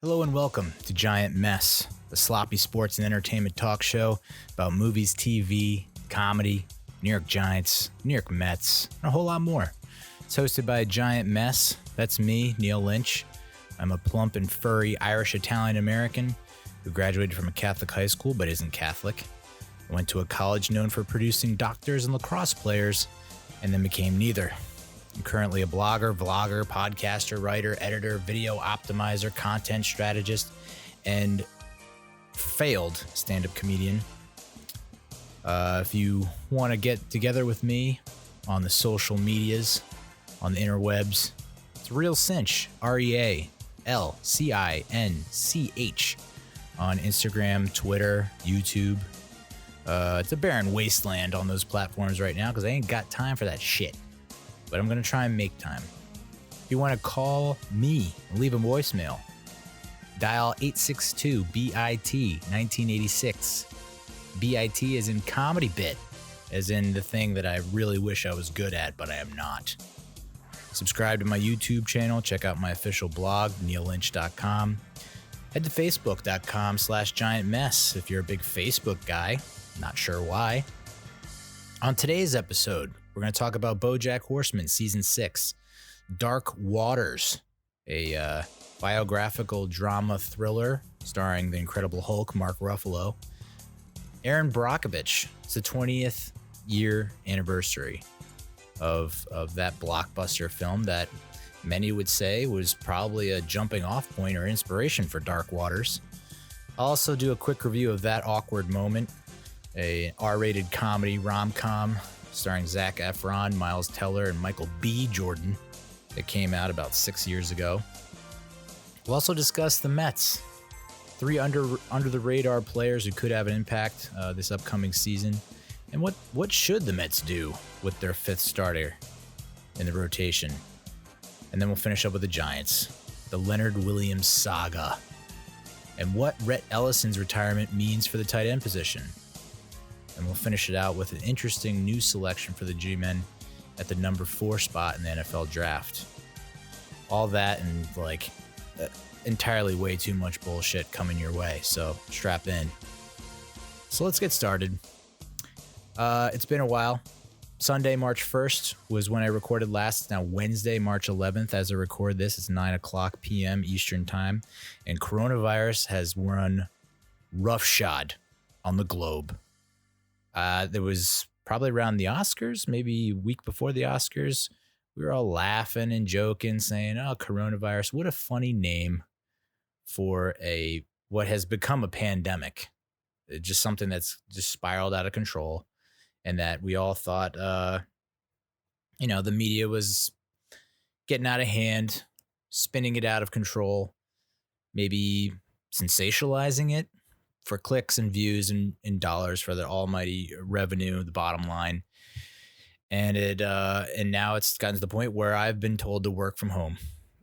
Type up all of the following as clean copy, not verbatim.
Hello and welcome to Giant Mess, the sloppy sports and entertainment talk show about movies, TV, comedy, New York Giants, New York Mets, and a whole lot more. It's hosted by Giant Mess. That's me, Neal Lynch. I'm a plump and furry Irish-Italian-American who graduated from a Catholic high school but isn't Catholic. I went to a college known for producing doctors and lacrosse players and then became neither. I'm currently a blogger, vlogger, podcaster, writer, editor, video optimizer, content strategist, and failed stand-up comedian. If you want to get together with me on the social medias, on the interwebs, it's Real Cinch, RealCinch, on Instagram, Twitter, YouTube. It's a barren wasteland on those platforms right now because I ain't got time for that shit. But I'm going to try and make time. If you want to call me and leave a voicemail, dial 862-BIT 1986. BIT is in comedy bit, as in the thing that I really wish I was good at, but I am not. Subscribe to my YouTube channel. Check out my official blog, neallynch.com. Head to facebook.com/giantmess if you're a big Facebook guy. Not sure why. On today's episode, we're going to talk about Bojack Horseman, Season 6, Dark Waters, a biographical drama thriller starring the Incredible Hulk, Mark Ruffalo. Erin Brockovich, it's the 20th year anniversary of that blockbuster film that many would say was probably a jumping off point or inspiration for Dark Waters. I'll also do a quick review of That Awkward Moment, a R-rated comedy rom-com starring Zac Efron, Miles Teller, and Michael B. Jordan that came out about 6 years ago. We'll also discuss the Mets, three under-the-radar players who could have an impact this upcoming season, and what should the Mets do with their fifth starter in the rotation. And then we'll finish up with the Giants, the Leonard Williams saga, and what Rhett Ellison's retirement means for the tight end position. And we'll finish it out with an interesting new selection for the G-Men at the number 4 spot in the NFL draft. All that and entirely way too much bullshit coming your way, so strap in. So let's get started. It's been a while. Sunday, March 1st was when I recorded last. It's now Wednesday, March 11th. As I record this, it's 9 o'clock p.m. Eastern time, and coronavirus has run roughshod on the globe. There was probably around the Oscars, maybe a week before the Oscars, we were all laughing and joking, saying, oh, coronavirus, what a funny name for what has become a pandemic. It's just something that's just spiraled out of control, and that we all thought, the media was getting out of hand, spinning it out of control, maybe sensationalizing it for clicks and views and dollars for the almighty revenue, the bottom line. And now it's gotten to the point where I've been told to work from home,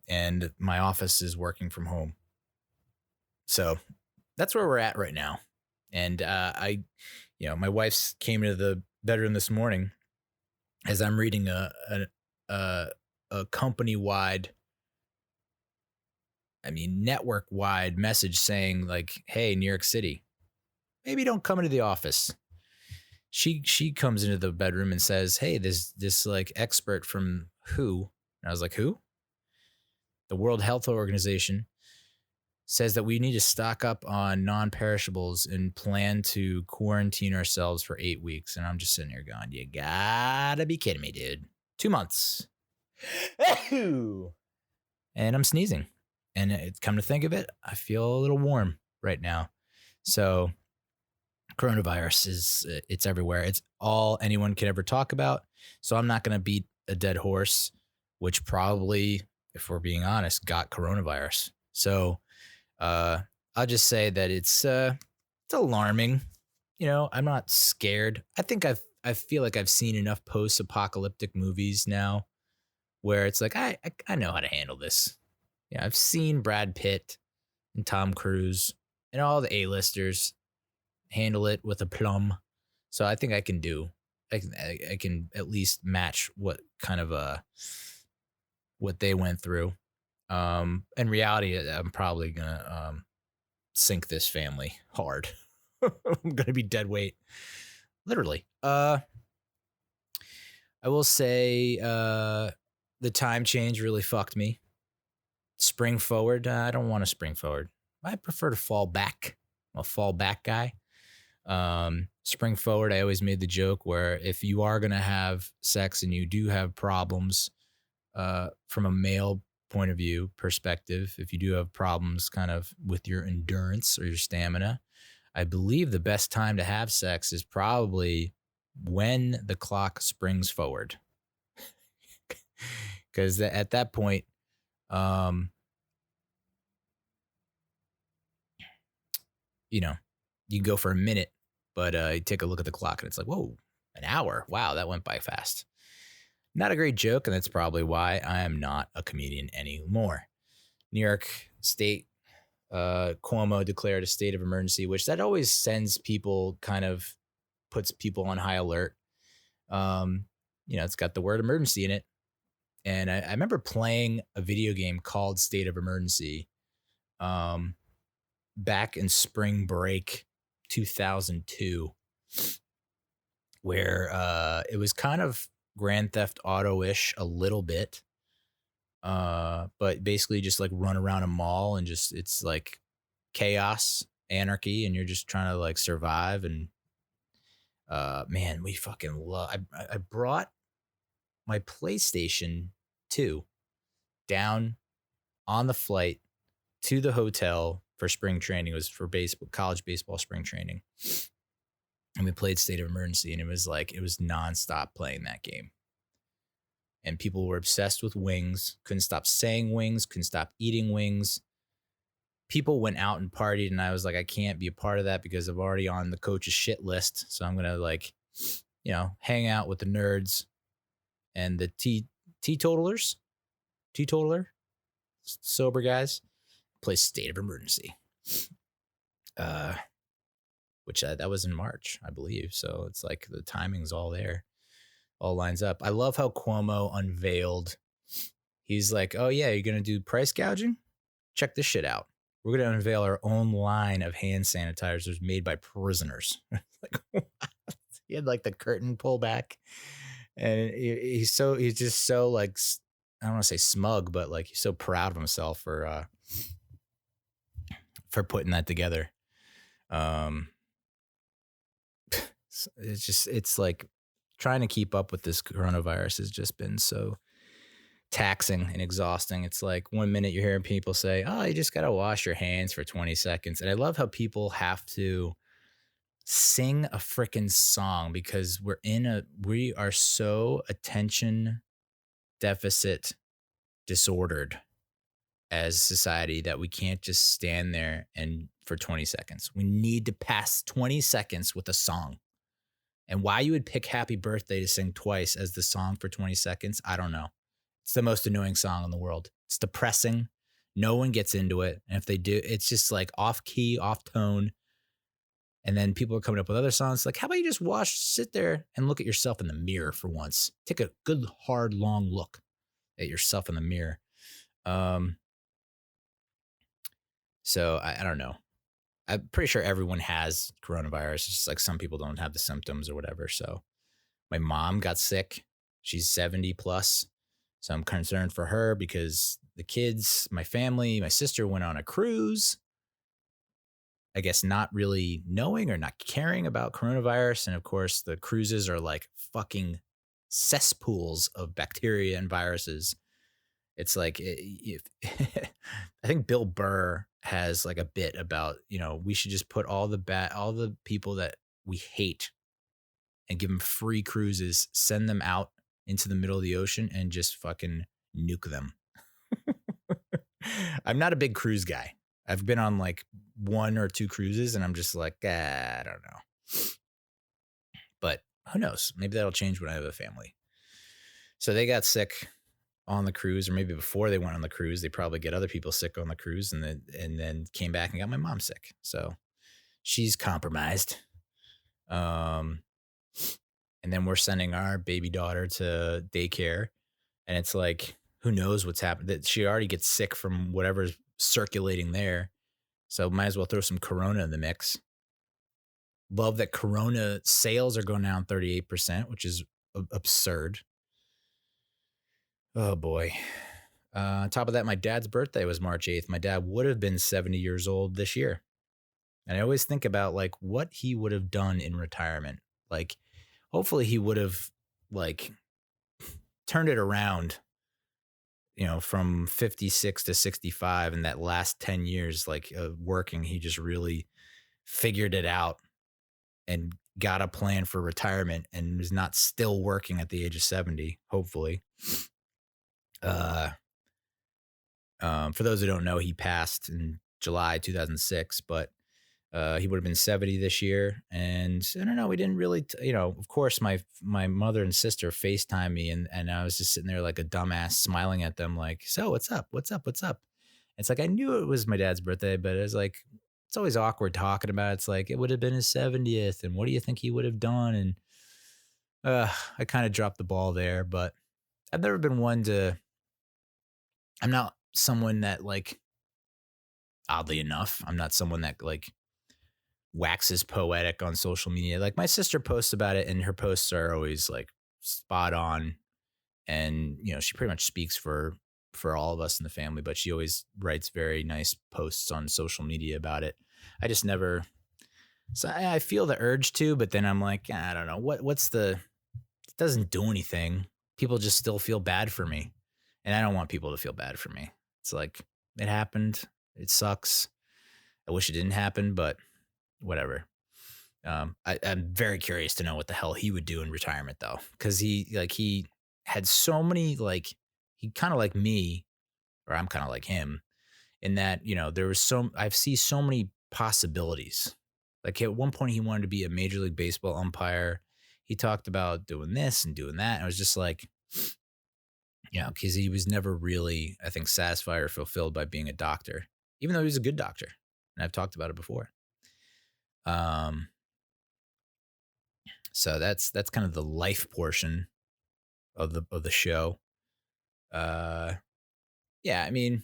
and my office is working from home. So that's where we're at right now. And my wife came into the bedroom this morning as I'm reading a company-wide, network-wide message saying hey, New York City, maybe don't come into the office. She comes into the bedroom and says, hey, this expert from WHO. And I was like, who? The World Health Organization says that we need to stock up on non-perishables and plan to quarantine ourselves for 8 weeks. And I'm just sitting here going, you gotta be kidding me, dude. 2 months. And I'm sneezing. And it's come to think of it, I feel a little warm right now. So coronavirus it's everywhere. It's all anyone can ever talk about. So I'm not going to beat a dead horse, which probably, if we're being honest, got coronavirus. So I'll just say that it's alarming. I'm not scared. I think I feel like I've seen enough post-apocalyptic movies now where it's like, I know how to handle this. Yeah, I've seen Brad Pitt and Tom Cruise and all the A-listers handle it with aplomb. So I think I can at least match what kind of what they went through. In reality, I'm probably gonna sink this family hard. I'm gonna be dead weight, literally. I will say the time change really fucked me. Spring forward, I don't want to spring forward. I prefer to fall back. I'm a fall back guy. Spring forward, I always made the joke where if you are gonna have sex and you do have problems, from a male point of view perspective, if you do have problems kind of with your endurance or your stamina, I believe the best time to have sex is probably when the clock springs forward. Because at that point, um, you know, you go for a minute, but you take a look at the clock and it's like, whoa, an hour. Wow, that went by fast. Not a great joke, and that's probably why I am not a comedian anymore. New York State, Cuomo declared a state of emergency, which that always sends people kind of puts people on high alert. It's got the word emergency in it. And I remember playing a video game called State of Emergency back in spring break 2002, where it was kind of Grand Theft Auto-ish a little bit. But basically just like run around a mall and just it's like chaos, anarchy, and you're just trying to like survive. And man, we fucking love. I brought my PlayStation 2 down on the flight to the hotel for spring training. It was for college baseball spring training. And we played State of Emergency, and it was nonstop playing that game. And people were obsessed with wings, couldn't stop saying wings, couldn't stop eating wings. People went out and partied, and I was like, I can't be a part of that because I'm already on the coach's shit list. So I'm going to hang out with the nerds and the teetotaler, sober guys, play State of Emergency. Which that was in March, I believe. So it's like the timing's all there. All lines up. I love how Cuomo unveiled. He's like, oh, yeah, you're going to do price gouging? Check this shit out. We're going to unveil our own line of hand sanitizers made by prisoners. Like, what? He had like the curtain pull back. And he's just so like, I don't want to say smug, but like he's so proud of himself for putting that together. It's like, trying to keep up with this coronavirus has just been so taxing and exhausting. It's like 1 minute you're hearing people say, oh, you just got to wash your hands for 20 seconds. And I love how people have to sing a freaking song because we are so attention deficit disordered as society that we can't just stand there and for 20 seconds. We need to pass 20 seconds with a song. And why you would pick Happy Birthday to sing twice as the song for 20 seconds, I don't know. It's the most annoying song in the world. It's depressing. No one gets into it. And if they do, it's just like off key, off tone. And then people are coming up with other songs like, how about you just sit there and look at yourself in the mirror for once. Take a good, hard, long look at yourself in the mirror. So I don't know. I'm pretty sure everyone has coronavirus. It's just like some people don't have the symptoms or whatever. So my mom got sick. She's 70 plus. So I'm concerned for her because the kids, my family, my sister went on a cruise. I guess not really knowing or not caring about coronavirus. And of course, the cruises are like fucking cesspools of bacteria and viruses. It's like, I think Bill Burr has like a bit about, we should just put all the people that we hate and give them free cruises, send them out into the middle of the ocean and just fucking nuke them. I'm not a big cruise guy. I've been on like 1 or 2 cruises and I'm just like, I don't know. But who knows? Maybe that'll change when I have a family. So they got sick on the cruise, or maybe before they went on the cruise, they probably get other people sick on the cruise and then came back and got my mom sick. So she's compromised. And then we're sending our baby daughter to daycare and it's like, who knows what's happened. That she already gets sick from whatever's circulating there. So might as well throw some Corona in the mix. Love that Corona sales are going down 38%, which is absurd. Oh boy. On top of that, my dad's birthday was March 8th. My dad would have been 70 years old this year. And I always think about like what he would have done in retirement. Like, hopefully he would have like turned it around, from 56 to 65. In that last 10 years, like working, he just really figured it out and got a plan for retirement and is not still working at the age of 70, hopefully. For those who don't know, he passed in July 2006, but he would have been 70 this year. And I don't know, we didn't really, of course, my mother and sister FaceTime me, and I was just sitting there like a dumbass smiling at them like, so what's up? What's up? What's up? It's like, I knew it was my dad's birthday, but it was like, it's always awkward talking about it. It's like, it would have been his 70th. And what do you think he would have done? And I kind of dropped the ball there, but I've never been one to, I'm not someone that like, oddly enough, I'm not someone that like waxes poetic on social media. Like my sister posts about it and her posts are always like spot on. And, she pretty much speaks for all of us in the family, but she always writes very nice posts on social media about it. I just never, so I feel the urge to, but then I'm like, I don't know it doesn't do anything. People just still feel bad for me. And I don't want people to feel bad for me. It's like, it happened. It sucks. I wish it didn't happen, but whatever. I'm very curious to know what the hell he would do in retirement though. Cause he had so many, like, he kind of like me, or I'm kind of like him in that, there was I see so many possibilities. Like at one point he wanted to be a Major League Baseball umpire. He talked about doing this and doing that. And I was just like, because he was never really, I think, satisfied or fulfilled by being a doctor, even though he was a good doctor. And I've talked about it before. So that's kind of the life portion of the show. Yeah, I mean,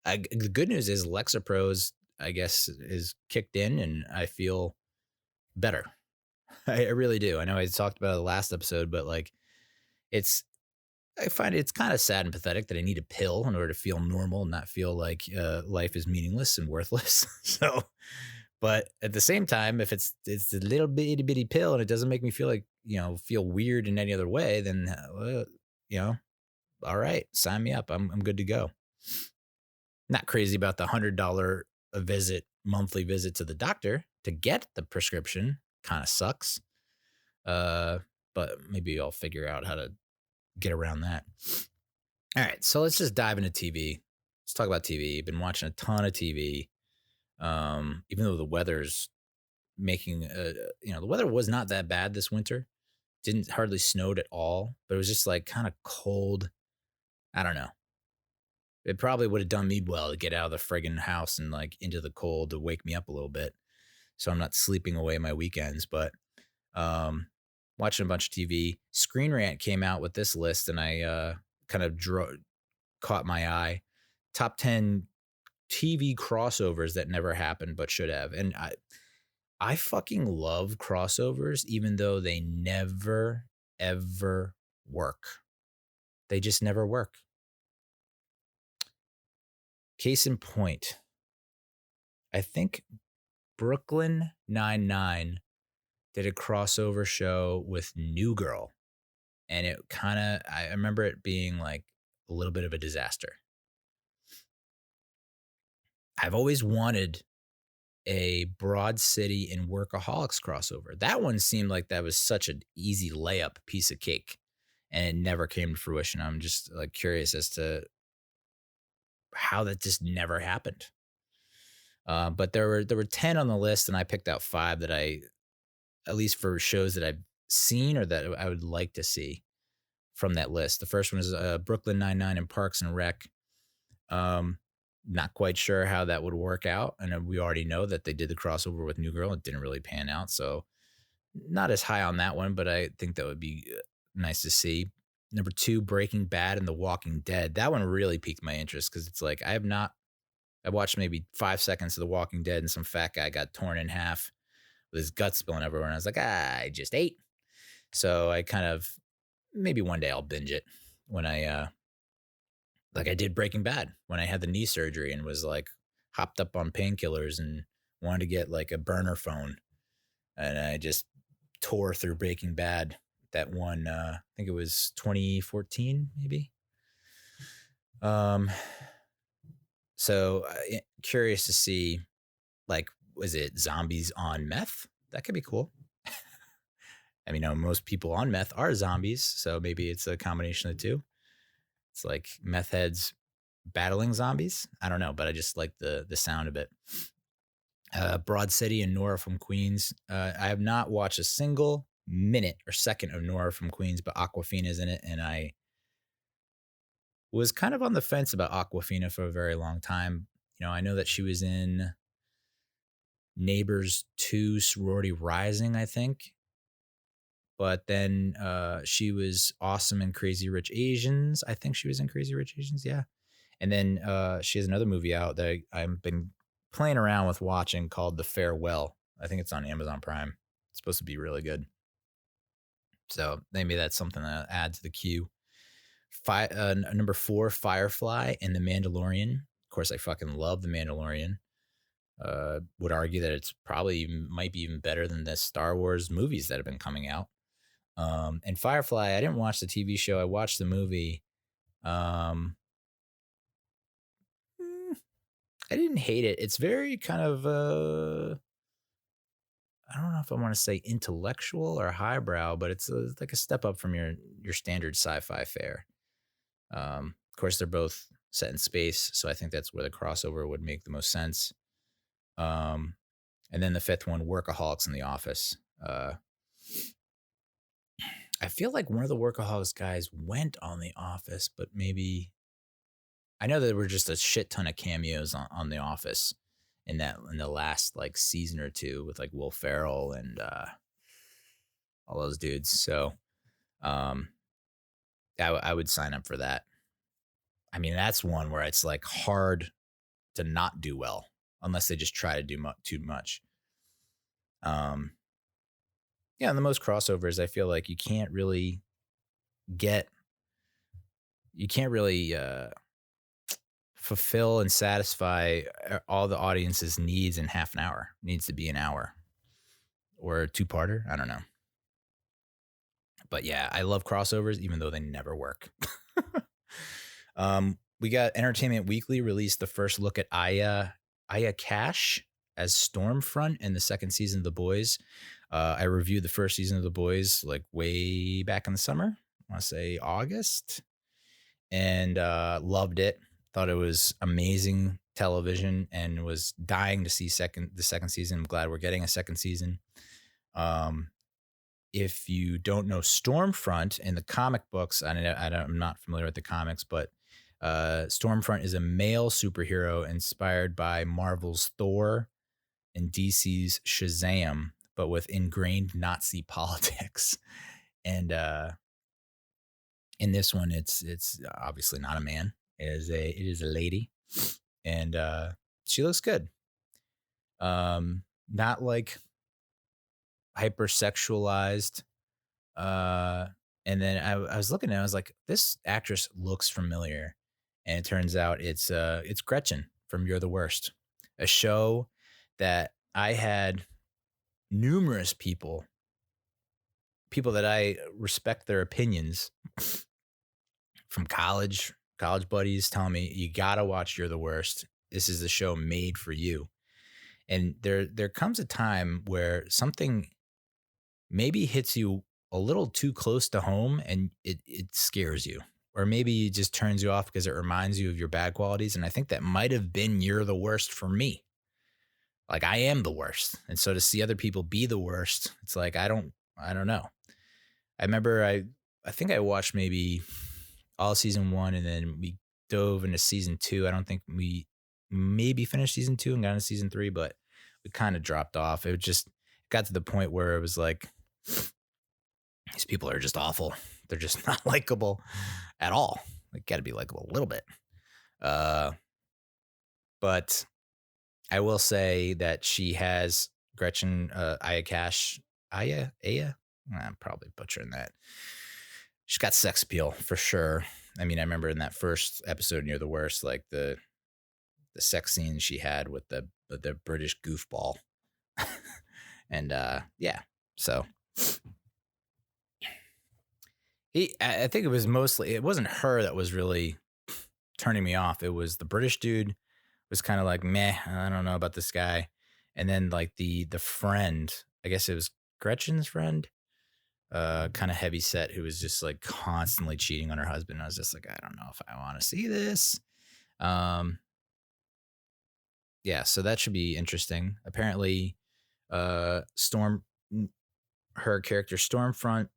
the good news is Lexapro's, I guess, is kicked in, and I feel better. I really do. I know I talked about it the last episode, but like, I find it's kind of sad and pathetic that I need a pill in order to feel normal and not feel like life is meaningless and worthless. So, but at the same time, if it's a little bitty pill and it doesn't make me feel like, feel weird in any other way, then, all right, sign me up. I'm good to go. Not crazy about the $100 monthly visit to the doctor to get the prescription. Kind of sucks. But maybe I'll figure out how to get around that. All right, so let's just dive into TV. Let's talk about TV. Been watching a ton of TV. Even though the weather's making, the weather was not that bad this winter. Didn't hardly snowed at all, but it was just like kind of cold. I don't know. It probably would have done me well to get out of the friggin' house and like into the cold to wake me up a little bit, so I'm not sleeping away my weekends. But watching a bunch of TV. Screen Rant came out with this list, and I kind of caught my eye. Top 10 TV crossovers that never happened but should have. And I fucking love crossovers, even though they never, ever work. They just never work. Case in point, I think Brooklyn Nine-Nine did a crossover show with New Girl. And it I remember it being like a little bit of a disaster. I've always wanted a Broad City and Workaholics crossover. That one seemed like that was such an easy layup piece of cake, and it never came to fruition. I'm just like curious as to how that just never happened. But there were 10 on the list, and I picked out 5 that at least for shows that I've seen or that I would like to see from that list. The first one is Brooklyn Nine-Nine and Parks and Rec. Not quite sure how that would work out. And we already know that they did the crossover with New Girl. It didn't really pan out. So not as high on that one, but I think that would be nice to see. Number 2, Breaking Bad and The Walking Dead. That one really piqued my interest because it's like I watched maybe 5 seconds of The Walking Dead and some fat guy got torn in half with his guts spilling everywhere. And I was like, I just ate. So I kind of, maybe one day I'll binge it when like I did Breaking Bad when I had the knee surgery and was like hopped up on painkillers and wanted to get like a burner phone. And I just tore through Breaking Bad. That one, I think it was 2014, maybe. So curious to see, like, was it zombies on meth? That could be cool. I mean, most people on meth are zombies, so maybe it's a combination of the two. It's like meth heads battling zombies. I don't know, but I just like the sound of it. Broad City and Nora from Queens. I have not watched a single minute or second of Nora from Queens, but Awkwafina's in it, and I was kind of on the fence about Awkwafina for a very long time. I know that she was in Neighbors 2 Sorority Rising, I think. But then she was awesome in Crazy Rich Asians. I think she was in Crazy Rich Asians, yeah. And then she has another movie out that I've been playing around with watching called The Farewell. I think it's on Amazon Prime. It's supposed to be really good. So maybe that's something to add to the queue. Number 4, Firefly and The Mandalorian. Of course, I fucking love The Mandalorian. Would argue that it's probably might be even better than the Star Wars movies that have been coming out. And Firefly, I didn't watch the TV show. I watched the movie. I didn't hate it. It's very kind of, I don't know if I want to say intellectual or highbrow, but it's like a step up from your standard sci-fi fare. Of course, they're both set in space, so I think that's where the crossover would make the most sense. And then the 5th one, Workaholics in the Office. I feel like one of the Workaholics guys went on The Office, but maybe I know there were just a shit ton of cameos on The Office in the last like season or two with like Will Ferrell and all those dudes. So I would sign up for that. I mean, that's one where it's like hard to not do well unless they just try to do too much. Yeah, and the most crossovers, I feel like you can't really fulfill and satisfy all the audience's needs in half an hour. It needs to be an hour or a 2-parter. I don't know. But yeah, I love crossovers, even though they never work. We got Entertainment Weekly released the first look at Aya Cash as Stormfront in the 2nd season of The Boys. I reviewed the 1st season of The Boys like way back in the summer. I want to say August. And loved it. Thought it was amazing television and was dying to see the 2nd season. I'm glad we're getting a 2nd season. If you don't know Stormfront in the comic books, I'm not familiar with the comics, but Stormfront is a male superhero inspired by Marvel's Thor and DC's Shazam, but with ingrained Nazi politics. And in this one, it's obviously not a man. It is a lady, and she looks good. Not like hypersexualized. And then I was looking at it, I was like, this actress looks familiar. And it turns out it's Gretchen from You're the Worst, a show that I had numerous people that I respect their opinions from college buddies telling me, you got to watch You're the Worst. This is the show made for you. And there comes a time where something maybe hits you a little too close to home and it scares you, or maybe it just turns you off because it reminds you of your bad qualities. And I think that might have been You're the Worst for me. Like, I am the worst. And so to see other people be the worst, it's like, I don't know. I remember I think I watched maybe all season 1 and then we dove into season 2. I don't think we maybe finished season 2 and got into season 3, but we kind of dropped off. It just got to the point where it was like, these people are just awful. They're just not likable at all. Like, got to be likable a little bit. But I will say that she has Gretchen Ayakash. Aya? I'm probably butchering that. She's got sex appeal for sure. I mean, I remember in that first episode, Near the Worst, like the sex scene she had with the British goofball. And yeah, so I think it was mostly, it wasn't her that was really turning me off. It was the British dude was kind of like, meh, I don't know about this guy. And then like the friend, I guess it was Gretchen's friend, kind of heavy set, who was just like constantly cheating on her husband. I was just like, I don't know if I want to see this. Yeah, so that should be interesting. Apparently, Storm, her character Stormfront,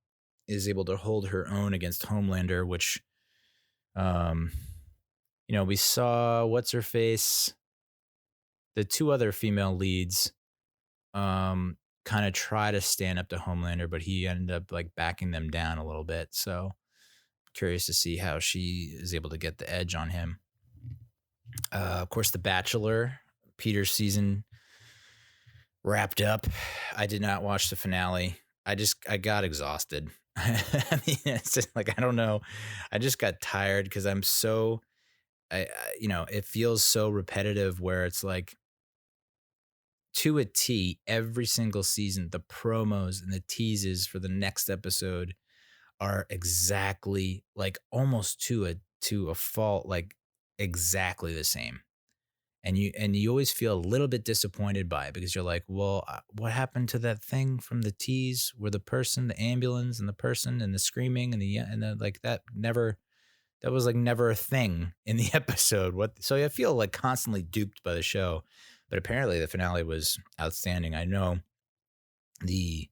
is able to hold her own against Homelander, which, we saw what's her face, the two other female leads, kind of try to stand up to Homelander, but he ended up like backing them down a little bit. So curious to see how she is able to get the edge on him. Of course, The Bachelor, Peter's season wrapped up. I did not watch the finale. I got exhausted. I mean, it's just like, I don't know. I just got tired because I'm so, it feels so repetitive where it's like, to a T, every single season, the promos and the teases for the next episode are exactly like almost to a fault, like exactly the same. And you always feel a little bit disappointed by it because you're like, well, what happened to that thing from the tease where the person, the ambulance and the person and the screaming and the like that was like never a thing in the episode. So I feel like constantly duped by the show. But apparently the finale was outstanding. I know the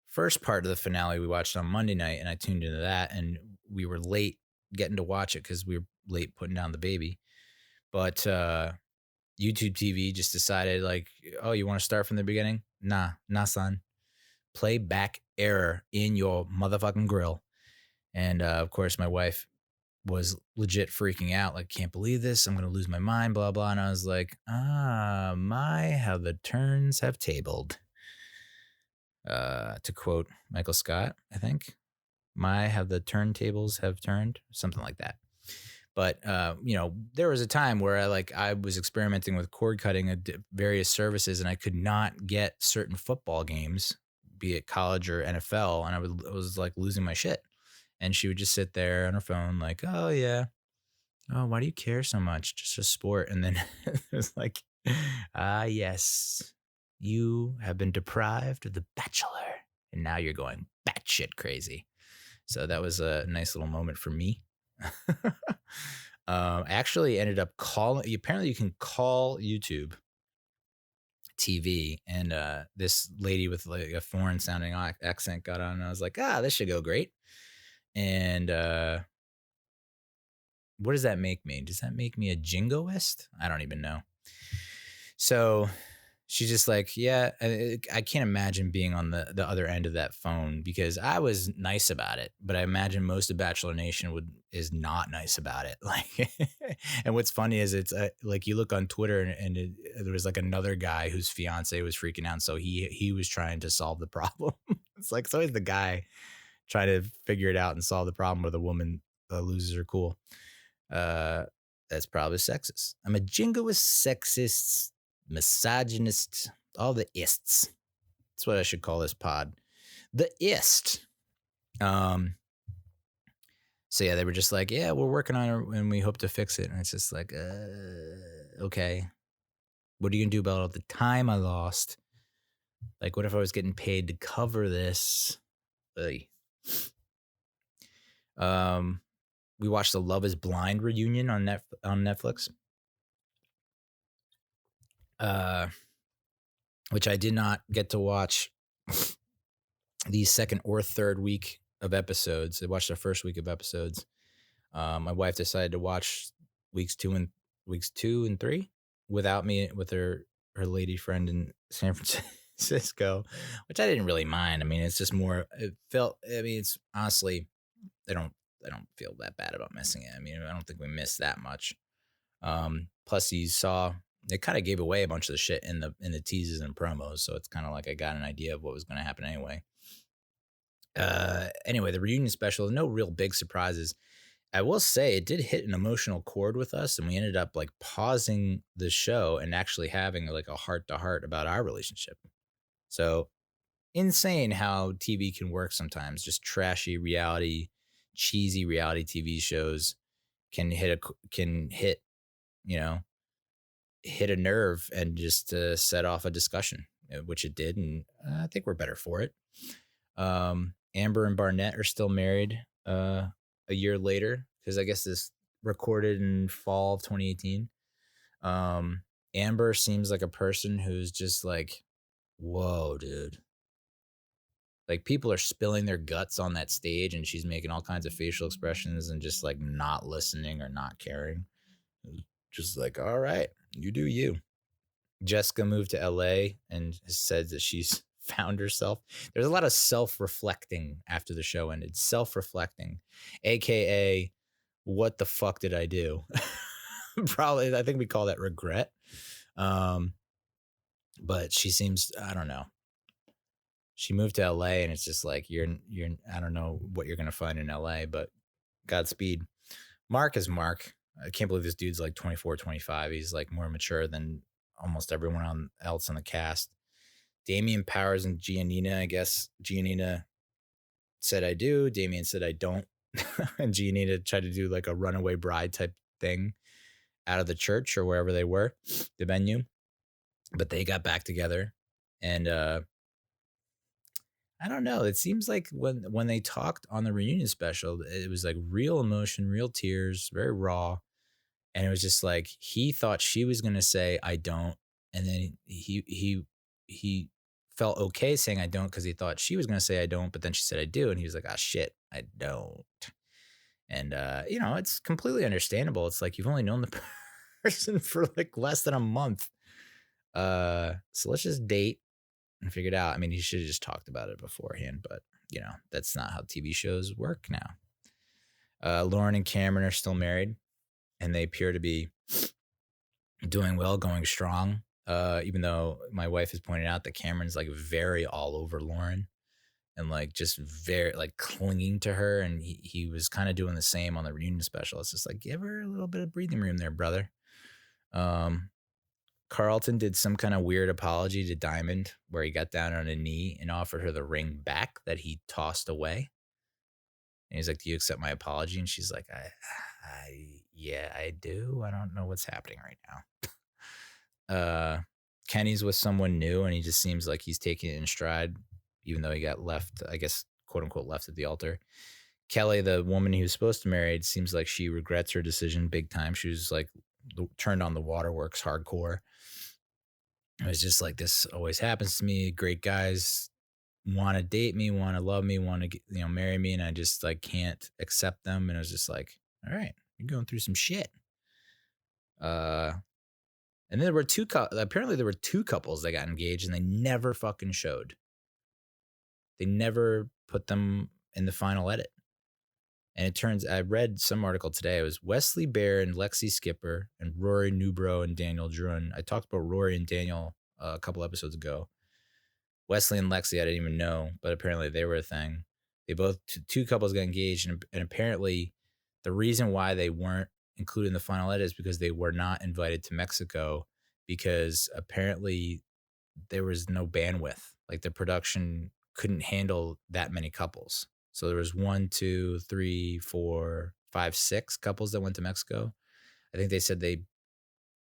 first part of the finale we watched on Monday night, and I tuned into that, and we were late getting to watch it because we were late putting down the baby. But YouTube TV just decided, like, oh, you want to start from the beginning? Nah, son. Playback error in your motherfucking grill. And of course, my wife was legit freaking out, like, can't believe this, I'm gonna lose my mind, blah blah. And I was like, my, how the turns have tabled, to quote Michael Scott, I think. My, how the turntables have turned, something like that. But there was a time where I was experimenting with cord cutting at various services, and I could not get certain football games, be it college or NFL, and I was like losing my shit. And she would just sit there on her phone like, oh, yeah. Oh, why do you care so much? Just a sport. And then it was like, yes, you have been deprived of The Bachelor. And now you're going batshit crazy. So that was a nice little moment for me. I actually ended up calling. Apparently you can call YouTube TV, and this lady with like a foreign sounding accent got on, and I was like, this should go great. And what does that make me? Does that make me a jingoist? I don't even know. So she's just like, yeah, I can't imagine being on the other end of that phone, because I was nice about it, but I imagine most of Bachelor Nation is not nice about it. Like, and what's funny is it's like you look on Twitter and there was like another guy whose fiance was freaking out, so he was trying to solve the problem. It's like, it's always the guy trying to figure it out and solve the problem where the woman loses her cool. That's probably sexist. I'm a jingoist, sexist, misogynist, all the ists. That's what I should call this pod. The ist. So yeah, they were just like, yeah, we're working on it and we hope to fix it. And it's just like, okay. What are you gonna do about all the time I lost? Like, what if I was getting paid to cover this? We watched the Love Is Blind reunion on Netflix. Which I did not get to watch the second or third week of episodes. I watched the first week of episodes. My wife decided to watch weeks 2 and 3 without me, with her lady friend in San Francisco, which I didn't really mind. I mean, it's just more, it's honestly, I don't feel that bad about missing it. I mean, I don't think we missed that much. Plus they kind of gave away a bunch of the shit in the teases and promos, so it's kind of like I got an idea of what was going to happen anyway. Anyway, the reunion special, no real big surprises. I will say it did hit an emotional chord with us, and we ended up like pausing the show and actually having like a heart to heart about our relationship. So insane how TV can work sometimes. Just trashy reality, cheesy reality TV shows can hit a nerve and just set off a discussion, which it did, and I think we're better for it. Amber and Barnett are still married a year later, because I guess this recorded in fall of 2018. Amber seems like a person who's just like, whoa, dude. Like, people are spilling their guts on that stage, and she's making all kinds of facial expressions and just like not listening or not caring. Just like, all right, you do you. Jessica moved to LA and has said that she's found herself. There's a lot of self-reflecting after the show ended. Self-reflecting, AKA, what the fuck did I do? Probably, I think we call that regret. But she seems, I don't know. She moved to LA, and it's just like, you're I don't know what you're going to find in LA, but Godspeed. Mark is Mark. I can't believe this dude's like 24, 25. He's like more mature than almost everyone else on the cast. Damian Powers and Giannina, I guess. Giannina said I do. Damian said I don't. And Giannina tried to do like a runaway bride type thing out of the church or wherever they were, the venue. But they got back together. And I don't know. It seems like when they talked on the reunion special, it was like real emotion, real tears, very raw. And it was just like, he thought she was going to say, I don't. And then he felt okay saying I don't because he thought she was going to say I don't. But then she said I do. And he was like, ah, shit, I don't. And, it's completely understandable. It's like, you've only known the person for like less than a month. So let's just date and figure it out. I mean, he should have just talked about it beforehand, but that's not how TV shows work now. Lauren and Cameron are still married, and they appear to be doing well, going strong. Even though my wife has pointed out that Cameron's like very all over Lauren and like just very like clinging to her. And he was kind of doing the same on the reunion special. It's just like, give her a little bit of breathing room there, brother. Carlton did some kind of weird apology to Diamond where he got down on a knee and offered her the ring back that he tossed away. And he's like, do you accept my apology? And she's like, yeah, I do. I don't know what's happening right now. Kenny's with someone new, and he just seems like he's taking it in stride, even though he got left, I guess, quote unquote, left at the altar. Kelly, the woman he was supposed to marry, it seems like she regrets her decision big time. She was like turned on the waterworks hardcore. It was just like, this always happens to me. Great guys want to date me, want to love me, want to marry me, and I just like can't accept them. And it was just like, all right, you're going through some shit. And then there were apparently there were two couples that got engaged, and they never fucking showed. They never put them in the final edit. And it turns, I read some article today, it was Wesley Bear and Lexi Skipper and Rory Newbro and Daniel Druin. I talked about Rory and Daniel a couple episodes ago. Wesley and Lexi, I didn't even know, but apparently they were a thing. They both, two couples got engaged, and apparently the reason why they weren't included in the final edit is because they were not invited to Mexico, because apparently there was no bandwidth. Like, the production couldn't handle that many couples. So there was 1, 2, 3, 4, 5, 6 couples that went to Mexico. I think they said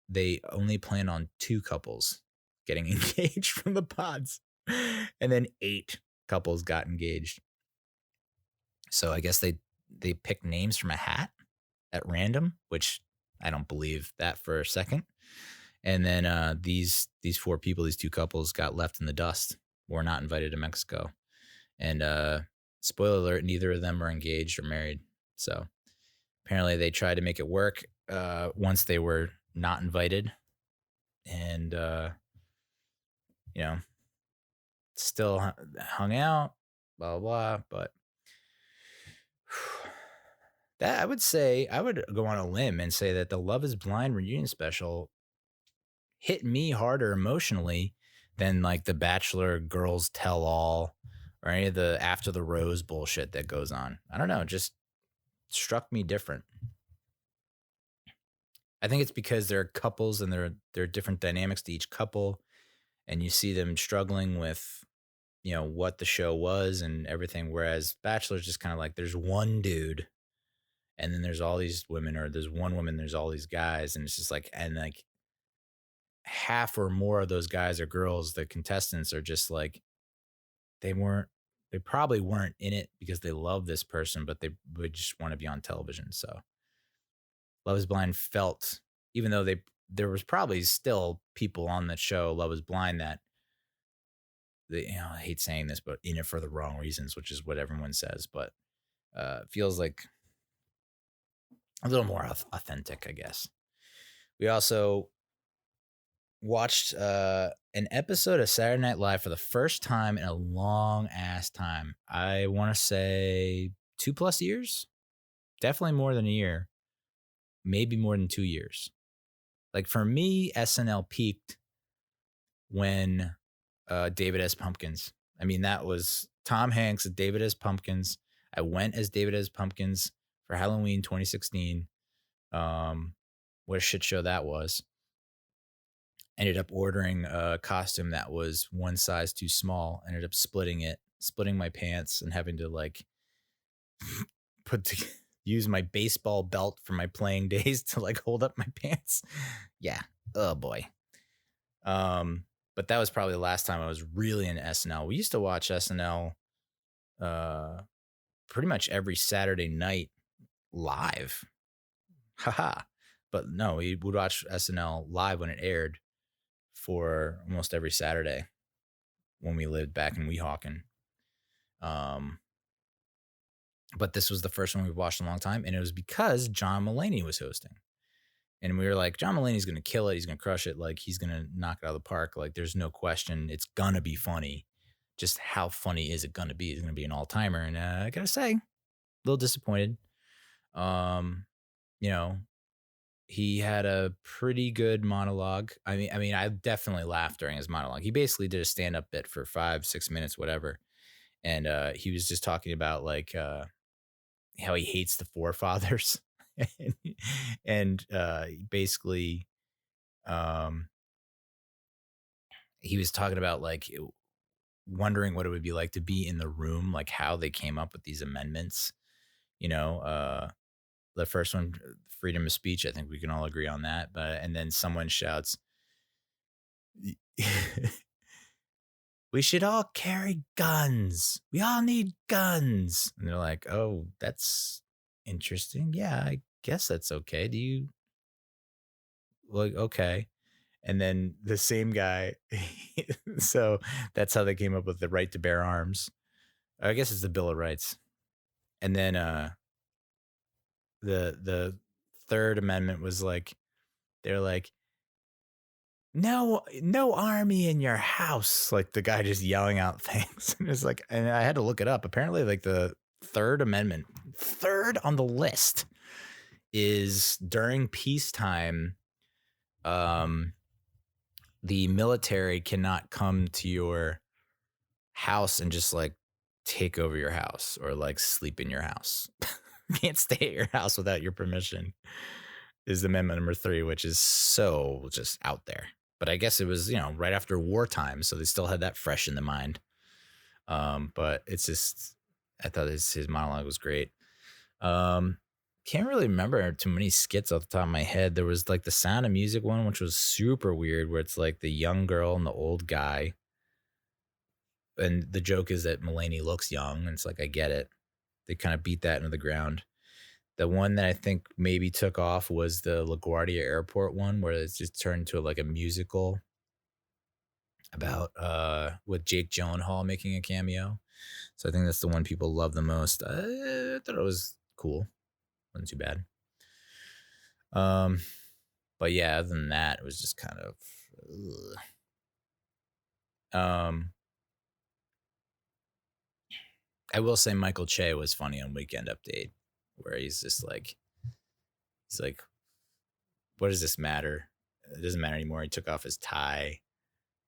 they only plan on 2 couples getting engaged from the pods, and then 8 couples got engaged. So I guess they picked names from a hat at random, which I don't believe that for a second. And then these 4 people, these 2 couples, got left in the dust, were not invited to Mexico. And spoiler alert, neither of them are engaged or married. So apparently they tried to make it work once they were not invited. And, still hung out, blah, blah, blah. But That I would say, I would go on a limb and say that the Love Is Blind reunion special hit me harder emotionally than like the Bachelor Girls Tell All or any of the After the Rose bullshit that goes on. I don't know, it just struck me different. I think it's because they're couples and there are different dynamics to each couple, and you see them struggling with, you know, what the show was and everything. Whereas Bachelor's just kind of like there's one dude, and then there's all these women, or there's one woman, there's all these guys, and it's just like, and like half or more of those guys or girls, the contestants are just like they weren't. They probably weren't in it because they love this person, but they would just want to be on television. So Love Is Blind felt, even though there was probably still people on that show Love Is Blind that they, you know, I hate saying this, but in it for the wrong reasons, which is what everyone says, but feels like a little more authentic, I guess. We also watched an episode of Saturday Night Live for the first time in a long ass time. I want to say 2+ years, definitely more than a year, maybe more than 2 years. Like for me, SNL peaked when David S. Pumpkins. I mean, that was Tom Hanks as David S. Pumpkins. I went as David S. Pumpkins for Halloween 2016. What a shit show that was. Ended up ordering a costume that was one size too small. Ended up splitting my pants and having to like use my baseball belt from my playing days to like hold up my pants. Yeah. Oh boy. But that was probably the last time I was really into SNL. We used to watch SNL pretty much every Saturday night live. Haha. But no, we would watch SNL live when it aired for almost every Saturday when we lived back in Weehawken. But this was the first one we've watched in a long time, and it was because John Mulaney was hosting. And we were like, John Mulaney's going to kill it. He's going to crush it. Like, he's going to knock it out of the park. Like, there's no question. It's going to be funny. Just how funny is it going to be? It's going to be an all-timer. And I got to say, a little disappointed. You know, he had a pretty good monologue. I mean, I definitely laughed during his monologue. He basically did a stand-up bit for 5-6 minutes, whatever. And he was just talking about, like, how he hates the forefathers. and basically he was talking about like wondering what it would be like to be in the room, like how they came up with these amendments. You know, the first one, freedom of speech, I think we can all agree on that. But and then someone shouts, we should all carry guns. We all need guns. And they're like, oh, that's interesting. Yeah, I guess that's okay. Do you like, okay. And then the same guy. So that's how they came up with the right to bear arms. I guess it's the Bill of Rights. And then the Third Amendment was like, they're like, no army in your house. Like the guy just yelling out things. And it's like, and I had to look it up. Apparently, like the Third Amendment, third on the list, is during peacetime. The military cannot come to your house and just like take over your house or like sleep in your house. Can't stay at your house without your permission, is amendment number 3, which is so just out there. But I guess it was, you know, right after wartime, so they still had that fresh in the mind. But it's just, I thought his monologue was great. Can't really remember too many skits off the top of my head. There was like the Sound of Music one, which was super weird, where it's like the young girl and the old guy. And the joke is that Mulaney looks young, and it's like, I get it. They kind of beat that into the ground. The one that I think maybe took off was the LaGuardia Airport one, where it's just turned into like a musical about with Jake Gyllenhaal making a cameo. So I think that's the one people love the most. I thought it was cool. Wasn't too bad. But yeah, other than that, it was just kind of I will say Michael Che was funny on Weekend Update where he's like, what does this matter? It doesn't matter anymore. He took off his tie.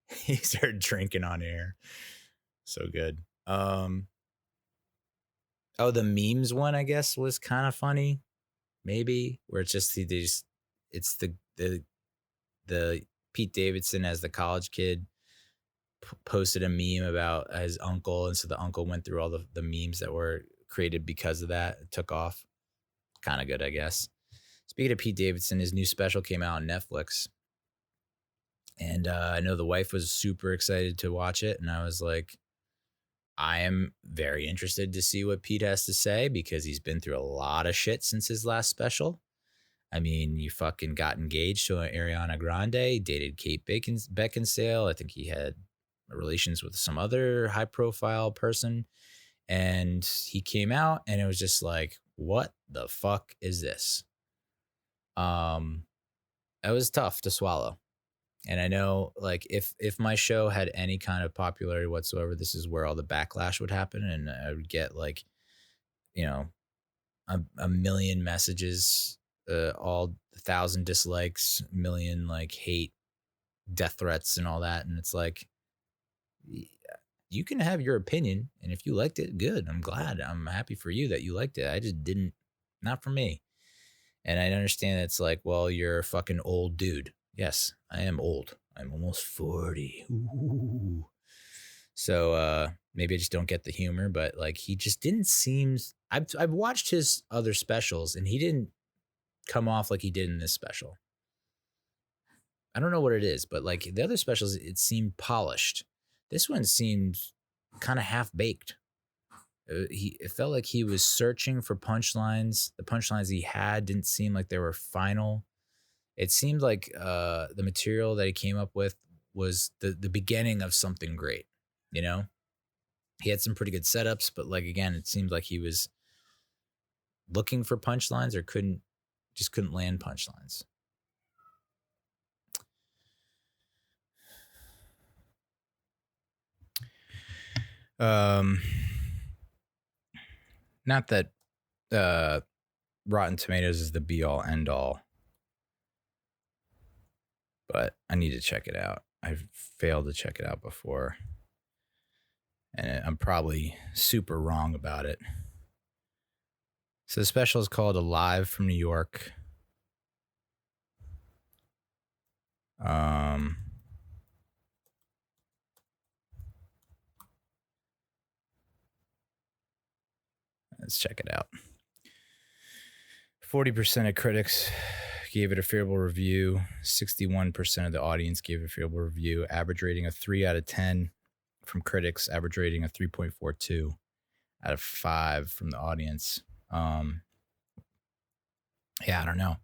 He started drinking on air. So good. Oh, the memes one, I guess, was kind of funny. Maybe where it's just it's the Pete Davidson as the college kid posted a meme about his uncle, and so the uncle went through all the memes that were created because of that. It took off. Kind of good, I guess. Speaking of Pete Davidson, his new special came out on Netflix. And I know the wife was super excited to watch it. And I was like, I am very interested to see what Pete has to say because he's been through a lot of shit since his last special. I mean, you fucking got engaged to Ariana Grande, dated Kate Beckinsale. I think he had relations with some other high profile person. And he came out and it was just like, what the fuck is this? It was tough to swallow. And I know, like, if my show had any kind of popularity whatsoever, this is where all the backlash would happen, and I would get like, you know, a million messages, all 1,000 dislikes, million like hate, death threats, and all that. And it's like, you can have your opinion, and if you liked it, good. I'm glad. I'm happy for you that you liked it. I just didn't. Not for me. And I understand it's like, well, you're a fucking old dude. Yes, I am old. I'm almost 40. Ooh. So maybe I just don't get the humor, but like he just didn't seem. I've watched his other specials and he didn't come off like he did in this special. I don't know what it is, but like the other specials, it seemed polished. This one seemed kind of half baked. It felt like he was searching for punchlines. The punchlines he had didn't seem like they were final. It seemed like the material that he came up with was the beginning of something great. You know, he had some pretty good setups, but like again, it seemed like he was looking for punchlines or couldn't land punchlines. Not that Rotten Tomatoes is the be all end all, but I need to check it out. I've failed to check it out before, and I'm probably super wrong about it. So the special is called Alive from New York. Let's check it out. 40% of critics gave it a favorable review. 61% of the audience gave it a favorable review. Average rating of 3 out of 10 from critics. Average rating of 3.42 out of 5 from the audience. Yeah, I don't know.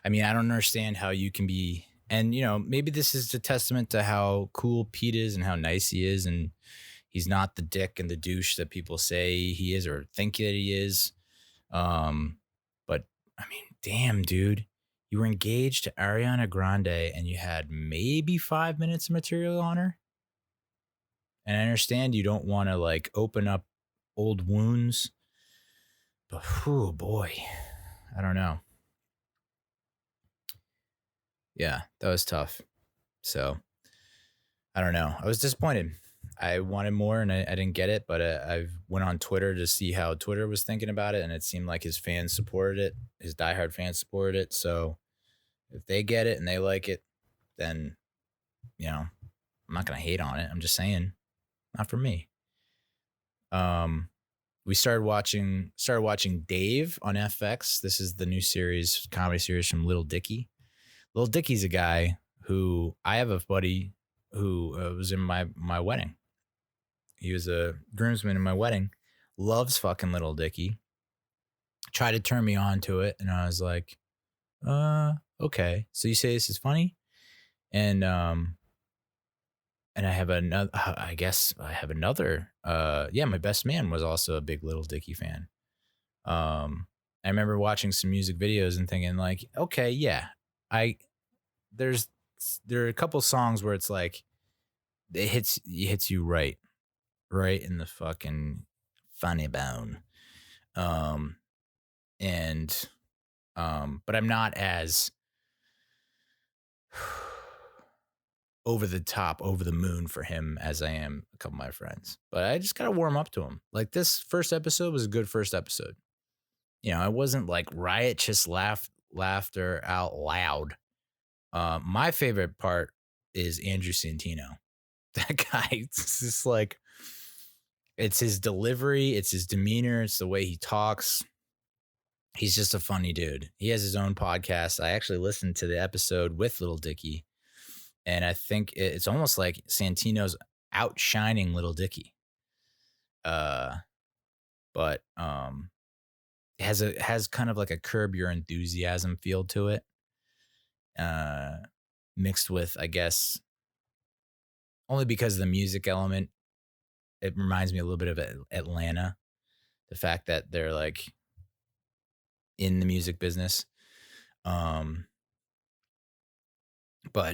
I mean, I don't understand how you can be, and you know, maybe this is a testament to how cool Pete is and how nice he is, and he's not the dick and the douche that people say he is or think that he is. But I mean, damn, dude, you were engaged to Ariana Grande and you had maybe 5 minutes of material on her. And I understand you don't want to like open up old wounds, but oh boy, I don't know. Yeah, that was tough. So I don't know. I was disappointed. I wanted more and I didn't get it, but I went on Twitter to see how Twitter was thinking about it, and it seemed like his fans supported it. His diehard fans supported it. So if they get it and they like it, then, you know, I'm not going to hate on it. I'm just saying, not for me. We started watching Dave on FX. This is the new comedy series from Lil Dicky. Lil Dicky's a guy who I have a buddy who was in my wedding. He was a groomsman in my wedding. Loves fucking Lil Dicky. Tried to turn me on to it, and I was like, okay. So you say this is funny? And I have another. I guess I have another. Yeah, my best man was also a big Lil Dicky fan. I remember watching some music videos and thinking like, okay, yeah, there are a couple songs where it's like it hits you right in the fucking funny bone. and but I'm not as over the top, over the moon for him as I am a couple of my friends. But I just gotta warm up to him. Like, this first episode was a good first episode. You know, I wasn't like riotous laughter out loud. My favorite part is Andrew Santino. That guy, it's just like, it's his delivery, it's his demeanor, it's the way he talks. He's just a funny dude. He has his own podcast. I actually listened to the episode with Little Dicky, and I think it's almost like Santino's outshining Little Dicky. But it has kind of like a Curb Your Enthusiasm feel to it. Mixed with, I guess, only because of the music element, it reminds me a little bit of Atlanta. The fact that they're like in the music business. But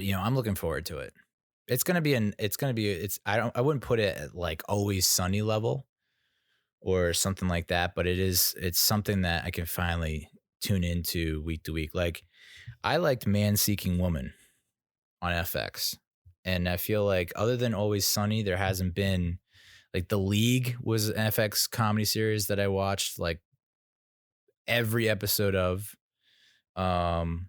you know, I'm looking forward to it. I wouldn't put it at like Always Sunny level or something like that, but it's something that I can finally tune into week to week. Like, I liked Man Seeking Woman on FX. And I feel like other than Always Sunny, there hasn't been, like, The League was an FX comedy series that I watched like every episode of. And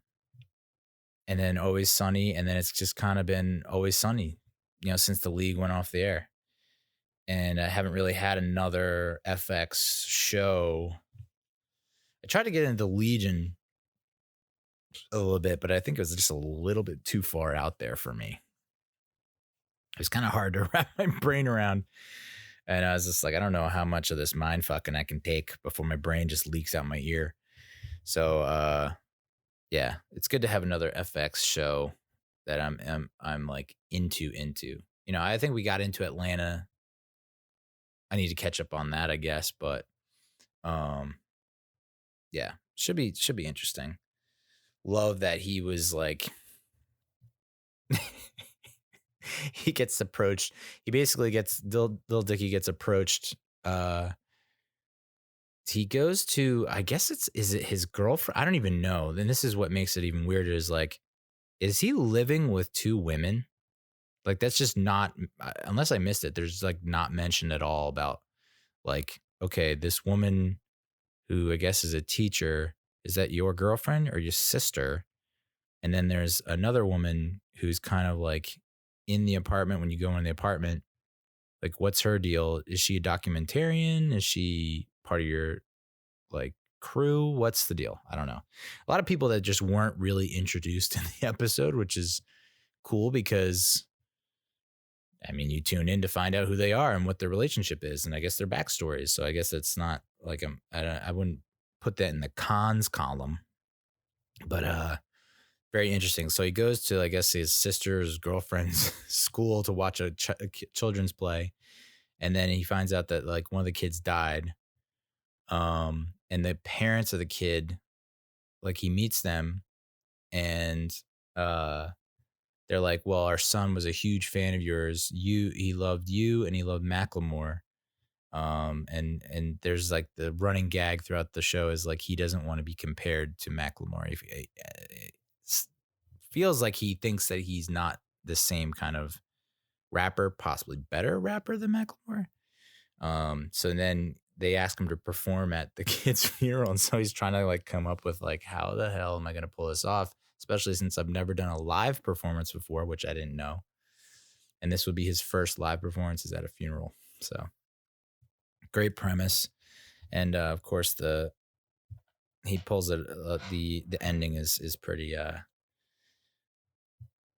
then Always Sunny, and then it's just kind of been Always Sunny, you know, since The League went off the air. And I haven't really had another FX show. I tried to get into Legion a little bit, but I think it was just a little bit too far out there for me. It was kind of hard to wrap my brain around. And I was just like, I don't know how much of this mind fucking I can take before my brain just leaks out my ear. So, yeah, it's good to have another FX show that I'm like into. You know, I think we got into Atlanta. I need to catch up on that, I guess, but yeah, should be interesting. Love that he was like he gets approached. He basically gets Lil Dicky gets approached. He goes to, I guess is it his girlfriend? I don't even know. Then this is what makes it even weirder, is like, is he living with two women? Like, that's just not, unless I missed it, there's like not mentioned at all about like, okay, this woman who I guess is a teacher, is that your girlfriend or your sister? And then there's another woman who's kind of like in the apartment when you go in the apartment. Like, what's her deal? Is she a documentarian? Is she part of your like crew? What's the deal? I don't know. A lot of people that just weren't really introduced in the episode, which is cool because, I mean, you tune in to find out who they are and what their relationship is, and I guess their backstories. So I guess it's not like I wouldn't put that in the cons column, but very interesting. So he goes to, I guess, his sister's girlfriend's school to watch a children's play, and then he finds out that like one of the kids died, and the parents of the kid, like, he meets them, and they're like, well, our son was a huge fan of yours. He loved you and he loved Macklemore. And there's like the running gag throughout the show is like, he doesn't want to be compared to Macklemore. It feels like he thinks that he's not the same kind of rapper, possibly better rapper than Macklemore. So then they ask him to perform at the kid's funeral. And so he's trying to like come up with like, how the hell am I going to pull this off? Especially since I've never done a live performance before, which I didn't know. And this would be his first live performance is at a funeral. So great premise. And of course he pulls it. The ending is pretty,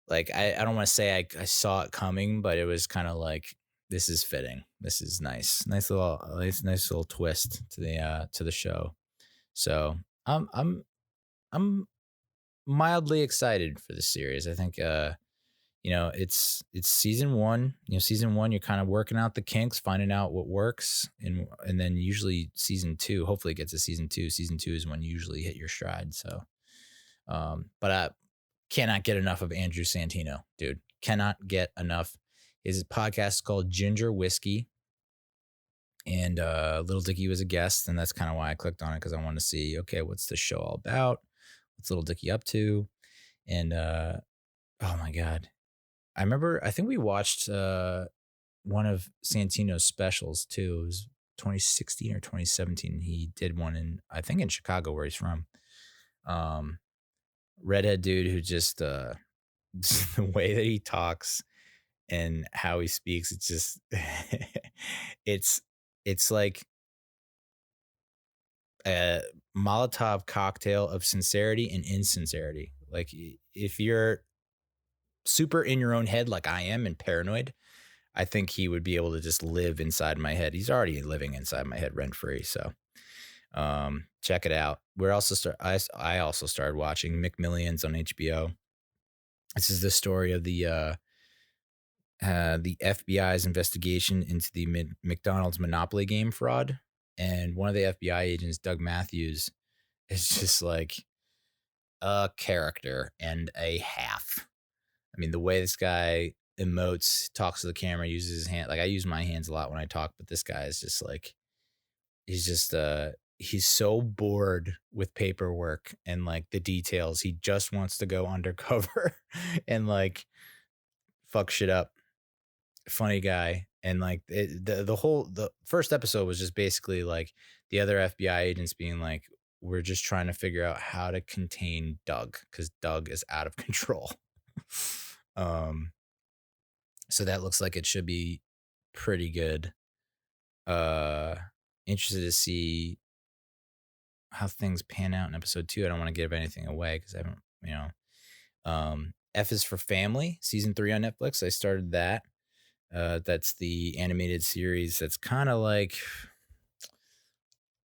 like, I don't want to say I saw it coming, but it was kind of like, this is fitting. This is nice little twist to the show. So I'm mildly excited for the series. I think you know, it's season 1. You know, season 1, you're kind of working out the kinks, finding out what works, and then usually season 2, hopefully it gets to season 2. Season 2 is when you usually hit your stride. So but I cannot get enough of Andrew Santino, dude. Cannot get enough. His podcast is called Ginger Whiskey. And Little Dicky was a guest, and that's kind of why I clicked on it, because I wanted to see, okay, what's the show all about? What's Little Dicky up to? And oh my God. I think we watched one of Santino's specials too. It was 2016 or 2017. He did one I think in Chicago, where he's from. Redhead dude who just the way that he talks and how he speaks, it's just it's like a Molotov cocktail of sincerity and insincerity. Like, if you're super in your own head like I am and paranoid, I think he would be able to just live inside my head. He's already living inside my head rent free. So check it out. I also started watching McMillions on HBO. This is the story of the FBI's investigation into the McDonald's Monopoly game fraud. And one of the FBI agents, Doug Matthews, is just like a character and a half. I mean, the way this guy emotes, talks to the camera, uses his hand. Like, I use my hands a lot when I talk, but this guy is just like, he's so bored with paperwork and like the details. He just wants to go undercover and like fuck shit up. Funny guy. And like the first episode was just basically like the other FBI agents being like, we're just trying to figure out how to contain Doug, because Doug is out of control. So that looks like it should be pretty good. Interested to see how things pan out in episode 2. I don't want to give anything away because I haven't, F is for Family, season 3 on Netflix. I started that. That's the animated series that's kind of like,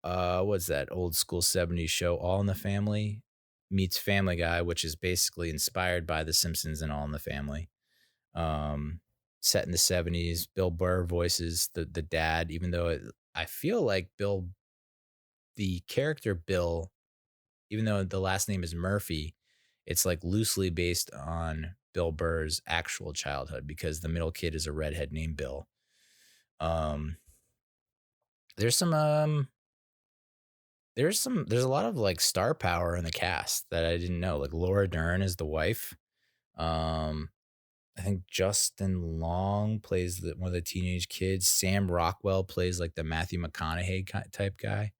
what's that old school 70s show, All in the Family meets Family Guy, which is basically inspired by The Simpsons and All in the Family. Set in the 70s. Bill Burr voices the dad, even though I feel like the character Bill, even though the last name is Murphy, it's like loosely based on Bill Burr's actual childhood, because the middle kid is a redhead named Bill. There's a lot of like star power in the cast that I didn't know. Like, Laura Dern is the wife. I think Justin Long plays one of the teenage kids. Sam Rockwell plays like the Matthew McConaughey type guy.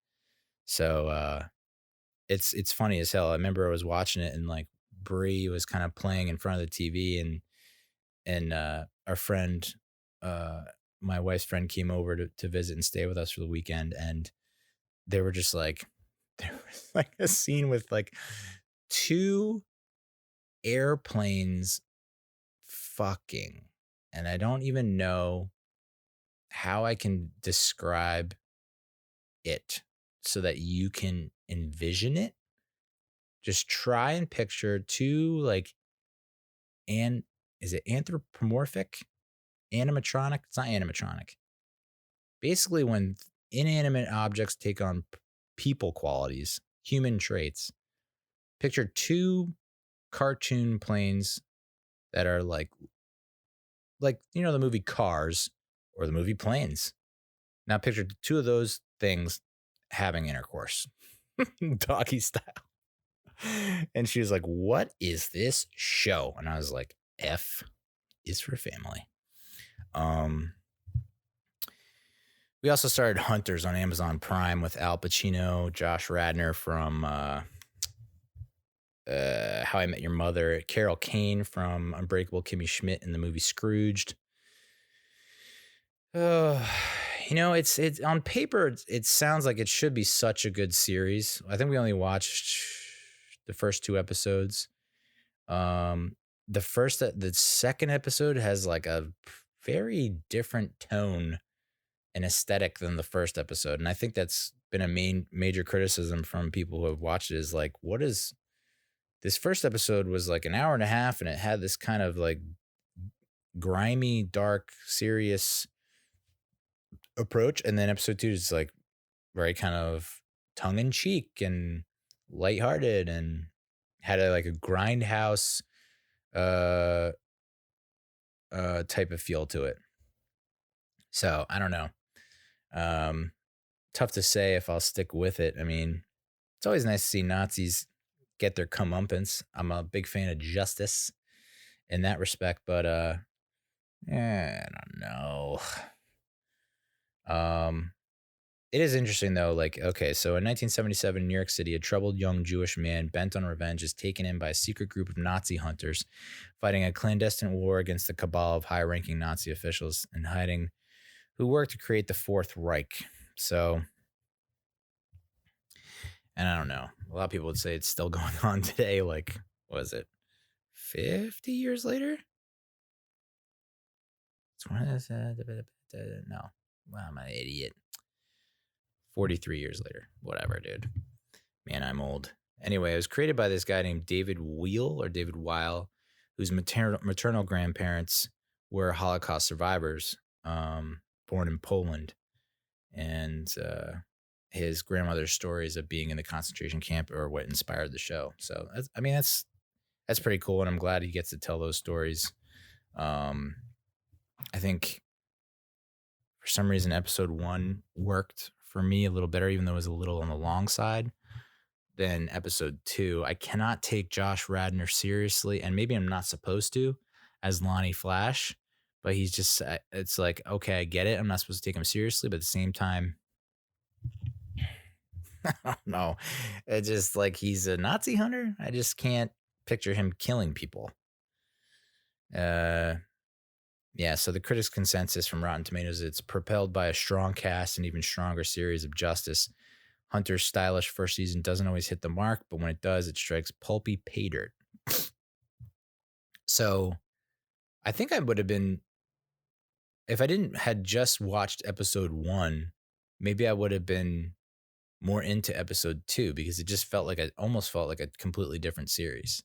So it's funny as hell. I remember I was watching it and like Bree was kind of playing in front of the TV, and our friend, my wife's friend, came over to visit and stay with us for the weekend, and they were just like, there was like a scene with like 2 airplanes fucking, and I don't even know how I can describe it so that you can envision it. Just try and picture 2 like, and is it anthropomorphic? Animatronic? It's not animatronic. Basically, when inanimate objects take on people qualities, human traits, picture 2 cartoon planes that are like the movie Cars or the movie Planes. Now picture 2 of those things having intercourse, doggy style. And she was like, what is this show? And I was like, F is for Family. We also started Hunters on Amazon Prime with Al Pacino, Josh Radnor from How I Met Your Mother, Carol Kane from Unbreakable Kimmy Schmidt in the movie Scrooged. It's on paper, it sounds like it should be such a good series. I think we only watched the first 2 episodes. The second episode has like a very different tone and aesthetic than the first episode, and I think that's been a major criticism from people who have watched it, is like, what is this first episode was like an hour and a half, and it had this kind of like grimy, dark, serious approach, and then episode 2 is like very kind of tongue-in-cheek and lighthearted and had a grindhouse type of feel to it. So I don't know. Tough to say if I'll stick with it. I mean, it's always nice to see Nazis get their comeuppance. I'm a big fan of justice in that respect, but I don't know. It is interesting though. Like, okay, so in 1977 in New York City, a troubled young Jewish man bent on revenge is taken in by a secret group of Nazi hunters fighting a clandestine war against the cabal of high-ranking Nazi officials in hiding who worked to create the Fourth Reich. So, and I don't know. A lot of people would say it's still going on today. Like, what is it? 50 years later? No. Well, I'm an idiot. 43 years later. Whatever, dude. Man, I'm old. Anyway, it was created by this guy named David Weil, whose maternal grandparents were Holocaust survivors, born in Poland. And his grandmother's stories of being in the concentration camp are what inspired the show. So, that's pretty cool. And I'm glad he gets to tell those stories. I think for some reason, episode 1 worked for me a little better, even though it was a little on the long side than episode 2. I cannot take Josh Radnor seriously, and maybe I'm not supposed to, as Lonnie Flash, but he's just, it's like, okay, I get it. I'm not supposed to take him seriously, but at the same time, I don't know. It's just like he's a Nazi hunter. I just can't picture him killing people. Yeah, so the critics' consensus from Rotten Tomatoes, it's propelled by a strong cast and even stronger series of justice. Hunter's stylish first season doesn't always hit the mark, but when it does, it strikes pulpy pay dirt. So I think I would have been, if I had just watched episode 1, maybe I would have been more into episode 2 because it just almost felt like a completely different series.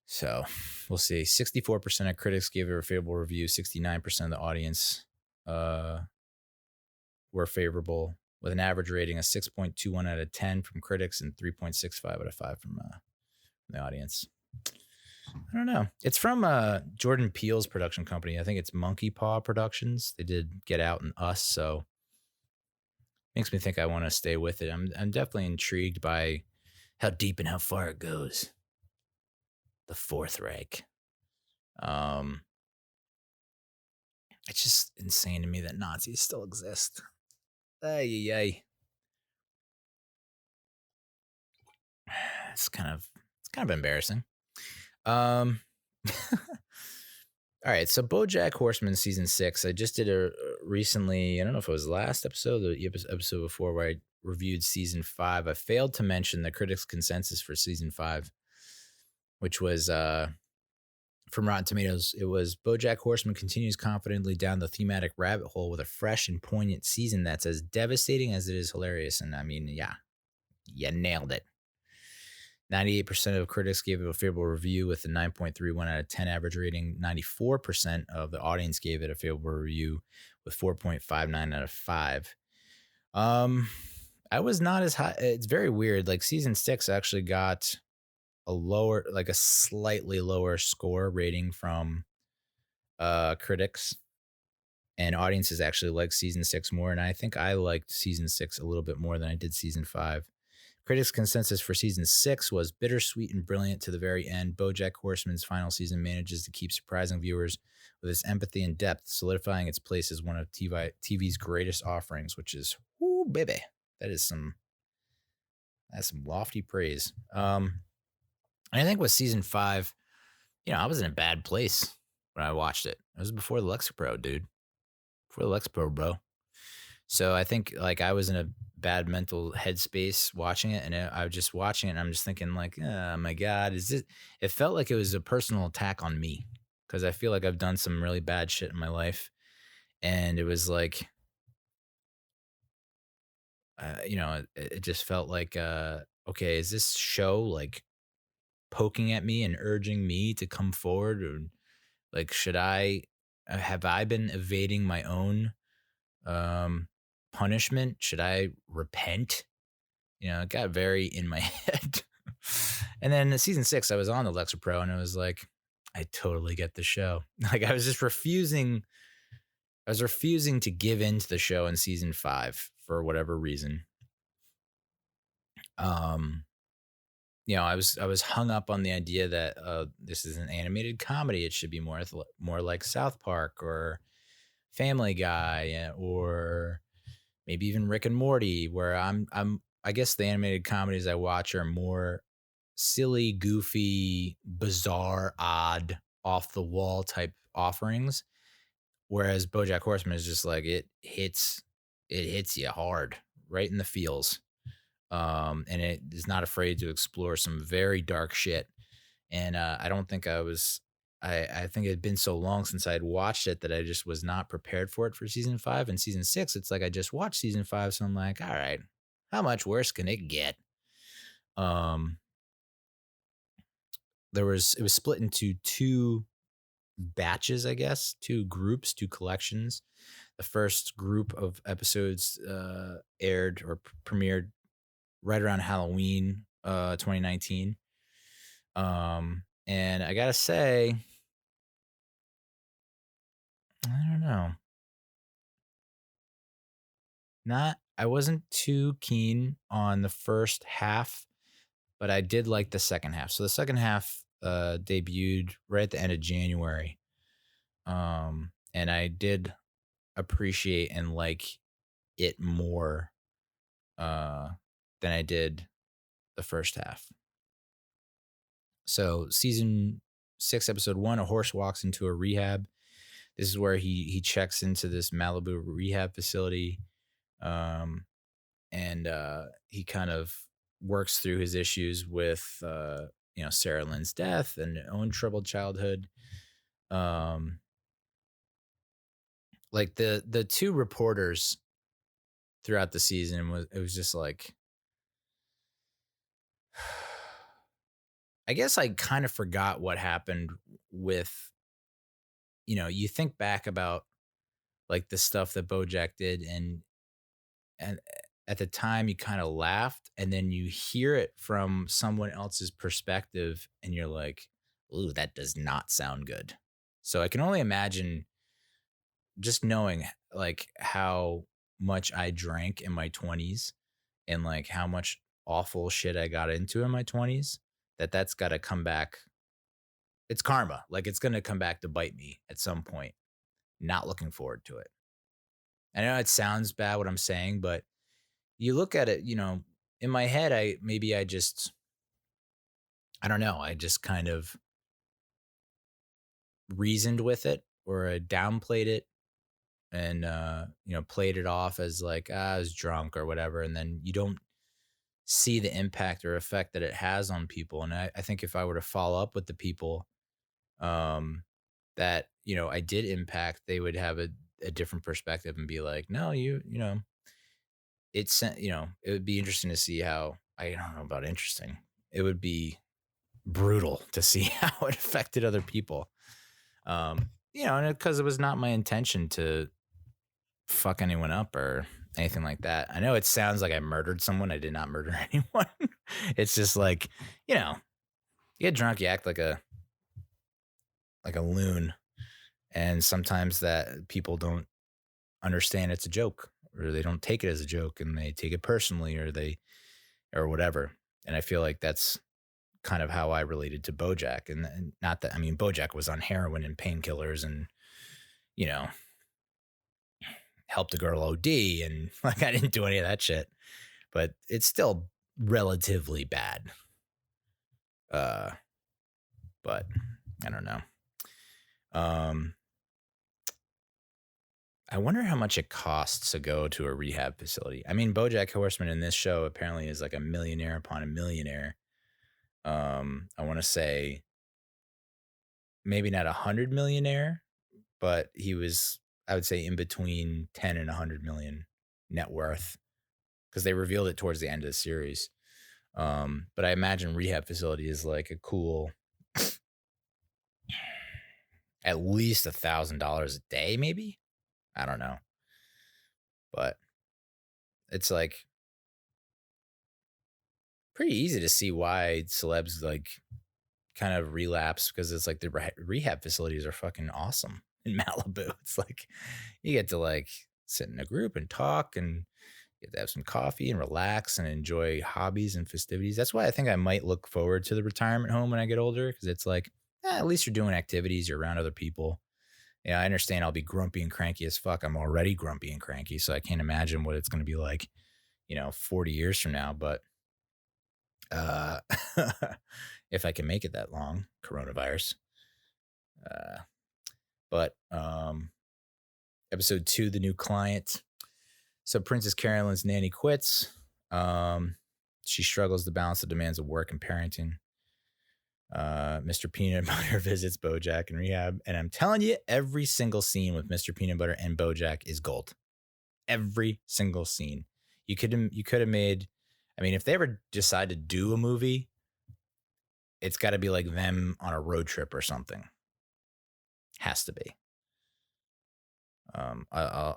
So we'll see. 64% of critics gave it a favorable review. 69% of the audience were favorable, with an average rating of 6.21 out of 10 from critics and 3.65 out of 5 from the audience. I don't know. It's from Jordan Peele's production company. I think it's Monkey Paw Productions. They did Get Out and Us, so makes me think I want to stay with it. I'm definitely intrigued by how deep and how far it goes. The Fourth Reich. It's just insane to me that Nazis still exist. Ay. It's kind of embarrassing. All right, so Bojack Horseman season 6. I just did a recently, I don't know if it was the last episode or the episode before, where I reviewed season 5. I failed to mention the critics' consensus for season 5, which was from Rotten Tomatoes. It was Bojack Horseman continues confidently down the thematic rabbit hole with a fresh and poignant season that's as devastating as it is hilarious. And I mean, yeah, you nailed it. 98% of critics gave it a favorable review with a 9.31 out of 10 average rating. 94% of the audience gave it a favorable review with 4.59 out of 5. I was not as high. It's very weird. Like season 6 actually got a slightly lower score rating from critics, and audiences actually liked season 6 more. And I think I liked season 6 a little bit more than I did season 5. Critics' consensus for season 6 was bittersweet and brilliant to the very end. Bojack Horseman's final season manages to keep surprising viewers with its empathy and depth, solidifying its place as one of TV's greatest offerings, which is, whoo, baby. That's some lofty praise. And I think with season 5, I was in a bad place when I watched it. It was before the Lexapro, dude. Before the Lexapro, bro. So I think I was in a bad mental headspace watching it, and I was just watching it and I'm just thinking oh my God, it felt like it was a personal attack on me, because I feel like I've done some really bad shit in my life. And it was like, it just felt like, okay, is this show poking at me and urging me to come forward, or have I been evading my own punishment? Should I repent? It got very in my head. And then in season 6, I was on the Lexapro, and it was like, I totally get the show. I was just refusing I was refusing to give in to the show in season 5 for whatever reason. I was hung up on the idea that this is an animated comedy. It should be more like South Park or Family Guy, or maybe even Rick and Morty, where I guess the animated comedies I watch are more silly, goofy, bizarre, odd, off the wall type offerings. Whereas BoJack Horseman is just like it hits you hard, right in the feels. And it is not afraid to explore some very dark shit. And I don't think I think it had been so long since I had watched it that I just was not prepared for it for season 5. And season 6, it's like I just watched season 5, so I'm like, all right, how much worse can it get? It was split into 2 batches, I guess, 2 groups, 2 collections. The first group of episodes aired or premiered right around Halloween 2019. And I gotta say, I don't know. I wasn't too keen on the first half, but I did like the second half. So the second half debuted right at the end of January. And I did appreciate and like it more than I did the first half. So season 6, episode 1, a horse walks into a rehab. This is where he checks into this Malibu rehab facility. And he kind of works through his issues with Sarah Lynn's death and own troubled childhood. Like the 2 reporters throughout the season it was just like, I guess I kind of forgot what happened with, you think back about like the stuff that Bojack did, and at the time you kind of laughed, and then you hear it from someone else's perspective and you're like, ooh, that does not sound good. So I can only imagine, just knowing like how much I drank in my 20s and like how much awful shit I got into in my 20s, that's got to come back. It's karma. Like, it's going to come back to bite me at some point. Not looking forward to it. I know it sounds bad what I'm saying, but you look at it, in my head, I don't know. I just kind of reasoned with it, or I downplayed it, and, played it off as like, I was drunk or whatever. And then you don't see the impact or effect that it has on people. And I think if I were to follow up with the people that, I did impact, they would have a different perspective and be like, no, it would be interesting to see how, I don't know about interesting. It would be brutal to see how it affected other people. And because it was not my intention to fuck anyone up or anything like that. I know it sounds like I murdered someone. I did not murder anyone. It's just like, you get drunk, you act like a loon. And sometimes that people don't understand it's a joke, or they don't take it as a joke and they take it personally, or whatever. And I feel like that's kind of how I related to Bojack. And not that, I mean, Bojack was on heroin and painkillers and, helped a girl OD, and like, I didn't do any of that shit, but it's still relatively bad. But I don't know. I wonder how much it costs to go to a rehab facility. I mean, Bojack Horseman in this show apparently is like a millionaire upon a millionaire. I want to say maybe not 100 millionaire, but he was, I would say, in between 10 and 100 million net worth, because they revealed it towards the end of the series. But I imagine rehab facility is like a cool, at least $1,000 a day, maybe. I don't know, but it's like pretty easy to see why celebs like kind of relapse, because it's like the rehab facilities are fucking awesome. in Malibu. It's like you get to like sit in a group and talk and get to have some coffee and relax and enjoy hobbies and festivities. That's why I think I might look forward to the retirement home when I get older, because it's like, at least you're doing activities, you're around other people. Yeah, I understand I'll be grumpy and cranky as fuck. I'm already grumpy and cranky, so I can't imagine what it's going to be like, 40 years from now. But uh, if I can make it that long, coronavirus. But episode 2, the new client. So Princess Carolyn's nanny quits. She struggles to balance the demands of work and parenting. Mr. Peanut Butter visits Bojack in rehab. And I'm telling you, every single scene with Mr. Peanut Butter and Bojack is gold. Every single scene. You could have made, if they ever decide to do a movie, it's got to be like them on a road trip or something. Has to be. I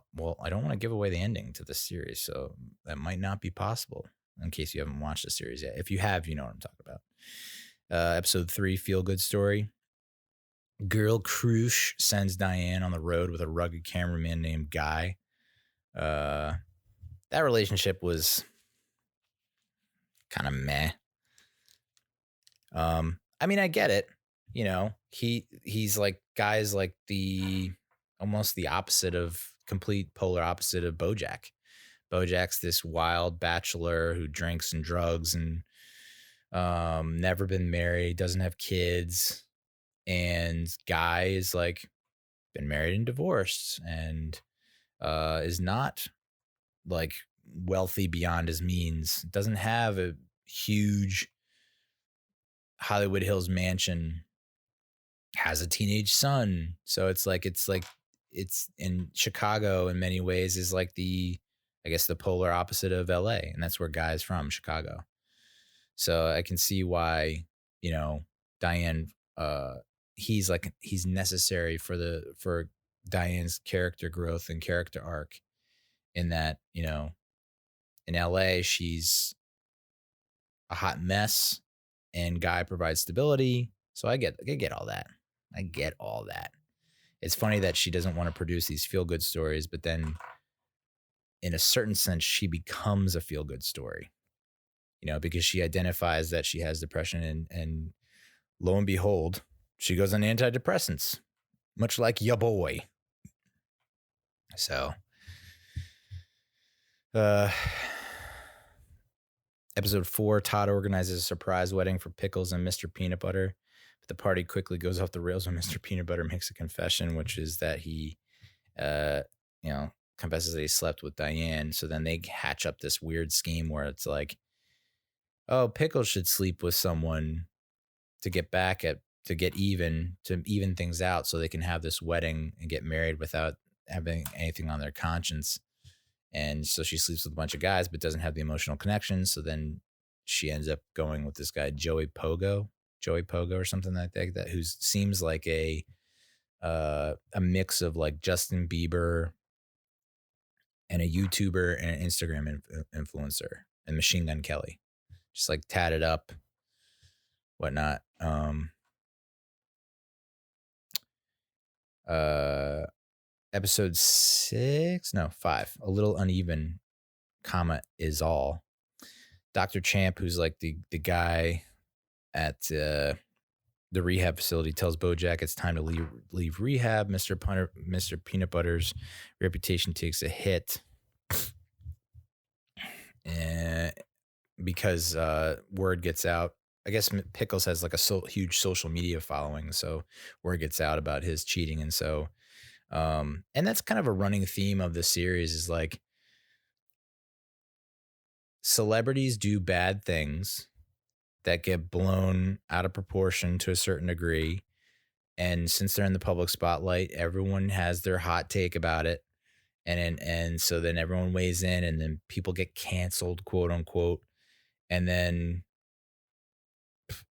don't want to give away the ending to this series, so that might not be possible in case you haven't watched the series yet. If you have, you know what I'm talking about. Episode 3, Feel Good Story. Girl Crush sends Diane on the road with a rugged cameraman named Guy. That relationship was kind of meh. I get it. He's like, Guy's like almost the complete polar opposite of Bojack. Bojack's this wild bachelor who drinks and drugs and never been married, doesn't have kids. And Guy is like been married and divorced and is not like wealthy beyond his means, doesn't have a huge Hollywood Hills mansion, has a teenage son. So it's in Chicago in many ways is like the polar opposite of LA. And that's where Guy's from, Chicago. So I can see why, Diane, he's necessary for Diane's character growth and character arc, in that, in LA, she's a hot mess and Guy provides stability. So I get all that. I get all that. It's funny that she doesn't want to produce these feel-good stories, but then in a certain sense, she becomes a feel-good story, because she identifies that she has depression and lo and behold, she goes on antidepressants, much like ya boy. So, episode 4, Todd organizes a surprise wedding for Pickles and Mr. Peanut Butter. But the party quickly goes off the rails when Mr. Peanut Butter makes a confession, which is that he, confesses that he slept with Diane. So then they hatch up this weird scheme where it's like, oh, Pickles should sleep with someone to even things out so they can have this wedding and get married without having anything on their conscience. And so she sleeps with a bunch of guys, but doesn't have the emotional connection. So then she ends up going with this guy, Joey Pogo or something like that, who seems like a mix of like Justin Bieber and a YouTuber and an Instagram influencer, and Machine Gun Kelly, just like tatted up, whatnot. Episode 5, A Little Uneven, is all. Dr. Champ, who's like the guy at the rehab facility, tells Bojack it's time to leave rehab. Mr. Peanut Butter's reputation takes a hit because word gets out. I guess Pickles has like a huge social media following, so word gets out about his cheating. And so and that's kind of a running theme of the series, is like celebrities do bad things that get blown out of proportion to a certain degree. And since they're in the public spotlight, everyone has their hot take about it. And so then everyone weighs in, and then people get canceled, quote unquote. And then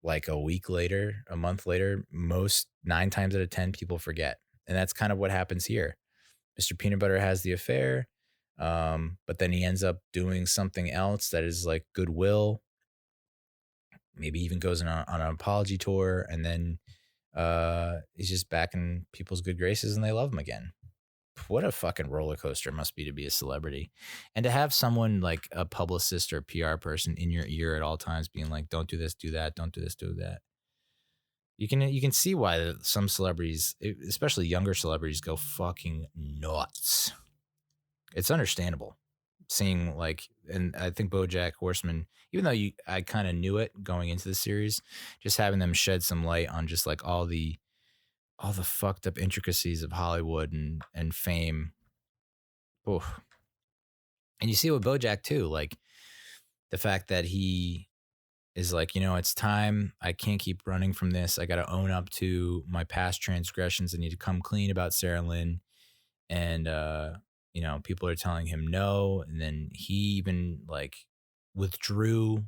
like a week later, a month later, 9 times out of 10 people forget. And that's kind of what happens here. Mr. Peanut Butter has the affair, but then he ends up doing something else that is like goodwill. Maybe even goes on an apology tour, and then he's just back in people's good graces and they love him again. What a fucking roller coaster it must be to be a celebrity, and to have someone like a publicist or a PR person in your ear at all times being like, don't do this, do that, don't do this, do that. You can see why some celebrities, especially younger celebrities, go fucking nuts. It's understandable. Seeing like, and I think Bojack Horseman, even though I kind of knew it going into the series, just having them shed some light on just like all the fucked up intricacies of Hollywood and fame. Oof. And you see it with Bojack too, like the fact that he is like, it's time. I can't keep running from this. I got to own up to my past transgressions. I need to come clean about Sarah Lynn. And, people are telling him no. And then he even like withdrew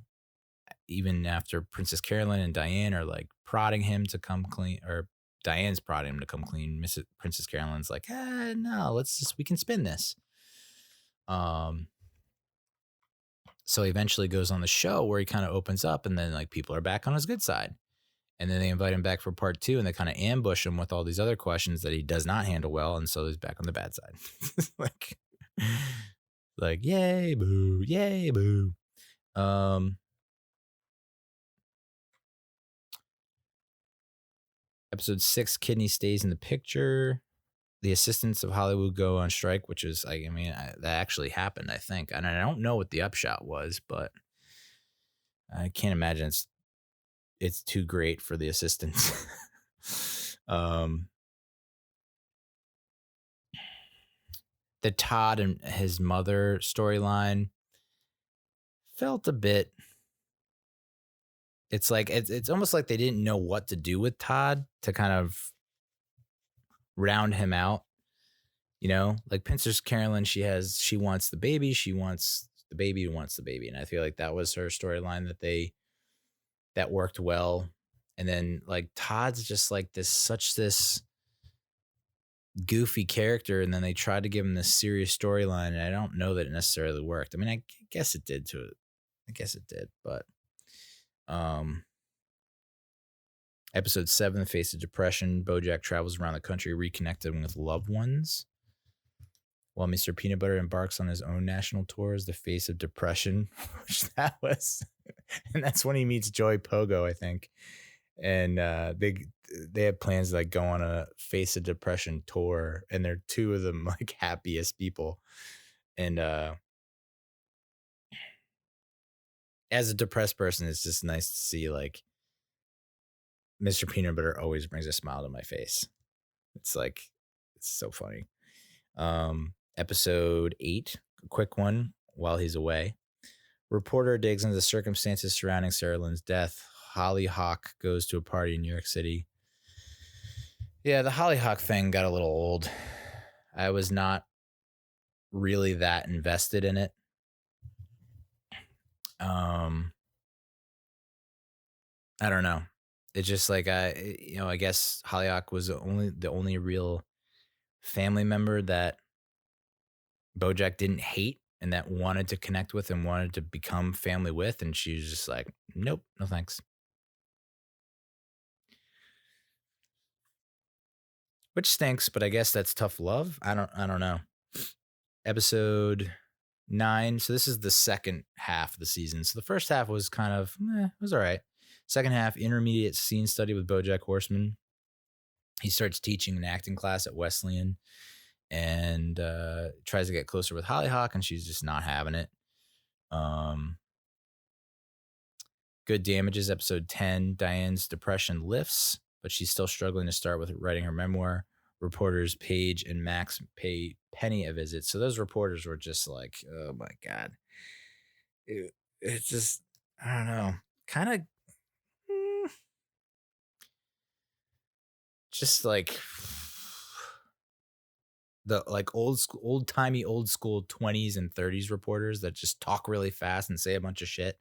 even after Princess Carolyn and Diane are like prodding him to come clean, or Diane's prodding him to come clean. Princess Carolyn's like, no, we can spin this. So he eventually goes on the show where he kind of opens up, and then like people are back on his good side. And then they invite him back for part 2, and they kind of ambush him with all these other questions that he does not handle well. And so he's back on the bad side. like, yay, boo, yay, boo. Episode 6, Kidney stays in the picture. The assistants of Hollywood go on strike, which is, that actually happened, I think. And I don't know what the upshot was, but I can't imagine it's too great for the assistants. The Todd and his mother storyline felt a bit. It's like it's almost like they didn't know what to do with Todd to kind of round him out. Like Princess Carolyn, she wants the baby, she wants the baby who wants the baby, and I feel like that was her storyline that worked well. And then like Todd's just like this goofy character, and then they tried to give him this serious storyline, and I don't know that it necessarily worked. I mean, I guess it did but episode 7, The Face of Depression. Bojack travels around the country reconnecting with loved ones while Mr. Peanut Butter embarks on his own national tours, The Face of Depression, which that was, and that's when he meets Joey Pogo, I think. And they have plans to like go on a Face of Depression tour, and they're two of the like happiest people. And as a depressed person, it's just nice to see like Mr. Peanut Butter always brings a smile to my face. It's so funny. Episode 8, a quick one. While he's away, reporter digs into the circumstances surrounding Sarah Lynn's death. Hollyhock goes to a party in New York City. Yeah, the Hollyhock thing got a little old. I was not really that invested in it. I don't know. It's just like I guess Hollyhock was the only real family member that Bojack didn't hate and that wanted to connect with and wanted to become family with, and she was just like, nope, no thanks. Which stinks, but I guess that's tough love. I don't know. Episode 9. So this is the second half of the season. So the first half was kind of, it was all right. Second half, intermediate scene study with Bojack Horseman. He starts teaching an acting class at Wesleyan and tries to get closer with Hollyhock, and she's just not having it. Good Damages, episode 10. Diane's depression lifts, but she's still struggling to start with writing her memoir. Reporters Paige and Max pay Penny a visit. So those reporters were just like, oh my God. It's just, I don't know, kind of just like the like old school 20s and 30s reporters that just talk really fast and say a bunch of shit.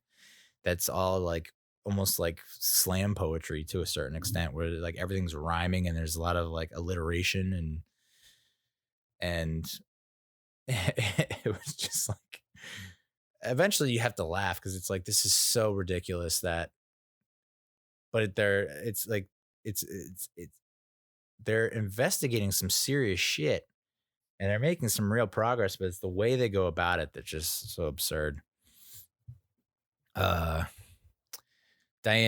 That's all like almost like slam poetry to a certain extent, where like everything's rhyming and there's a lot of like alliteration and it was just like, eventually you have to laugh because it's like, this is so ridiculous that, but it's like it's they're investigating some serious shit and they're making some real progress, but it's the way they go about it that's just so absurd. Diane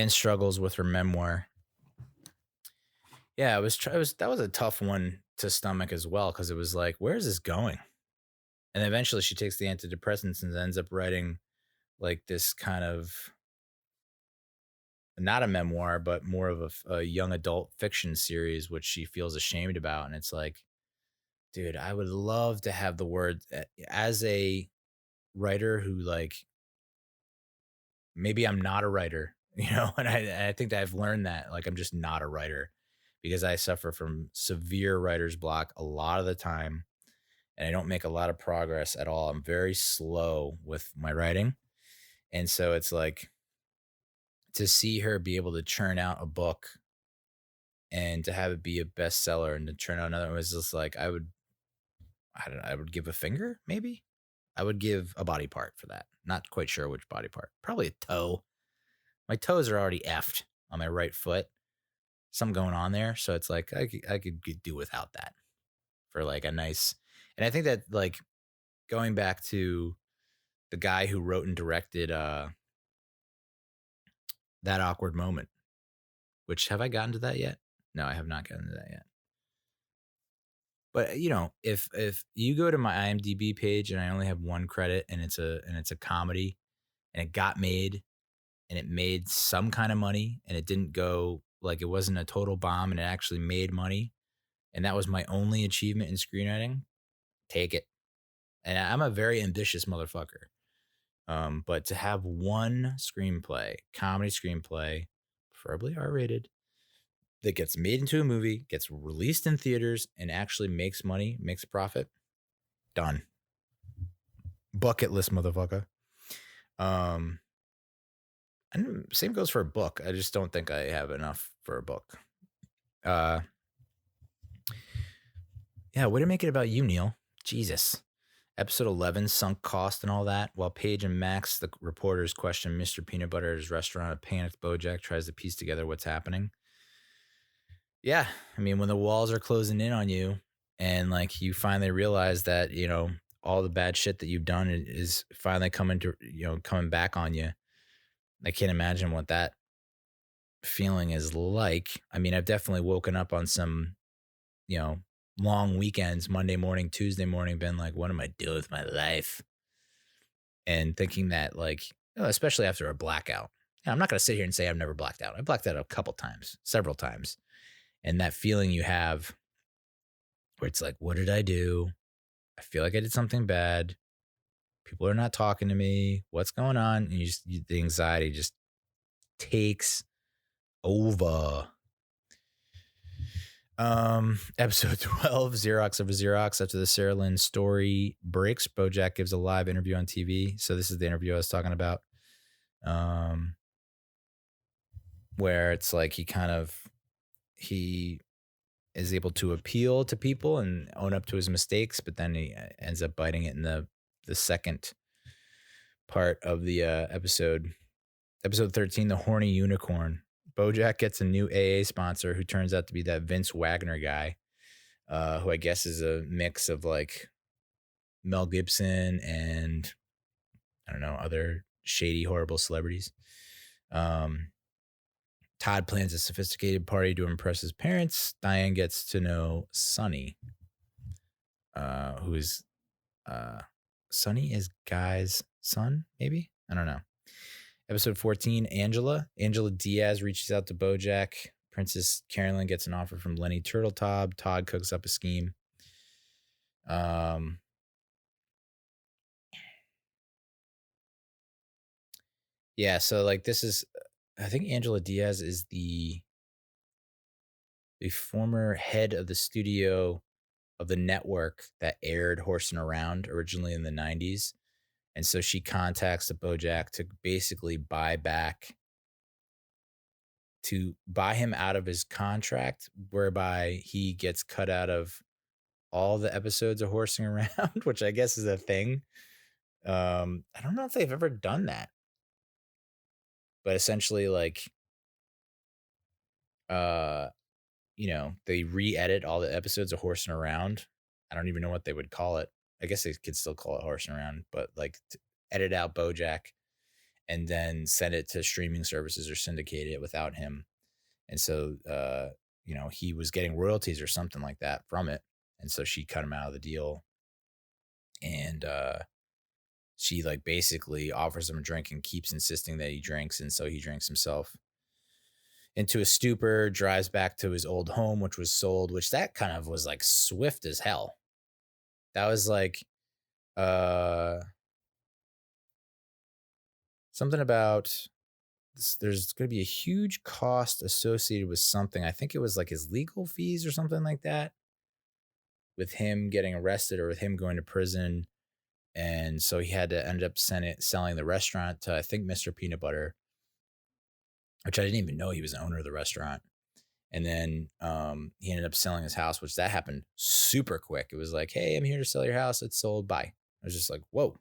struggles with her memoir. Yeah, that was a tough one to stomach as well, because it was like, where is this going? And eventually she takes the antidepressants and ends up writing like this kind of, not a memoir, but more of a young adult fiction series, which she feels ashamed about. And it's like, dude, I would love to have the words as a writer who, like, maybe I'm not a writer, and I think that I've learned that, like, I'm just not a writer because I suffer from severe writer's block a lot of the time and I don't make a lot of progress at all. I'm very slow with my writing. And so it's like, to see her be able to churn out a book and to have it be a bestseller and to churn out another one was just like, I don't know, I would give a finger, maybe. I would give a body part for that. Not quite sure which body part. Probably a toe. My toes are already effed on my right foot. Something going on there. So it's like, I could do without that for like a nice. And I think that, like, going back to the guy who wrote and directed That Awkward Moment, which, have I gotten to that yet? No, I have not gotten to that yet. But if you go to my IMDb page and I only have one credit and it's a comedy and it got made and it made some kind of money and it didn't go, like, it wasn't a total bomb and it actually made money, and that was my only achievement in screenwriting, take it. And I'm a very ambitious motherfucker. But to have one screenplay, comedy screenplay, preferably R-rated, that gets made into a movie, gets released in theaters, and actually makes money, makes profit, done. Bucket list, motherfucker. And same goes for a book. I just don't think I have enough for a book. Yeah, way to make it about you, Neil. Jesus. Episode 11, sunk cost and all that. While Paige and Max, the reporters, question Mr. Peanut Butter at his restaurant, a panicked Bojack tries to piece together what's happening. Yeah, I mean, when the walls are closing in on you and, like, you finally realize that, all the bad shit that you've done is finally coming back on you. I can't imagine what that feeling is like. I mean, I've definitely woken up on some, long weekends, Monday morning, Tuesday morning, been like, what am I doing with my life? And thinking that, like, especially after a blackout. I'm not going to sit here and say I've never blacked out. I blacked out a couple times, several times. And that feeling you have where it's like, what did I do? I feel like I did something bad. People are not talking to me. What's going on? And the anxiety just takes over. Episode 12, Xerox over Xerox. After the Sarah Lynn story breaks, Bojack gives a live interview on TV. So this is the interview I was talking about. Where it's like he is able to appeal to people and own up to his mistakes, but then he ends up biting it in the second part of the episode. Episode 13, The Horny Unicorn. Bojack gets a new AA sponsor who turns out to be that Vince Wagner guy, who I guess is a mix of, like, Mel Gibson and, I don't know, other shady, horrible celebrities. Todd plans a sophisticated party to impress his parents. Diane gets to know Sonny, who is Sonny is Guy's son, maybe? I don't know. Episode 14, Angela. Angela Diaz reaches out to Bojack. Princess Carolyn gets an offer from Lenny Turtletop. Todd cooks up a scheme. Yeah, so, like, this is, I think Angela Diaz is the former head of the studio of the network that aired Horsing Around originally in the 90s. And so she contacts the Bojack to basically buy him out of his contract, whereby he gets cut out of all the episodes of Horsing Around, which I guess is a thing. I don't know if they've ever done that, but essentially, like, they re-edit all the episodes of Horsing Around. I don't even know what they would call it. I guess they could still call it Horsing Around, but like edit out Bojack and then send it to streaming services or syndicate it without him. And so, he was getting royalties or something like that from it. And so she cut him out of the deal. And she like basically offers him a drink and keeps insisting that he drinks. And so he drinks himself into a stupor, drives back to his old home, which was sold, which that kind of was like swift as hell. That was like something about there's going to be a huge cost associated with something. I think it was like his legal fees or something like that, with him getting arrested or with him going to prison. And so he had to end up selling the restaurant to, I think, Mr. Peanut Butter, which I didn't even know he was the owner of the restaurant. And then he ended up selling his house, which that happened super quick. It was like, hey, I'm here to sell your house. It's sold. Bye. I was just like, whoa.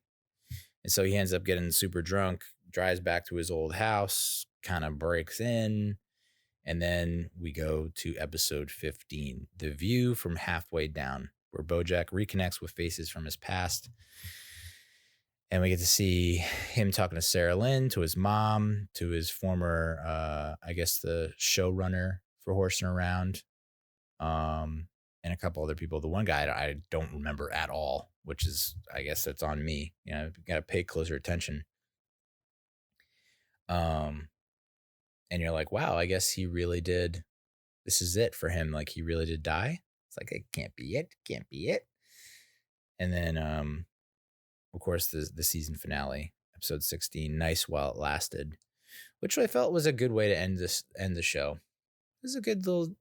And so he ends up getting super drunk, drives back to his old house, kind of breaks in. And then we go to episode 15, The View from Halfway Down, where Bojack reconnects with faces from his past. And we get to see him talking to Sarah Lynn, to his mom, to his former, I guess, the showrunner for Horsing Around, and a couple other people. The one guy I don't remember at all, which is, I guess that's on me. Got to pay closer attention. And you're like, wow, I guess he really did. This is it for him. Like, he really did die. It's like, it can't be it. Can't be it. And then, of course, the season finale, episode 16, Nice While It Lasted, which I felt was a good way to end the show. It was a good little,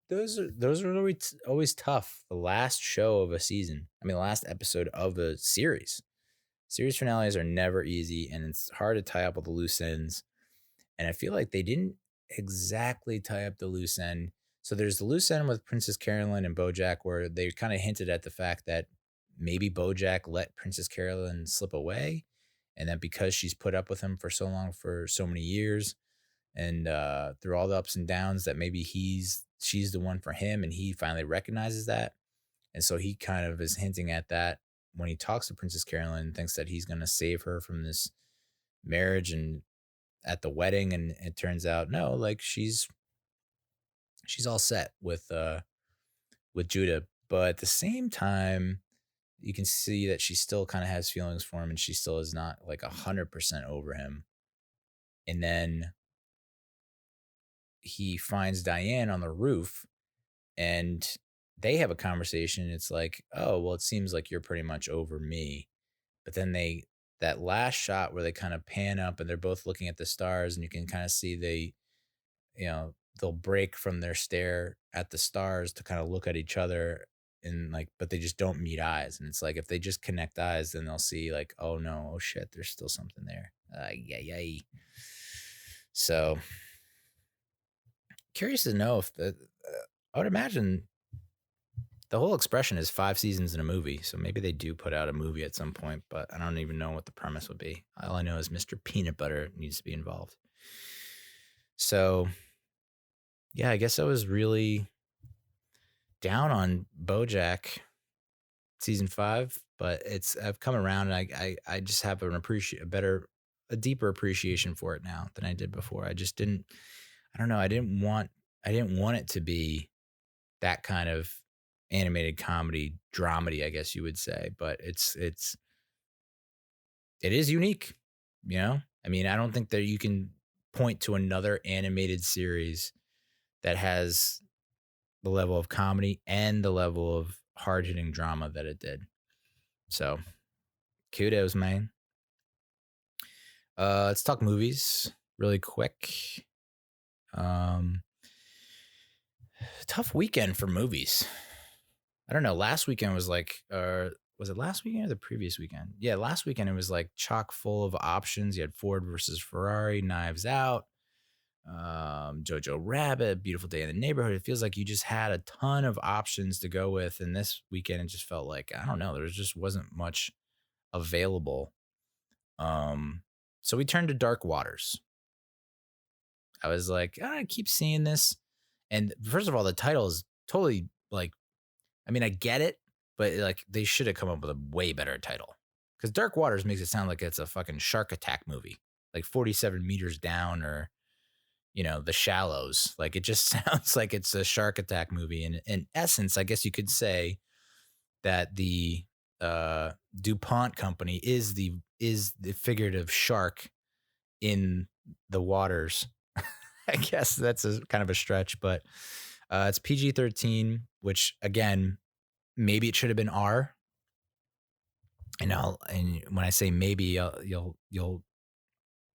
those are always tough. The last show of a season. I mean, the last episode of a series. Series finales are never easy, and it's hard to tie up all the loose ends. And I feel like they didn't exactly tie up the loose end. So there's the loose end with Princess Carolyn and Bojack, where they kind of hinted at the fact that maybe Bojack let Princess Carolyn slip away, and that because she's put up with him for so long, for so many years, and through all the ups and downs, that maybe she's the one for him, and he finally recognizes that. And so he kind of is hinting at that when he talks to Princess Carolyn, and thinks that he's going to save her from this marriage and at the wedding. And it turns out, no, like she's all set with Judah. But at the same time, you can see that she still kind of has feelings for him, and she still is not like 100% over him. And then he finds Diane on the roof, and they have a conversation. It's like, oh, well, it seems like you're pretty much over me. But then that last shot where they kind of pan up and they're both looking at the stars, and you can kind of see they'll break from their stare at the stars to kind of look at each other, and like, but they just don't meet eyes. And it's like, if they just connect eyes, then they'll see like, oh no, oh shit, there's still something there. Yay. So curious to know if I would imagine the whole expression is 5 seasons in a movie. So maybe they do put out a movie at some point, but I don't even know what the premise would be. All I know is Mr. Peanut Butter needs to be involved. So yeah, I guess I was really down on Bojack season 5, but I've come around, and I just have a deeper appreciation for it now than I did before. I just didn't, I don't know. I didn't want it to be that kind of animated comedy dramedy, I guess you would say, but it is unique. I mean, I don't think that you can point to another animated series that has the level of comedy and the level of hard-hitting drama that it did. So kudos, man. Let's talk movies really quick. Tough weekend for movies. I don't know. Last weekend was like, was it last weekend or the previous weekend? Yeah, last weekend it was like chock full of options. You had Ford versus Ferrari, Knives Out, Jojo Rabbit, Beautiful Day in the Neighborhood. It feels like you just had a ton of options to go with. And this weekend, it just felt like, I don't know, there just wasn't much available. So we turned to Dark Waters. I was like, I keep seeing this. And first of all, the title is totally like, I mean, I get it, but like they should have come up with a way better title. Because Dark Waters makes it sound like it's a fucking shark attack movie, like 47 meters down, or The Shallows. Like it just sounds like it's a shark attack movie. And in essence, I guess you could say that the DuPont company is the figurative shark in the waters. I guess that's kind of a stretch, but it's PG-13, which again, maybe it should have been R. And when I say maybe, you'll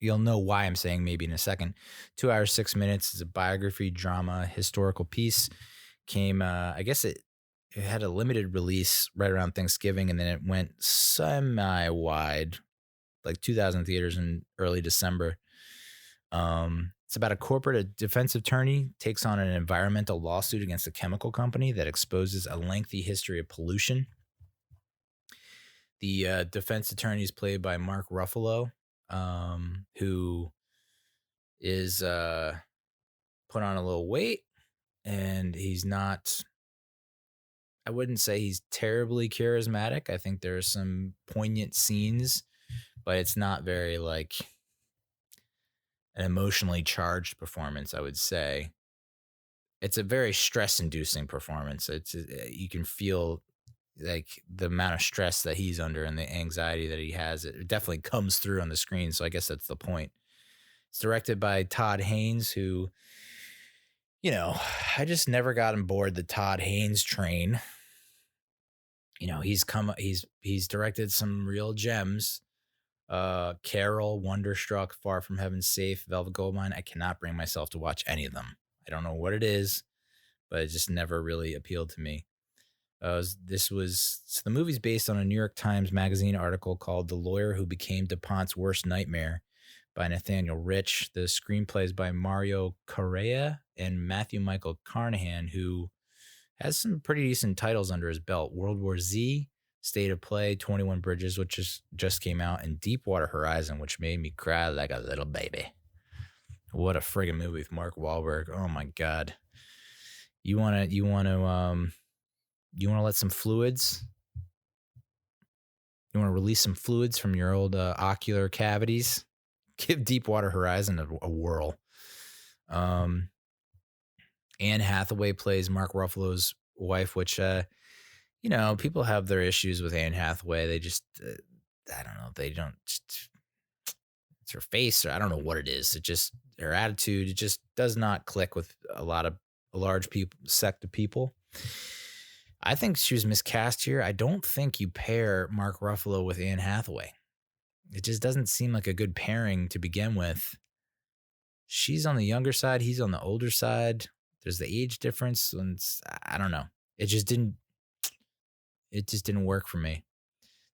know why I'm saying maybe in a second. 2 hours, 6 minutes is a biography, drama, historical piece. Came, I guess it had a limited release right around Thanksgiving, and then it went semi-wide, like 2,000 theaters in early December. It's about a corporate defense attorney takes on an environmental lawsuit against a chemical company that exposes a lengthy history of pollution. The defense attorney is played by Mark Ruffalo, who is put on a little weight, and he's not, I wouldn't say he's terribly charismatic. I think there are some poignant scenes, but it's not very like an emotionally charged performance, I would say. It's a very stress-inducing performance. You can feel like the amount of stress that he's under and the anxiety that he has. It definitely comes through on the screen, so I guess that's the point. It's directed by Todd Haynes, who, I just never got on board the Todd Haynes train. He's directed some real gems. Carol, Wonderstruck, Far From Heaven Safe, Velvet Goldmine. I cannot bring myself to watch any of them. I don't know what it is, but it just never really appealed to me. The movie's based on a New York Times Magazine article called "The Lawyer Who Became DuPont's Worst Nightmare" by Nathaniel Rich. The screenplay is by Mario Correa and Matthew Michael Carnahan, who has some pretty decent titles under his belt: World War Z, State of Play, 21 Bridges, which just came out, and Deepwater Horizon, which made me cry like a little baby. What a friggin' movie with Mark Wahlberg. Oh my God. You want to let some fluids? You want to release some fluids from your old ocular cavities? Give Deepwater Horizon a whirl. Anne Hathaway plays Mark Ruffalo's wife, which, people have their issues with Anne Hathaway. They just, I don't know. They don't, it's her face, or I don't know what it is. It just, her attitude, it just does not click with a large sect of people. I think she was miscast here. I don't think you pair Mark Ruffalo with Anne Hathaway. It just doesn't seem like a good pairing to begin with. She's on the younger side. He's on the older side. There's the age difference. And I don't know. It just didn't work for me.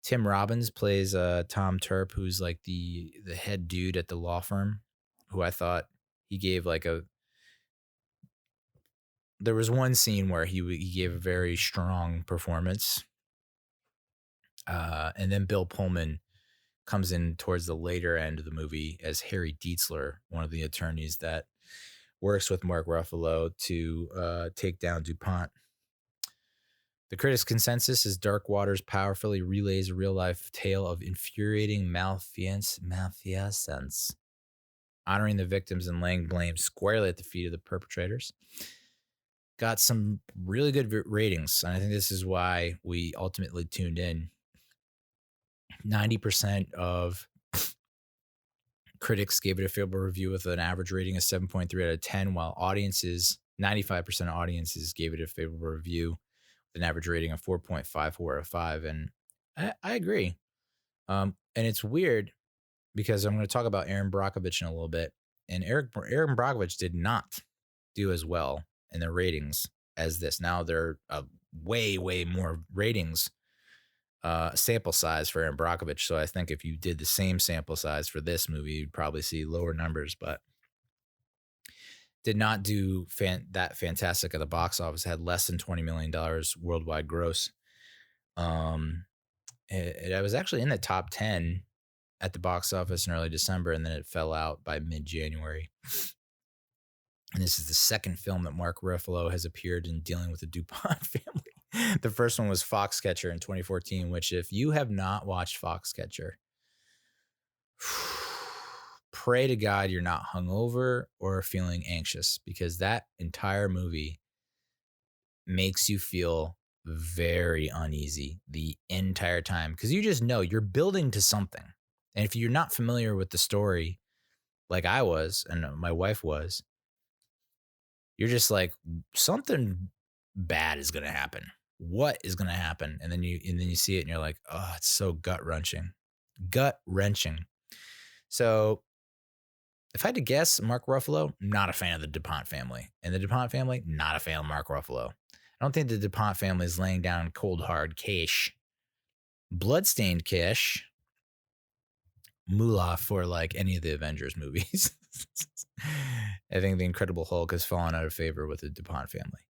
Tim Robbins plays Tom Turp, who's like the head dude at the law firm, who I thought he gave there was one scene where he gave a very strong performance. And then Bill Pullman comes in towards the later end of the movie as Harry Dietzler, one of the attorneys that works with Mark Ruffalo to take down DuPont. The critics' consensus is Dark Waters powerfully relays a real-life tale of infuriating malfeasance, honoring the victims and laying blame squarely at the feet of the perpetrators. Got some really good ratings, and I think this is why we ultimately tuned in. 90% of critics gave it a favorable review with an average rating of 7.3 out of 10, while 95% of audiences gave it a favorable review with an average rating of 4.54 out of 5. And I agree. And it's weird because I'm going to talk about Erin Brockovich in a little bit. And Erin Brockovich did not do as well in their ratings as this. Now they're way, way more ratings sample size for Erin Brockovich. So I think if you did the same sample size for this movie, you'd probably see lower numbers, but did not do that fantastic at the box office. Had less than $20 million worldwide gross. It was actually in the top 10 at the box office in early December, and then it fell out by mid-January. And this is the second film that Mark Ruffalo has appeared in dealing with the DuPont family. The first one was Foxcatcher in 2014, which if you have not watched Foxcatcher, pray to God you're not hungover or feeling anxious, because that entire movie makes you feel very uneasy the entire time, because you just know you're building to something. And if you're not familiar with the story, like I was and my wife was, you're just like, something bad is going to happen. What is going to happen? And then you see it and you're like, oh, it's so gut wrenching. So if I had to guess, Mark Ruffalo, not a fan of the DuPont family. And the DuPont family, not a fan of Mark Ruffalo. I don't think the DuPont family is laying down cold, hard cash, bloodstained cash, moolah for like any of the Avengers movies. I think the Incredible Hulk has fallen out of favor with the DuPont family.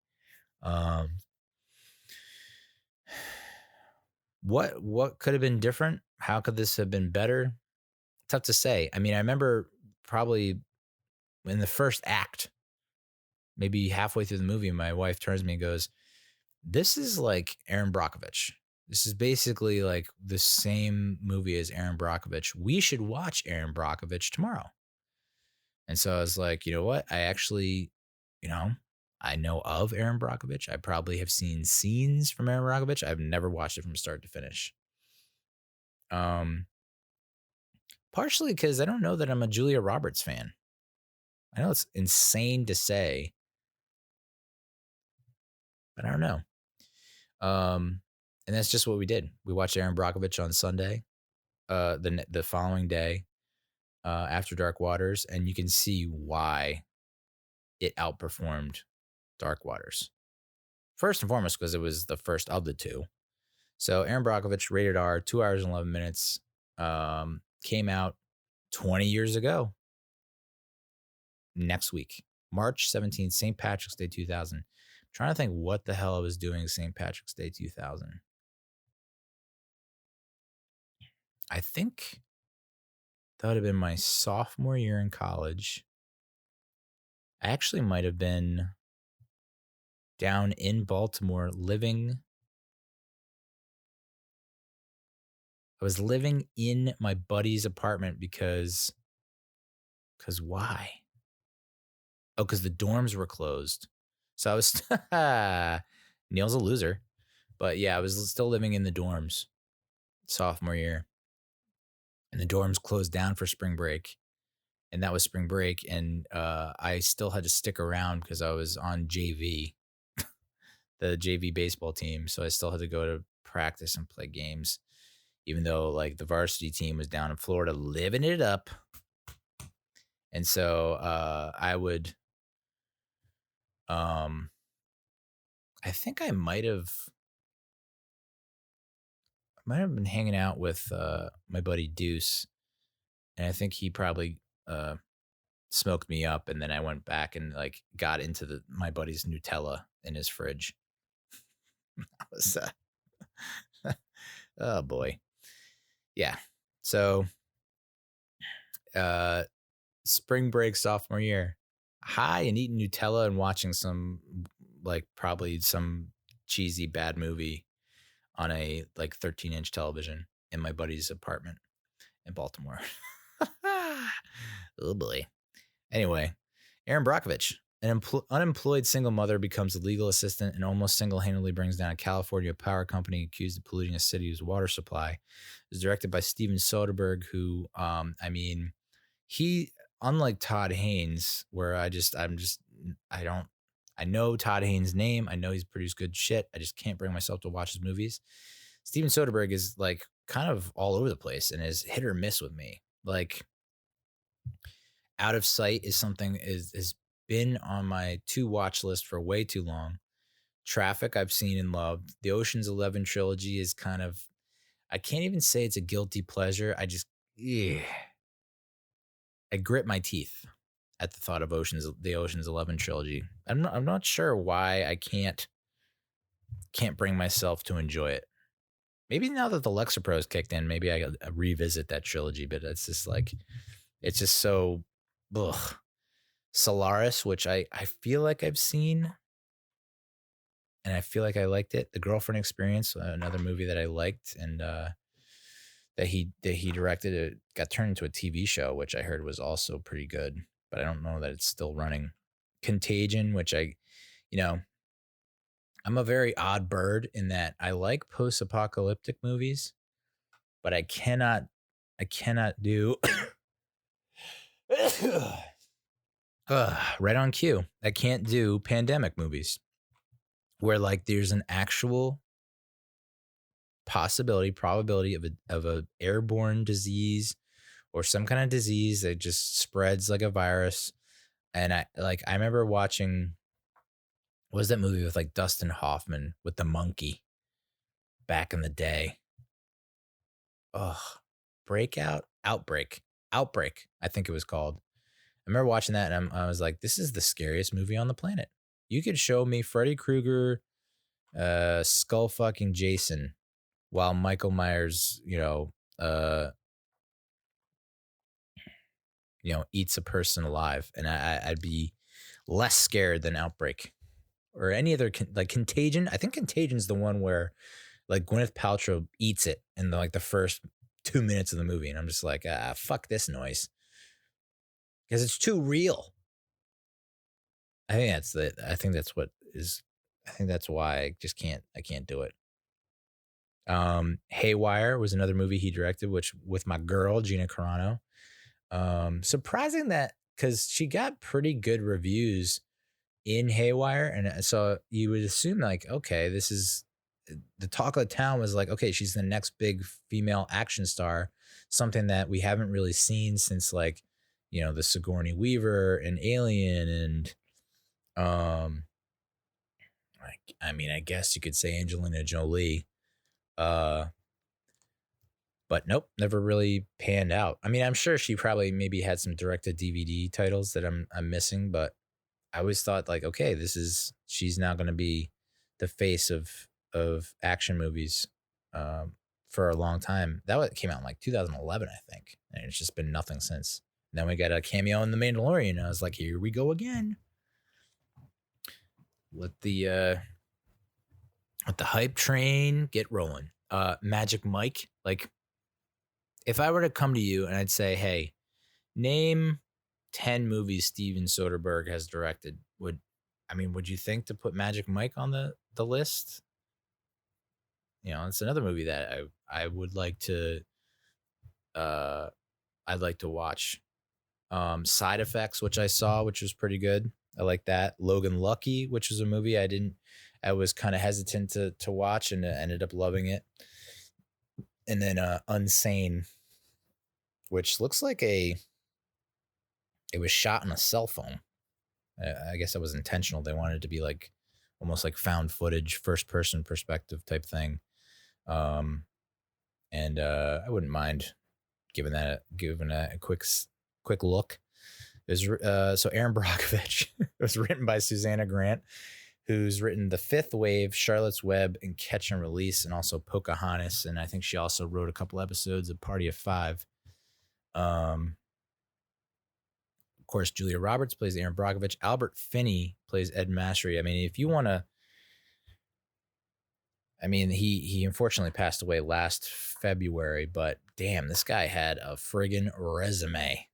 What could have been different? How could this have been better? Tough to say. I mean, I remember probably in the first act, maybe halfway through the movie, my wife turns to me and goes, this is like Erin Brockovich. This is basically like the same movie as Erin Brockovich. We should watch Erin Brockovich tomorrow. And so I was like, you know what? I actually, I know of Erin Brockovich. I probably have seen scenes from Erin Brockovich. I've never watched it from start to finish. Partially because I don't know that I'm a Julia Roberts fan. I know it's insane to say, but I don't know. And that's just what we did. We watched Erin Brockovich on Sunday, the following day, after Dark Waters, and you can see why it outperformed Dark Waters. First and foremost, because it was the first of the two. So Erin Brockovich, rated R, 2 hours and 11 minutes, came out 20 years ago. Next week, March 17th, St. Patrick's Day 2000. I'm trying to think what the hell I was doing St. Patrick's Day 2000. I think that would have been my sophomore year in college. I actually might have been down in Baltimore living. I was living in my buddy's apartment because why? Oh, because the dorms were closed. So I was, Neil's a loser. But yeah, I was still living in the dorms sophomore year. And the dorms closed down for spring break. And that was spring break. And I still had to stick around because I was on JV, the JV baseball team. So I still had to go to practice and play games, even though like the varsity team was down in Florida living it up. And so I would, I think I might have been hanging out with my buddy Deuce, and I think he probably smoked me up, and then I went back and like got into my buddy's Nutella in his fridge. That was oh boy, yeah. So spring break sophomore year, high and eating Nutella and watching some like probably some cheesy bad movie on a like 13-inch television in my buddy's apartment in Baltimore. Oh boy. Anyway, Erin Brockovich, an unemployed single mother, becomes a legal assistant and almost single-handedly brings down a California power company accused of polluting a city's water supply. It was directed by Steven Soderbergh, who, he, unlike Todd Haynes, where I know Todd Haynes' name. I know he's produced good shit. I just can't bring myself to watch his movies. Steven Soderbergh is like kind of all over the place and is hit or miss with me. Like, Out of Sight is something has been on my to-watch list for way too long. Traffic I've seen and loved. The Ocean's 11 trilogy is kind of, I can't even say it's a guilty pleasure. I just, I grit my teeth at the thought of the Ocean's 11 trilogy. I'm not sure why I can't bring myself to enjoy it. Maybe now that the Lexapro's kicked in, maybe I revisit that trilogy, but it's just like, it's just so, ugh. Solaris, which I feel like I've seen, and I feel like I liked it. The Girlfriend Experience, another movie that I liked, and that he directed. It got turned into a TV show, which I heard was also pretty good, but I don't know that it's still running. Contagion, which I'm a very odd bird in that I like post-apocalyptic movies, but I cannot do right on cue. I can't do pandemic movies where like there's an actual probability of a airborne disease or some kind of disease that just spreads like a virus. And I remember watching, what was that movie with like Dustin Hoffman with the monkey back in the day? Oh, Outbreak, I think it was called. I remember watching that and I was like, this is the scariest movie on the planet. You could show me Freddy Krueger, skull fucking Jason, while Michael Myers, eats a person alive, and I'd be less scared than Outbreak or any other like Contagion. I think Contagion's the one where like Gwyneth Paltrow eats it in the first 2 minutes of the movie, and I'm just like, fuck this noise, because it's too real. I think that's why I can't do it. Haywire was another movie he directed, which with my girl Gina Carano. Surprising that, because she got pretty good reviews in Haywire, and so you would assume like, okay, this is the talk of the town was like, okay, she's the next big female action star, something that we haven't really seen since like, the Sigourney Weaver and Alien, and I guess you could say Angelina Jolie. But nope, never really panned out. I mean, I'm sure she probably maybe had some direct-to-DVD titles that I'm missing, but I always thought like, okay, she's now going to be the face of action movies for a long time. That came out in like 2011, I think, and it's just been nothing since. And then we got a cameo in The Mandalorian. I was like, here we go again. Let the hype train get rolling. Magic Mike, like, if I were to come to you and I'd say, hey, name 10 movies Steven Soderbergh has directed, would you think to put Magic Mike on the list? It's another movie that I would like to I'd like to watch. Side Effects, which I saw, which was pretty good. I like that. Logan Lucky, which was a movie I was kind of hesitant to watch, and ended up loving it. And then Unsane, which looks like it was shot on a cell phone. I guess that was intentional. They wanted it to be like almost like found footage, first person perspective type thing. And I wouldn't mind giving that a quick look. It was so Erin Brockovich. It was written by Susanna Grant, who's written The Fifth Wave, Charlotte's Web, and Catch and Release, and also Pocahontas. And I think she also wrote a couple episodes of Party of Five. Of course, Julia Roberts plays Erin Brockovich. Albert Finney plays Ed Massery. I mean, if you want to, he unfortunately passed away last February, but damn, this guy had a friggin' resume.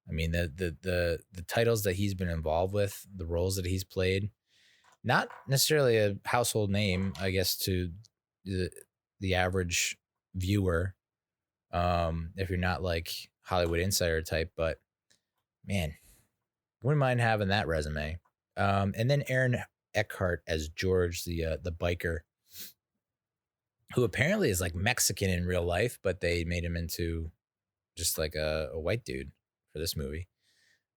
I mean, the titles that he's been involved with, the roles that he's played, not necessarily a household name, I guess, to the average viewer, if you're not like Hollywood Insider type, but man, wouldn't mind having that resume. And then Aaron Eckhart as George, the biker, who apparently is like Mexican in real life, but they made him into just like a white dude for this movie.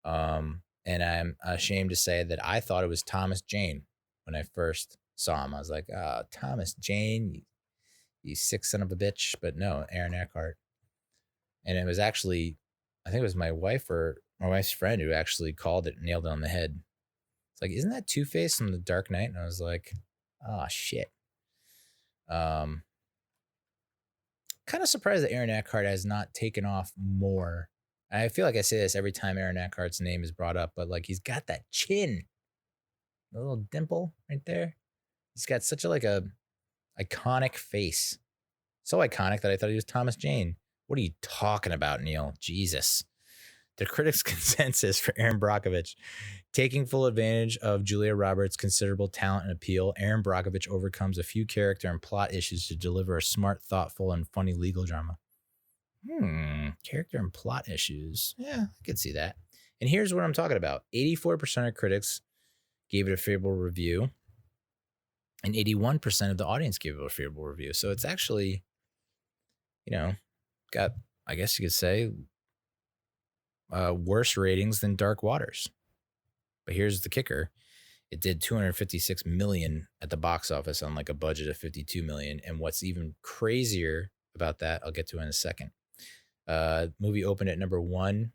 And I'm ashamed to say that I thought it was Thomas Jane when I first saw him. I was like, Thomas Jane, you sick son of a bitch. But no, Aaron Eckhart. And it was actually, I think it was my wife or my wife's friend who actually called it, nailed it on the head. It's like, isn't that Two-Face from The Dark Knight? And I was like, oh, shit. Kind of surprised that Aaron Eckhart has not taken off more I feel like I say this every time Aaron Eckhart's name is brought up, but like he's got that chin, a little dimple right there. He's got such a iconic face. So iconic that I thought he was Thomas Jane. What are you talking about, Neil? Jesus. The critics' consensus for Erin Brockovich. Taking full advantage of Julia Roberts' considerable talent and appeal, Erin Brockovich overcomes a few character and plot issues to deliver a smart, thoughtful, and funny legal drama. Character and plot issues. Yeah, I could see that. And here's what I'm talking about. 84% of critics gave it a favorable review, and 81% of the audience gave it a favorable review. So it's actually, got, I guess you could say, worse ratings than Dark Waters. But here's the kicker. It did $256 million at the box office on like a budget of $52 million. And what's even crazier about that, I'll get to in a second. Movie opened at number 1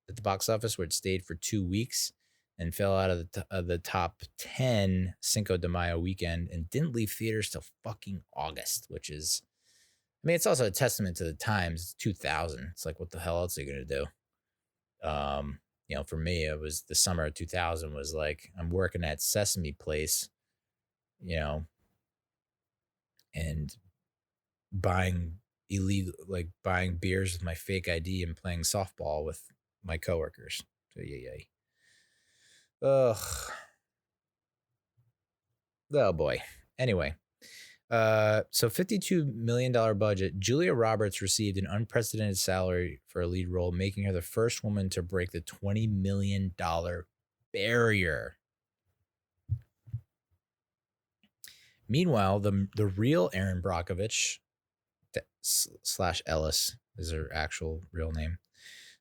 at the box office, where it stayed for 2 weeks and fell out of the top 10 Cinco de Mayo weekend and didn't leave theaters till fucking August, which is, I mean, it's also a testament to the times. It's 2000. It's like, what the hell else are you going to do? For me, it was the summer of 2000 was like, I'm working at Sesame Place, and buying beers with my fake ID and playing softball with my coworkers. So, yeah. Ugh. Oh boy. Anyway, so $52 million budget. Julia Roberts received an unprecedented salary for a lead role, making her the first woman to break the $20 million barrier. Meanwhile, the real Erin Brockovich / Ellis is her actual real name,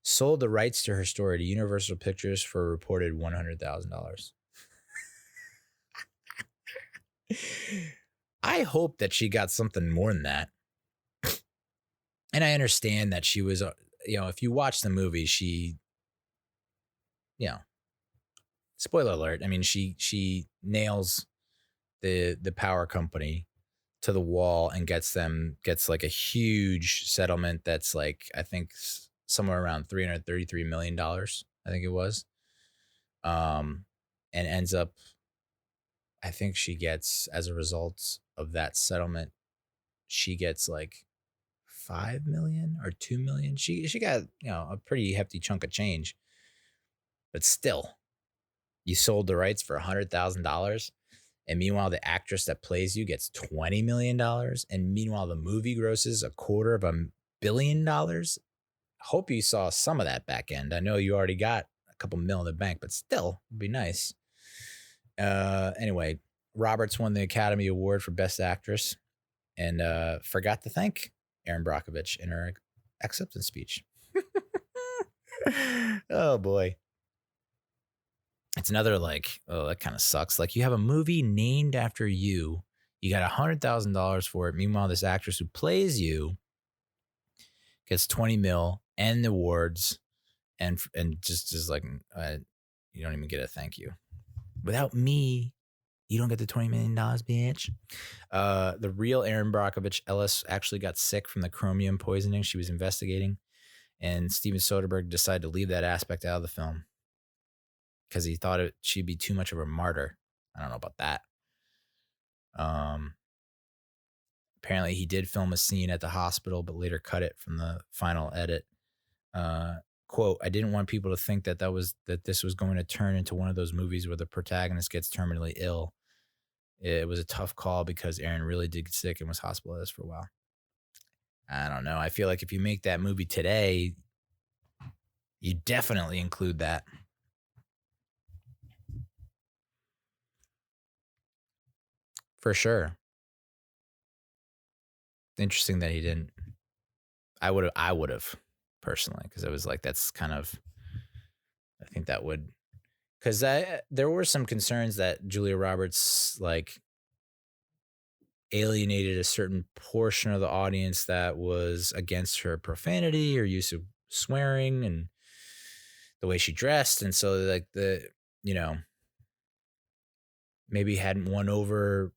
sold the rights to her story to Universal Pictures for a reported $100,000. I hope that she got something more than that. And I understand that she was, if you watch the movie, she, spoiler alert. I mean, she nails the power company to the wall and gets like a huge settlement that's like, I think somewhere around $333 million, I think it was. And ends up, I think she gets, as a result of that settlement, she gets like $5 million or $2 million. She got, a pretty hefty chunk of change. But still, you sold the rights for $100,000. And meanwhile, the actress that plays you gets $20 million. And meanwhile, the movie grosses $250 million. Hope you saw some of that back end. I know you already got a couple mil in the bank, but still, it'd be nice. Anyway, Roberts won the Academy Award for Best Actress and forgot to thank Erin Brockovich in her acceptance speech. Oh, boy. It's another like, oh, that kind of sucks. Like, you have a movie named after you. You got $100,000 for it. Meanwhile, this actress who plays you gets 20 mil and the awards and just like, you don't even get a thank you. Without me, you don't get the $20 million, bitch. The real Erin Brockovich Ellis actually got sick from the chromium poisoning she was investigating. And Steven Soderbergh decided to leave that aspect out of the film because he thought she'd be too much of a martyr. I don't know about that. Apparently he did film a scene at the hospital, but later cut it from the final edit. Quote, I didn't want people to think that this was going to turn into one of those movies where the protagonist gets terminally ill. It was a tough call because Erin really did get sick and was hospitalized for a while. I don't know. I feel like if you make that movie today, you definitely include that. For sure. Interesting that he didn't. I would have personally, because it was like, that's kind of, I think that would, because there were some concerns that Julia Roberts like alienated a certain portion of the audience that was against her profanity or use of swearing and the way she dressed. And so like maybe hadn't won over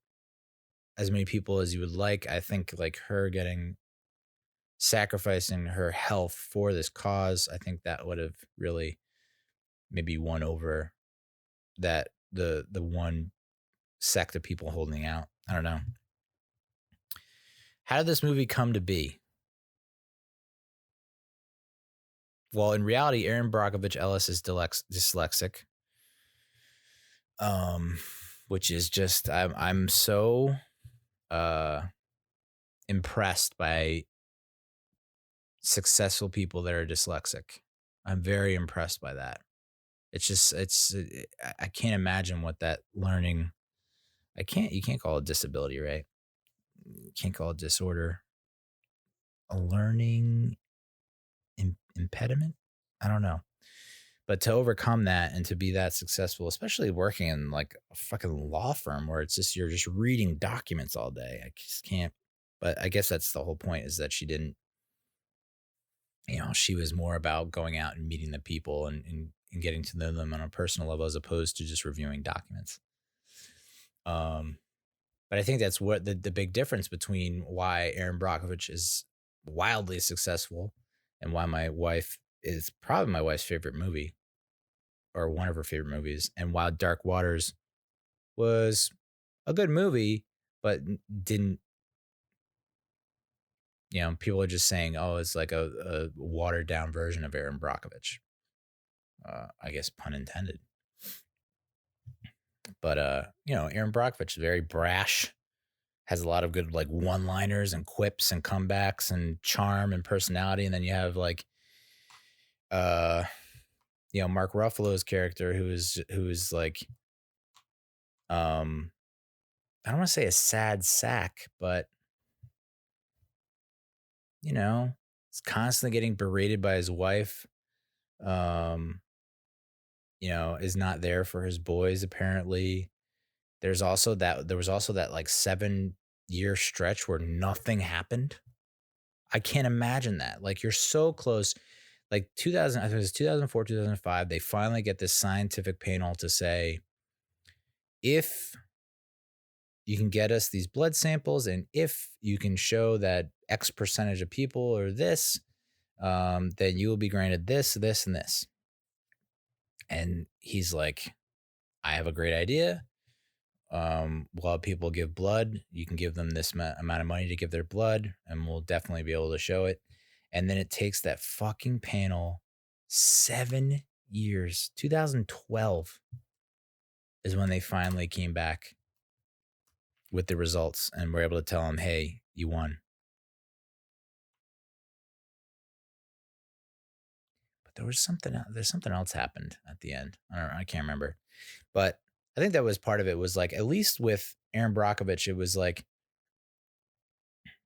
as many people as you would like. I think like her getting sacrificing her health for this cause. I think that would have really maybe won over the one sect of people holding out. I don't know. How did this movie come to be? Well, in reality, Erin Brockovich Ellis is dyslexic, which is just I'm so impressed by successful people that are dyslexic. I'm very impressed by that. I can't imagine what that learning. You can't call it disability, right? You can't call it disorder. A learning impediment? I don't know. But to overcome that and to be that successful, especially working in like a fucking law firm where it's just, you're just reading documents all day. I just can't. But I guess that's the whole point, is that she didn't, she was more about going out and meeting the people and getting to know them on a personal level, as opposed to just reviewing documents. But I think that's what the big difference between why Erin Brockovich is wildly successful and why my wife is probably my wife's favorite movie, or one of her favorite movies, and why Dark Waters was a good movie, but didn't, people are just saying, oh, it's like a watered down version of Erin Brockovich. I guess pun intended. But, Erin Brockovich is very brash, has a lot of good like one-liners and quips and comebacks and charm and personality. And then you have like, Mark Ruffalo's character, who is like, I don't want to say a sad sack, but he's constantly getting berated by his wife. Is not there for his boys, apparently. There was also that like 7-year stretch where nothing happened. I can't imagine that. Like, you're so close. Like 2000, I think it was 2004, 2005, they finally get this scientific panel to say, if you can get us these blood samples, and if you can show that X percentage of people are this, then you will be granted this, this, and this. And he's like, I have a great idea. While people give blood, you can give them this amount of money to give their blood, and we'll definitely be able to show it. And then it takes that fucking panel 7 years. 2012 is when they finally came back with the results and were able to tell him, hey, you won. But there's something else happened at the end. I can't remember. But I think that was part of it, was like, at least with Erin Brockovich, it was like,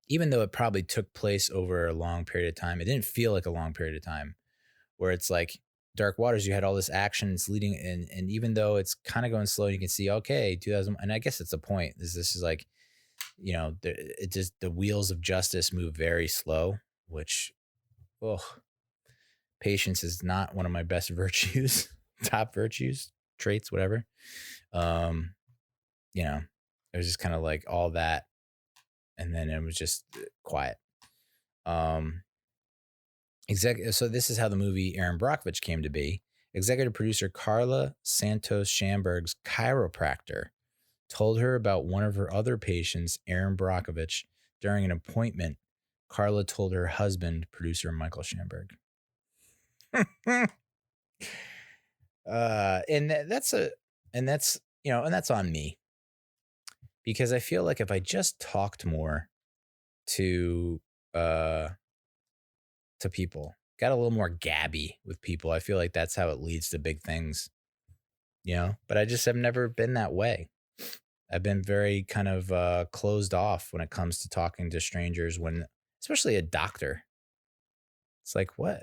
even though it probably took place over a long period of time, it didn't feel like a long period of time, where it's like Dark Waters, you had all this action, it's leading in, and even though it's kind of going slow, you can see, okay, 2000, and I guess it's the point, this is like, it just, the wheels of justice move very slow, which, patience is not one of my best virtues, top virtues, traits, whatever. It was just kind of like all that, and then it was just quiet. So this is how the movie Erin Brockovich came to be. Executive producer Carla Santos Schamberg's chiropractor told her about one of her other patients, Erin Brockovich, during an appointment. Carla told her husband, producer Michael Schamberg. And that's on me, because I feel like if I just talked more to people, got a little more gabby with people, I feel like that's how it leads to big things, but I just have never been that way. I've been very kind of closed off when it comes to talking to strangers, especially a doctor. It's like, what?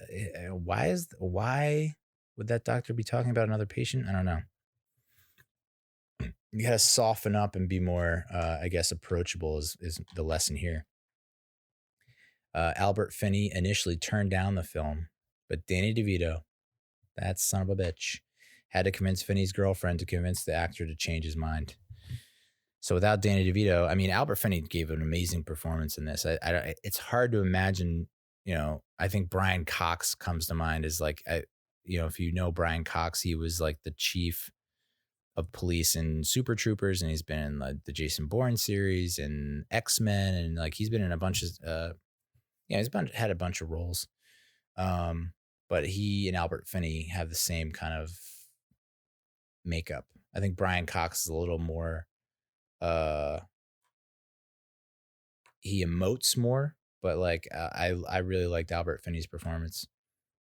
Why would that doctor be talking about another patient? I don't know. You gotta soften up and be more, I guess, approachable is the lesson here. Albert Finney initially turned down the film, but Danny DeVito, that son of a bitch, had to convince Finney's girlfriend to convince the actor to change his mind. So without Danny DeVito, I mean, Albert Finney gave an amazing performance in this. It's hard to imagine I think Brian Cox comes to mind as like, if you know Brian Cox, he was like the chief of police in Super Troopers, and he's been in like the Jason Bourne series and X-Men, and like he's been in a bunch of had a bunch of roles. But he and Albert Finney have the same kind of makeup. I think Brian Cox is a little more he emotes more, but like I really liked Albert Finney's performance.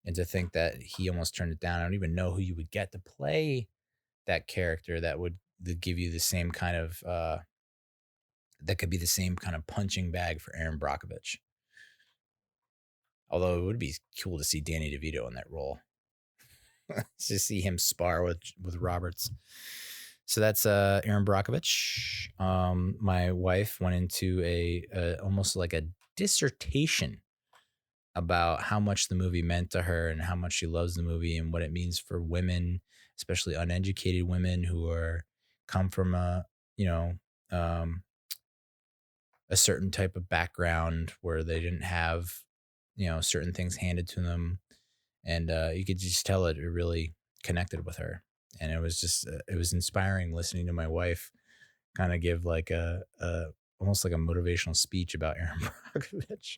And to think that he almost turned it down, I don't even know who you would get to play that character that would give you the same kind of that could be the same kind of punching bag for Erin Brockovich. Although it would be cool to see Danny DeVito in that role. To see him spar with Roberts. So that's Erin Brockovich. My wife went into a almost like a dissertation about how much the movie meant to her and how much she loves the movie and what it means for women, especially uneducated women who come from a certain type of background where they didn't have, certain things handed to them. And you could just tell it really connected with her. And it was just, it was inspiring listening to my wife kind of give like a almost like a motivational speech about Erin Brockovich.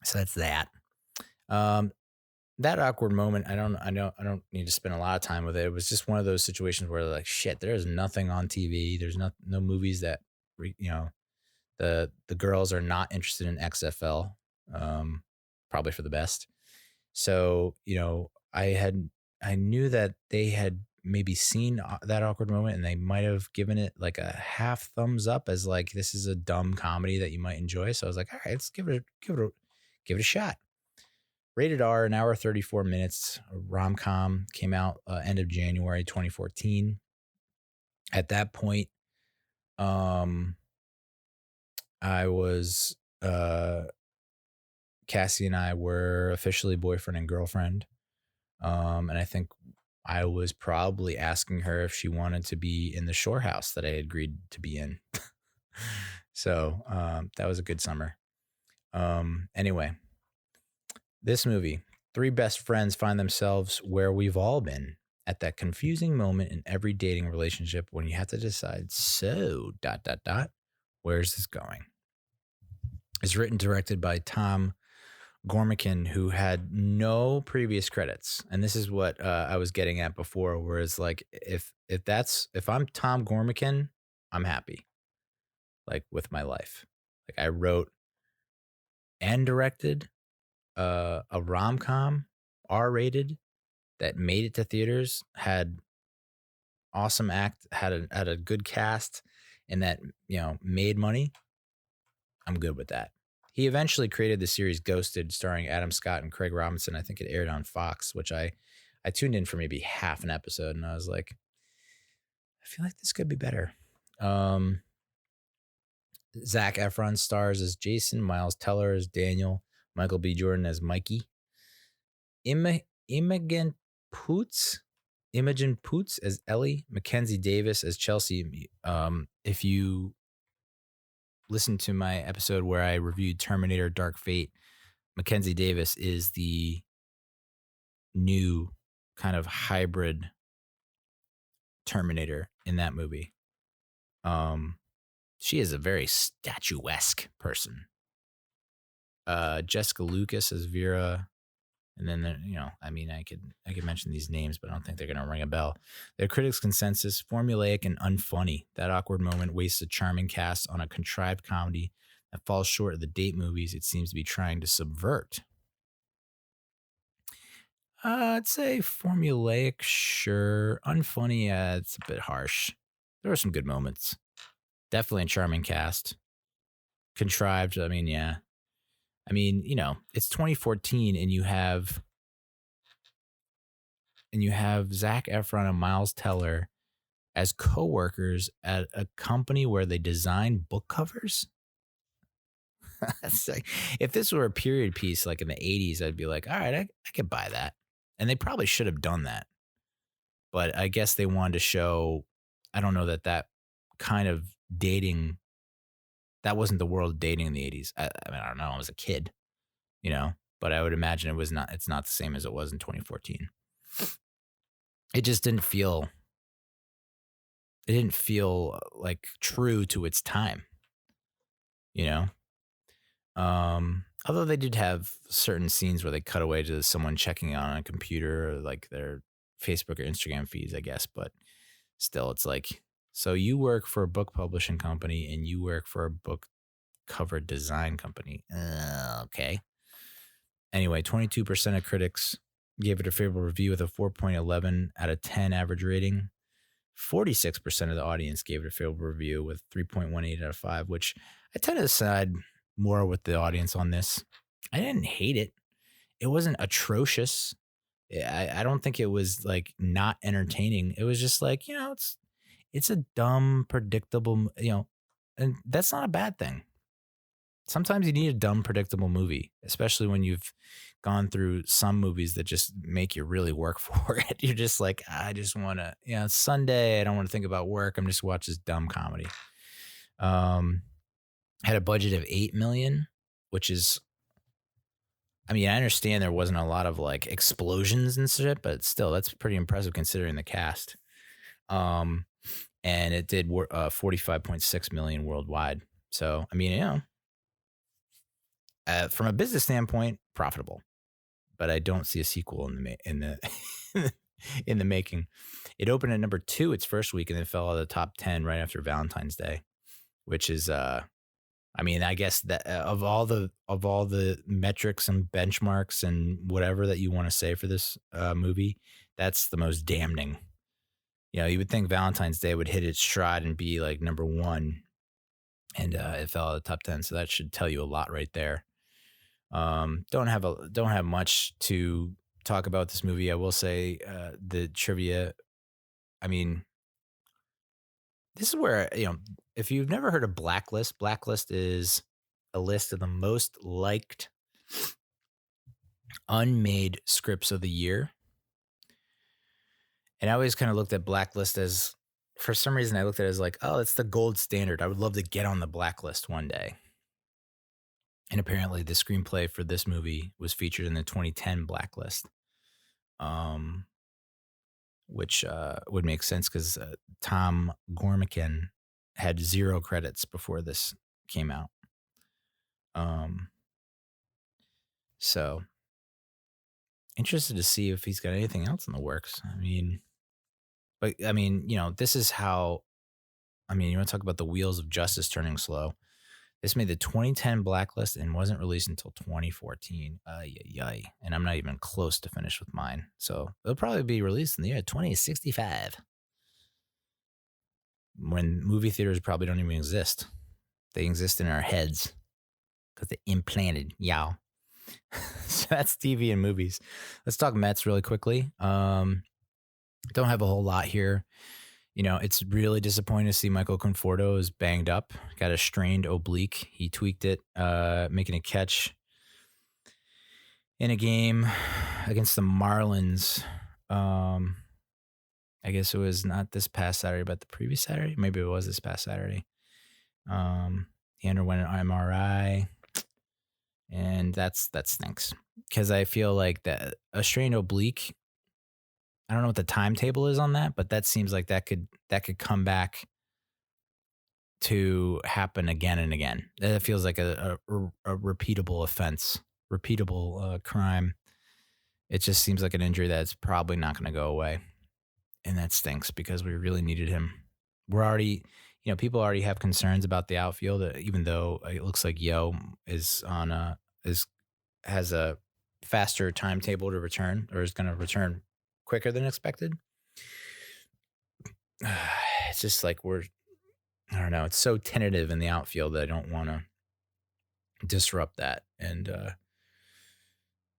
So that's that. That awkward moment, I don't need to spend a lot of time with it. It was just one of those situations where like, shit, there's nothing on TV. There's no movies that, the girls are not interested in XFL, probably for the best. So, I knew that they had maybe seen that awkward moment and they might have given it like a half thumbs up as like, this is a dumb comedy that you might enjoy. So I was like, all right, let's give it a shot. Rated R, an hour, 34 minutes, rom-com, came out end of January 2014. At that point, I was, Cassie and I were officially boyfriend and girlfriend. And I think I was probably asking her if she wanted to be in the shore house that I agreed to be in. So that was a good summer. Anyway, this movie, three best friends find themselves where we've all been at that confusing moment in every dating relationship when you have to decide, so ... where's this going? It's written, directed by Tom Gormican, who had no previous credits. And this is what I was getting at before, whereas like if I'm Tom Gormican, I'm happy, like with my life. Like I wrote and directed a rom-com, R-rated, that made it to theaters, had awesome act, had a good cast, and that made money. I'm good with that. He eventually created the series Ghosted, starring Adam Scott and Craig Robinson. I think it aired on Fox, which I tuned in for maybe half an episode, and I was like, I feel like this could be better. Zac Efron stars as Jason, Miles Teller as Daniel, Michael B. Jordan as Mikey, Imogen Poots as Ellie, Mackenzie Davis as Chelsea. If you listen to my episode where I reviewed Terminator Dark Fate, Mackenzie Davis is the new kind of hybrid Terminator in that movie. She is a very statuesque person. Jessica Lucas as Vera. And then, I could mention these names, but I don't think they're going to ring a bell. Their critics' consensus, formulaic and unfunny. That awkward moment wastes a charming cast on a contrived comedy that falls short of the date movies it seems to be trying to subvert. I'd say formulaic, sure. Unfunny, it's a bit harsh. There were some good moments. Definitely a charming cast. Contrived, yeah. It's 2014 and you have Zac Efron and Miles Teller as co-workers at a company where they design book covers. Like, if this were a period piece like in the 80s, I'd be like, all right, I could buy that. And they probably should have done that. But I guess they wanted to show, I don't know, that kind of dating, that wasn't the world dating in the 80s. I mean, I don't know. I was a kid, but I would imagine it's not the same as it was in 2014. It just didn't feel like true to its time, although they did have certain scenes where they cut away to someone checking on a computer or like their Facebook or Instagram feeds, I guess. But still, it's like, so you work for a book publishing company and you work for a book cover design company. Okay. Anyway, 22% of critics gave it a favorable review with a 4.11 out of 10 average rating. 46% of the audience gave it a favorable review with 3.18 out of 5, which I tend to side more with the audience on this. I didn't hate it. It wasn't atrocious. I don't think it was like not entertaining. It was just like, it's a dumb, predictable, and that's not a bad thing. Sometimes you need a dumb, predictable movie, especially when you've gone through some movies that just make you really work for it. You're just like, I just want to, it's Sunday. I don't want to think about work. I'm just watch this dumb comedy. Had a budget of $8 million, which is, I mean, I understand there wasn't a lot of like explosions and shit, but still, that's pretty impressive considering the cast. And it did 45.6 million worldwide. So, I mean, from a business standpoint, profitable, but I don't see a sequel in the in the making. It opened at number 2 its first week and then fell out of the top 10 right after Valentine's Day, which is, I mean, I guess that of all the metrics and benchmarks and whatever that you want to say for this movie, that's the most damning. You would think Valentine's Day would hit its stride and be like number 1, and it fell out of the top 10. So that should tell you a lot right there. Don't have much to talk about this movie. I will say the trivia. I mean, this is where, if you've never heard of Blacklist is a list of the most liked unmade scripts of the year. And I always kind of looked at Blacklist as, for some reason, I looked at it as like, oh, it's the gold standard. I would love to get on the Blacklist one day. And apparently the screenplay for this movie was featured in the 2010 Blacklist, which would make sense because Tom Gormican had 0 credits before this came out. So interested to see if he's got anything else in the works. This is how, you want to talk about the wheels of justice turning slow. This made the 2010 Blacklist and wasn't released until 2014. And I'm not even close to finish with mine. So it'll probably be released in the year 2065. When movie theaters probably don't even exist. They exist in our heads. Because they're implanted, y'all. So that's TV and movies. Let's talk Mets really quickly. Don't have a whole lot here. It's really disappointing to see Michael Conforto is banged up, got a strained oblique. He tweaked it, making a catch in a game against the Marlins. I guess it was not this past Saturday, but the previous Saturday. Maybe it was this past Saturday. He underwent an MRI, and that stinks because I feel like that a strained oblique. I don't know what the timetable is on that, but that seems like that could come back to happen again and again. That feels like a repeatable offense, repeatable crime. It just seems like an injury that's probably not going to go away. And that stinks because we really needed him. We're already, people already have concerns about the outfield, even though it looks like Yo has a faster timetable to return, or is going to return quicker than expected. It's just like I don't know. It's so tentative in the outfield that I don't want to disrupt that. And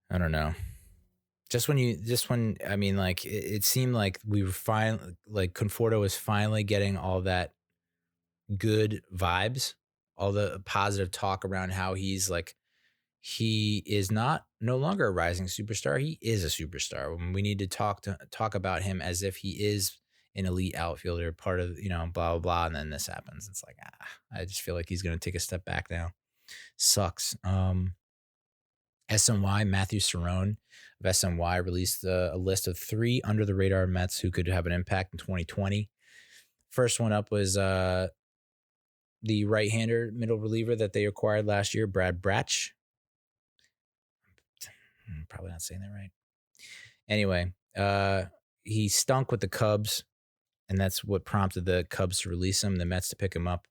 I don't know. It seemed like we were Conforto was finally getting all that good vibes, all the positive talk around how he's like, he is no longer a rising superstar. He is a superstar. We need to talk about him as if he is an elite outfielder, part of, blah, blah, blah. And then this happens. It's like, I just feel like he's going to take a step back now. Sucks. SNY, Matthew Cerrone of SNY released a list of 3 under the radar Mets who could have an impact in 2020. First one up was the right-hander middle reliever that they acquired last year, Brad Bratch. I'm probably not saying that right. Anyway, he stunk with the Cubs, and that's what prompted the Cubs to release him, the Mets to pick him up.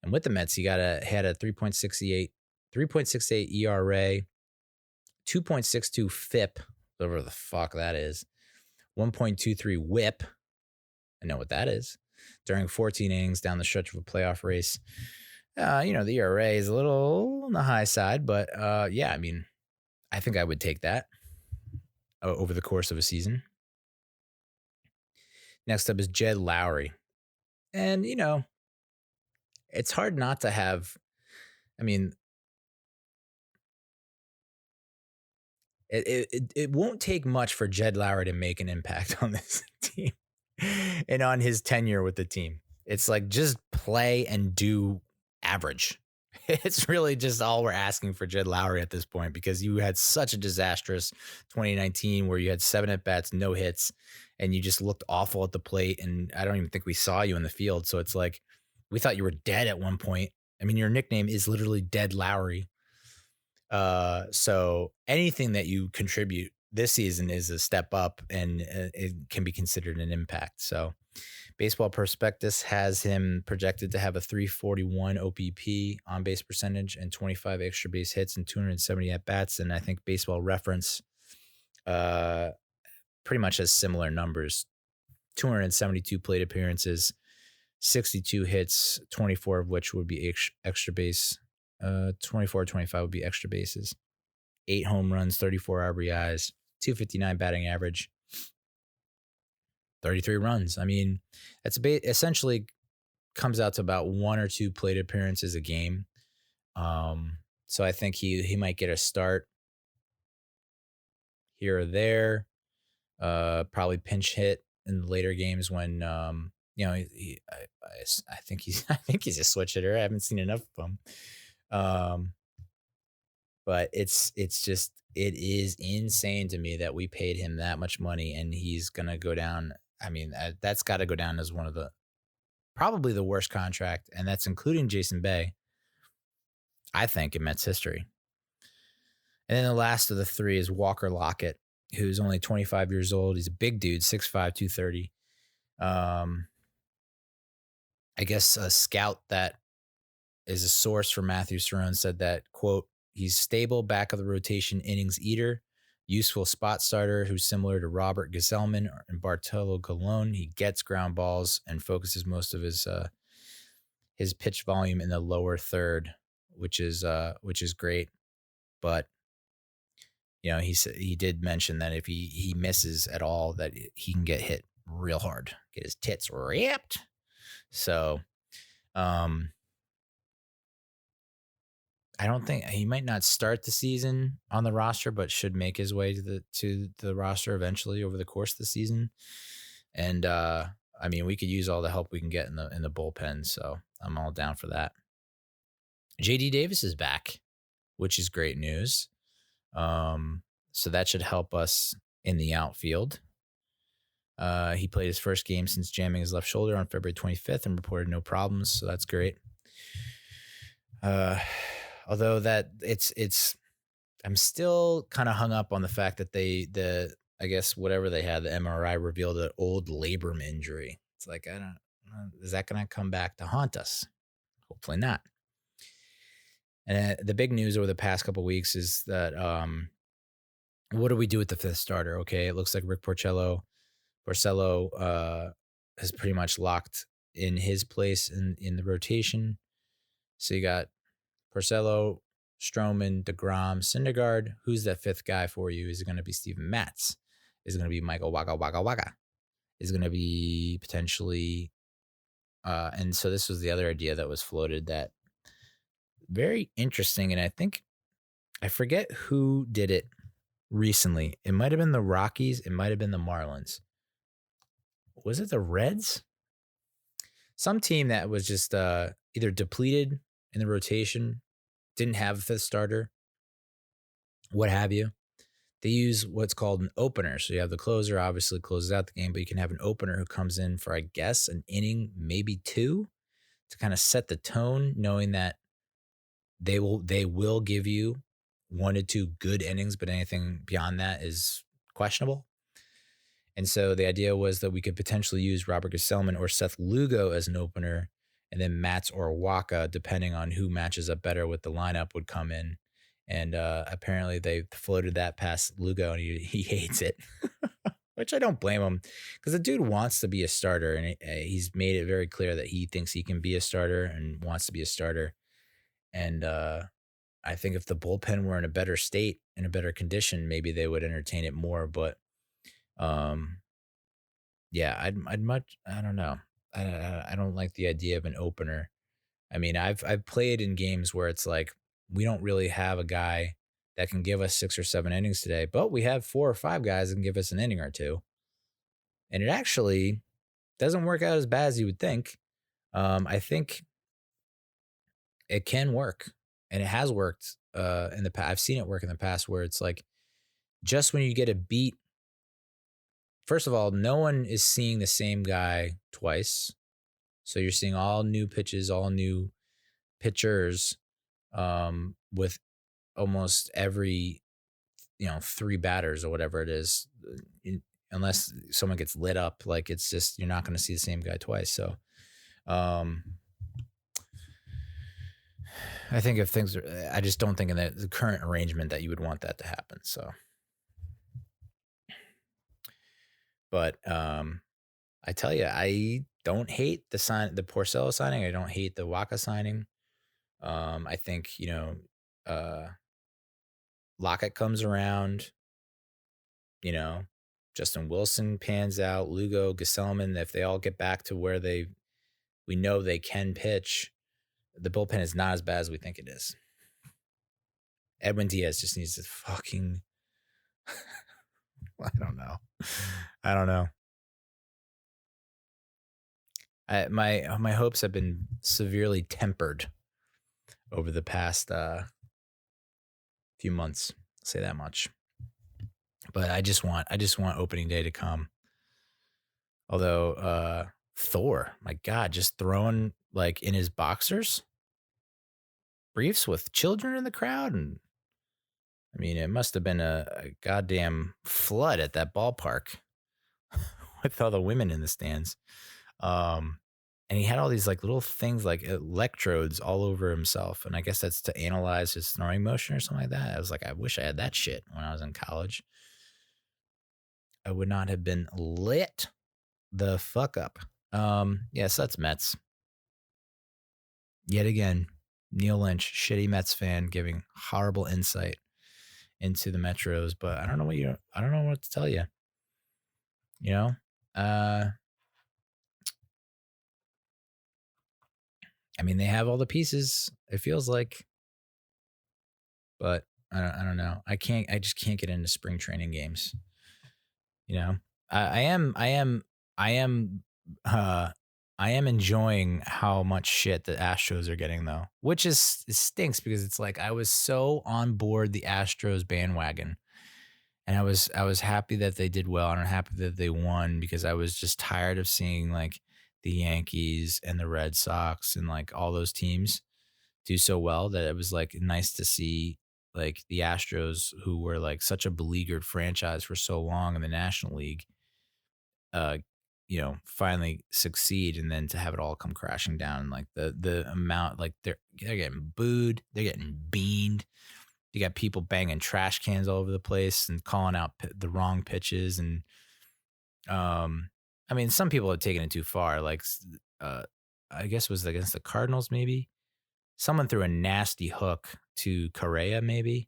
And with the Mets, he had a 3.68 ERA, 2.62 FIP, whatever the fuck that is, 1.23 WHIP. I know what that is. During 14 innings down the stretch of a playoff race. The ERA is a little on the high side, but I mean, I think I would take that over the course of a season. Next up is Jed Lowry. And, it's hard not to have, I mean, it won't take much for Jed Lowry to make an impact on this team and on his tenure with the team. It's like, just play and do average. It's really just all we're asking for Jed Lowry at this point, because you had such a disastrous 2019 where you had 7 at-bats, no hits, and you just looked awful at the plate, and I don't even think we saw you in the field. So it's like, we thought you were dead at one point. I mean, your nickname is literally Dead Lowry. So anything that you contribute this season is a step up, and it can be considered an impact. So Baseball Prospectus has him projected to have a 341 OPP on base percentage and 25 extra base hits and 270 at bats. And I think Baseball Reference pretty much has similar numbers: 272 plate appearances, 62 hits, 24 of which would be extra base. 24 25 would be extra bases, 8 home runs, 34 RBIs, 259 batting average, 33 runs. I mean, that's essentially comes out to about 1 or 2 plate appearances a game. So I think he might get a start here or there. Probably pinch hit in the later games when I think he's a switch hitter. I haven't seen enough of him. But it is insane to me that we paid him that much money and he's going to go down. I mean, that's got to go down as one of probably the worst contract, and that's including Jason Bay, I think, in Mets history. And then the last of the 3 is Walker Lockett, who's only 25 years old. He's a big dude, 6'5", 230. I guess a scout that is a source for Matthew Cerrone said that, quote, he's stable, back of the rotation innings eater, useful spot starter who's similar to Robert Gesellman and Bartolo Colon. He gets ground balls and focuses most of his pitch volume in the lower third, which is great. But he did mention that if he misses at all, that he can get hit real hard, get his tits ripped. So, I don't think he might not start the season on the roster, but should make his way to the roster eventually over the course of the season. And I mean, we could use all the help we can get in the bullpen, so I'm all down for that. JD Davis is back, which is great news. So that should help us in the outfield. He played his first game since jamming his left shoulder on February 25th and reported no problems, so that's great. Although that I'm still kind of hung up on the fact that I guess whatever they had, the MRI revealed an old labrum injury. It's like, I don't know, is that going to come back to haunt us? Hopefully not. And the big news over the past couple of weeks is that what do we do with the 5th starter? Okay, it looks like Rick Porcello has pretty much locked in his place in the rotation. So you got Porcello, Stroman, DeGrom, Syndergaard. Who's that 5th guy for you? Is it going to be Steven Matz? Is it going to be Michael Waka Waka Waka? Is it going to be potentially... and so this was the other idea that was floated, that very interesting, and I forget who did it recently. It might have been the Rockies. It might have been the Marlins. was it the Reds? Some team that was just either depleted in the rotation, didn't have a fifth starter, what have you. They use what's called an opener. So you have the closer, obviously closes out the game, but you can have an opener who comes in for, I guess, an inning, maybe two, to kind of set the tone, knowing that they will give you 1 to 2 good innings, but anything beyond that is questionable. And so the idea was that we could potentially use Robert Gesellman or Seth Lugo as an opener, and then Mats or Waka, depending on who matches up better with the lineup, would come in. And apparently they floated that past Lugo, and he hates it, which I don't blame him, because the dude wants to be a starter, and he's made it very clear that he thinks he can be a starter and wants to be a starter. And I think if the bullpen were in a better state, in a better condition, maybe they would entertain it more. But yeah, I'd much, I don't know. I don't like the idea of an opener. I mean, I've played in games where it's like, we don't really have a guy that can give us 6 or 7 innings today, but we have 4 or 5 guys that can give us an inning or two. And it actually doesn't work out as bad as you would think. I think it can work, and it has worked in the past. I've seen it work in the past where it's like, just when you get a beat, first of all, no one is seeing the same guy twice. So you're seeing all new pitches, all new pitchers, with almost every, 3 batters or whatever it is, unless someone gets lit up. Like, it's just, you're not going to see the same guy twice. So I think if things are, I just don't think in the current arrangement that you would want that to happen. So, but I tell you, I don't hate the Porcello signing. I don't hate the Waka signing. I think, Lockett comes around, Justin Wilson pans out, Lugo, Gesellman, if they all get back to where we know they can pitch, the bullpen is not as bad as we think it is. Edwin Diaz just needs to fucking, I don't know. My hopes have been severely tempered over the past few months. I'll say that much. But I just want opening day to come. Although Thor, my God, just throwing like in his boxers briefs with children in the crowd, and I mean, it must have been a goddamn flood at that ballpark with all the women in the stands. And he had all these like little things like electrodes all over himself. And I guess that's to analyze his throwing motion or something like that. I was like, I wish I had that shit when I was in college. I would not have been lit the fuck up. Yes, that's Mets. Yet again, Neal Lynch, shitty Mets fan, giving horrible insight into the Metros, but I don't know what to tell you. I mean, they have all the pieces, it feels like, but I don't know. I just can't get into spring training games. I am enjoying how much shit the Astros are getting, though, which it stinks, because it's like I was so on board the Astros bandwagon, and I was happy that they did well, and I'm happy that they won, because I was just tired of seeing like the Yankees and the Red Sox and like all those teams do so well, that it was like nice to see like the Astros, who were like such a beleaguered franchise for so long in the National League, finally succeed, and then to have it all come crashing down. Like the amount, like they're getting booed, they're getting beaned. You got people banging trash cans all over the place and calling out the wrong pitches. And I mean, some people have taken it too far. Like I guess it was against the Cardinals, maybe. Someone threw a nasty hook to Correa, maybe,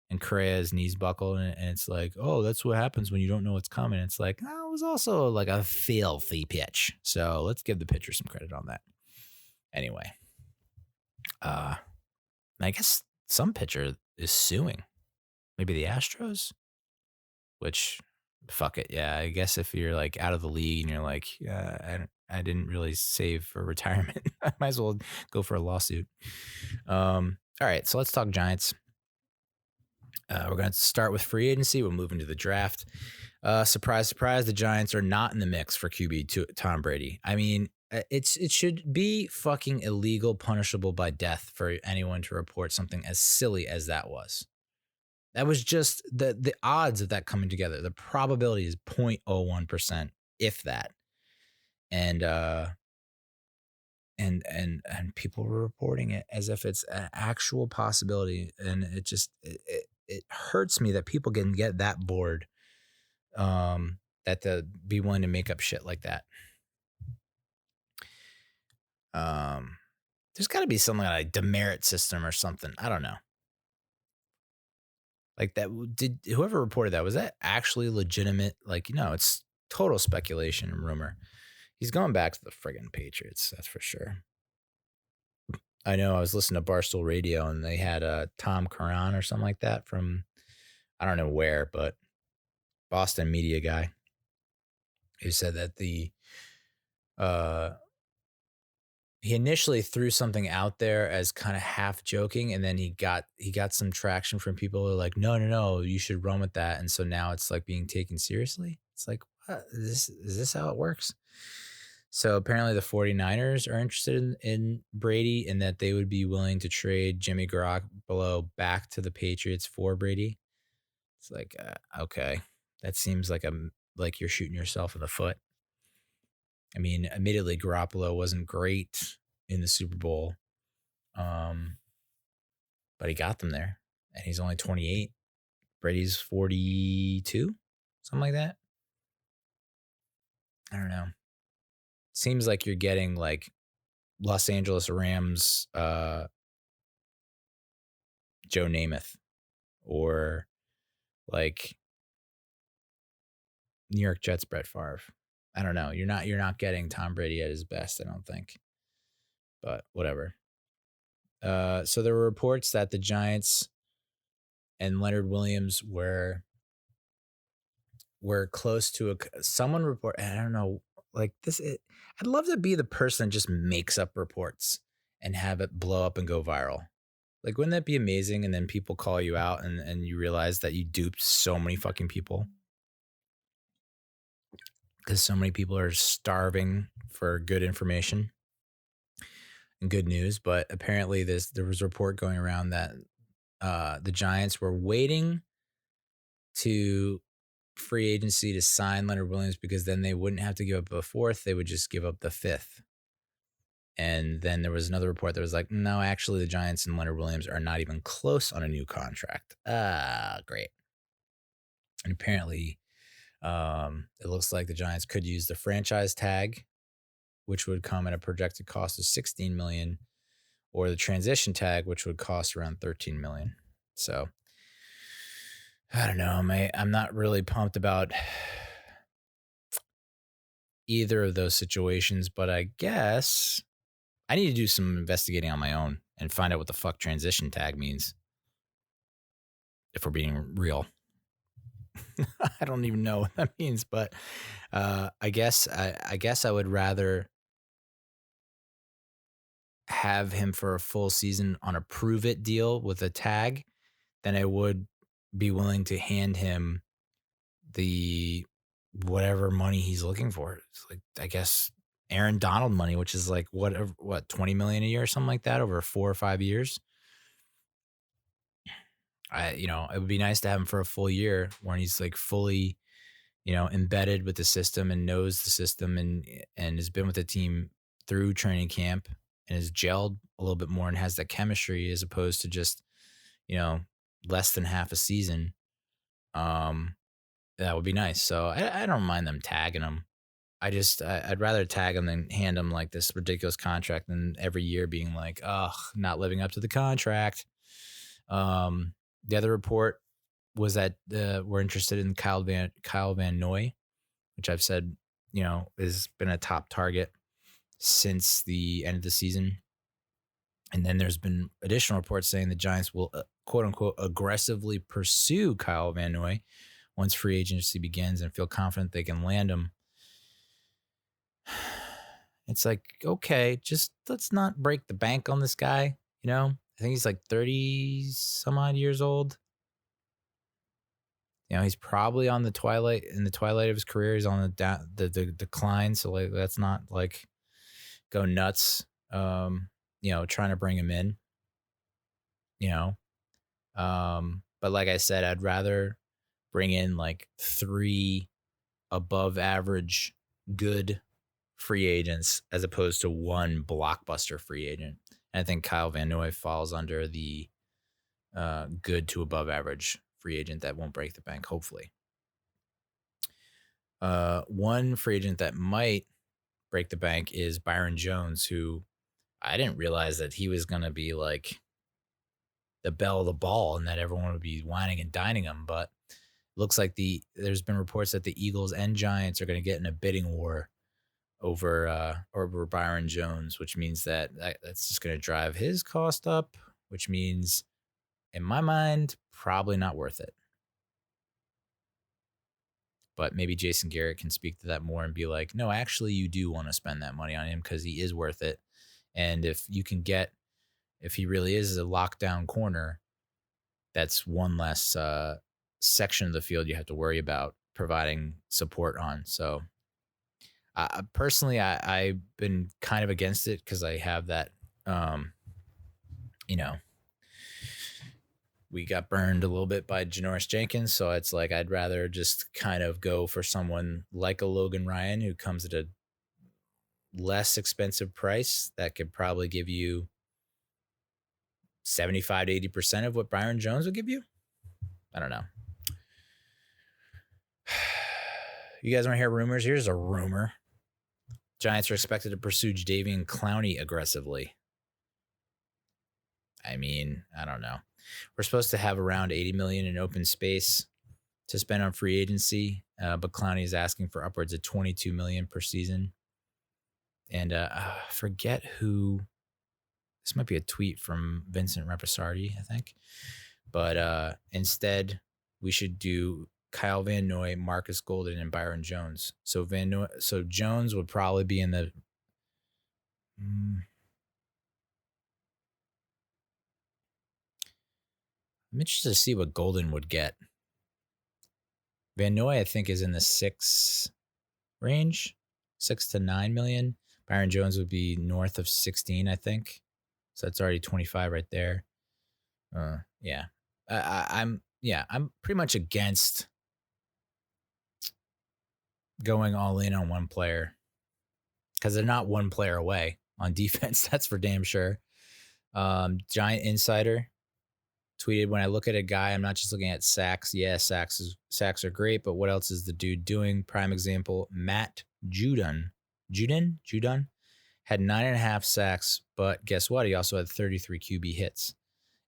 and Correa's knees buckled, and it's like, oh, that's what happens when you don't know what's coming. It's like, oh, it was also like a filthy pitch. So let's give the pitcher some credit on that. Anyway, I guess some pitcher is suing, maybe the Astros, which fuck it. Yeah, I guess if you're like out of the league and you're like, I didn't really save for retirement, I might as well go for a lawsuit. All right, so let's talk Giants. We're going to start with free agency. We'll move into the draft. Surprise, surprise, the Giants are not in the mix for QB Tom Brady. I mean, it should be fucking illegal, punishable by death for anyone to report something as silly as that was. That was just the odds of that coming together. The probability is 0.01%, if that. And people were reporting it as if it's an actual possibility, and it hurts me that people can get that bored, that to be willing to make up shit like that. There's got to be something like demerit system or something. I don't know. Like that, did whoever reported that, was that actually legitimate? Like, it's total speculation and rumor. He's going back to the friggin' Patriots, that's for sure. I know I was listening to Barstool Radio and they had Tom Curran or something like that from, I don't know where, but Boston media guy, who said that he initially threw something out there as kind of half joking, and then he got some traction from people who are like, no, you should run with that. And so now it's like being taken seriously. It's like, what? Is this how it works? So apparently the 49ers are interested in Brady, and that they would be willing to trade Jimmy Garoppolo back to the Patriots for Brady. It's like, okay, that seems like you're shooting yourself in the foot. I mean, admittedly, Garoppolo wasn't great in the Super Bowl, but he got them there, and he's only 28. Brady's 42, something like that. I don't know. Seems like you're getting like Los Angeles Rams, Joe Namath, or like New York Jets Brett Favre. I don't know. You're not getting Tom Brady at his best, I don't think. But whatever. So there were reports that the Giants and Leonard Williams were close to someone report. I don't know, like this. I'd love to be the person that just makes up reports and have it blow up and go viral. Like, wouldn't that be amazing? And then people call you out and you realize that you duped so many fucking people. Because so many people are starving for good information and good news. But apparently there was a report going around that the Giants were waiting to free agency to sign Leonard Williams, because then they wouldn't have to give up a fourth. They would just give up the fifth. And then there was another report that was like, no, actually the Giants and Leonard Williams are not even close on a new contract. Great. And apparently, it looks like the Giants could use the franchise tag, which would come at a projected cost of $16 million, or the transition tag, which would cost around $13 million. So I don't know, I'm not really pumped about either of those situations, but I guess I need to do some investigating on my own and find out what the fuck transition tag means, if we're being real. I don't even know what that means, but I guess I would rather have him for a full season on a prove it deal with a tag than I would be willing to hand him the whatever money he's looking for. It's like, I guess, Aaron Donald money, which is like what $20 million a year or something like that over 4 or 5 years. It would be nice to have him for a full year when he's like fully, embedded with the system and knows the system and has been with the team through training camp and has gelled a little bit more and has that chemistry, as opposed to just, less than half a season. That would be nice. So I don't mind them tagging him. I'd rather tag him than hand him like this ridiculous contract than every year being like, oh, not living up to the contract. The other report was that we're interested in Kyle Van Noy, which I've said, has been a top target since the end of the season. And then there's been additional reports saying the Giants will, quote unquote, aggressively pursue Kyle Van Noy, once free agency begins and feel confident they can land him. It's like, okay, just let's not break the bank on this guy. I think he's like 30 some odd years old. He's probably in the twilight of his career. He's on the decline. So like, let's not like go nuts. Trying to bring him in. But like I said, I'd rather bring in like 3 above average good free agents as opposed to 1 blockbuster free agent. And I think Kyle Van Noy falls under the good to above average free agent that won't break the bank, hopefully. One free agent that might break the bank is Byron Jones, who I didn't realize that he was going to be like the belle of the ball and that everyone would be whining and dining him. But it looks like there's been reports that the Eagles and Giants are going to get in a bidding war over Byron Jones, which means that's just going to drive his cost up, which means, in my mind, probably not worth it. But maybe Jason Garrett can speak to that more and be like, no, actually, you do want to spend that money on him because he is worth it. And if he really is a lockdown corner, that's one less section of the field you have to worry about providing support on. So personally, I've been kind of against it because I have that, we got burned a little bit by Janoris Jenkins. So it's like, I'd rather just kind of go for someone like a Logan Ryan who comes at a less expensive price that could probably give you 75 to 80% of what Byron Jones would give you. I don't know. You guys want to hear rumors? Here's a rumor. Giants are expected to pursue Jadeveon Clowney aggressively. I mean, I don't know. We're supposed to have around $80 million in open space to spend on free agency, but Clowney is asking for upwards of $22 million per season. And forget who. This might be a tweet from Vincent Reposardi, I think. But instead, we should do Kyle Van Noy, Marcus Golden, and Byron Jones. So Jones would probably be in the. I'm interested to see what Golden would get. Van Noy, I think, is in the 6 range, 6 to 9 million. Byron Jones would be north of 16, I think. So that's already 25 right there. Yeah. I'm pretty much against going all in on one player because they're not one player away on defense. That's for damn sure. Giant Insider tweeted, when I look at a guy, I'm not just looking at sacks. Yeah, sacks are great, but what else is the dude doing? Prime example, Matt Judon had 9.5 sacks, but guess what? He also had 33 QB hits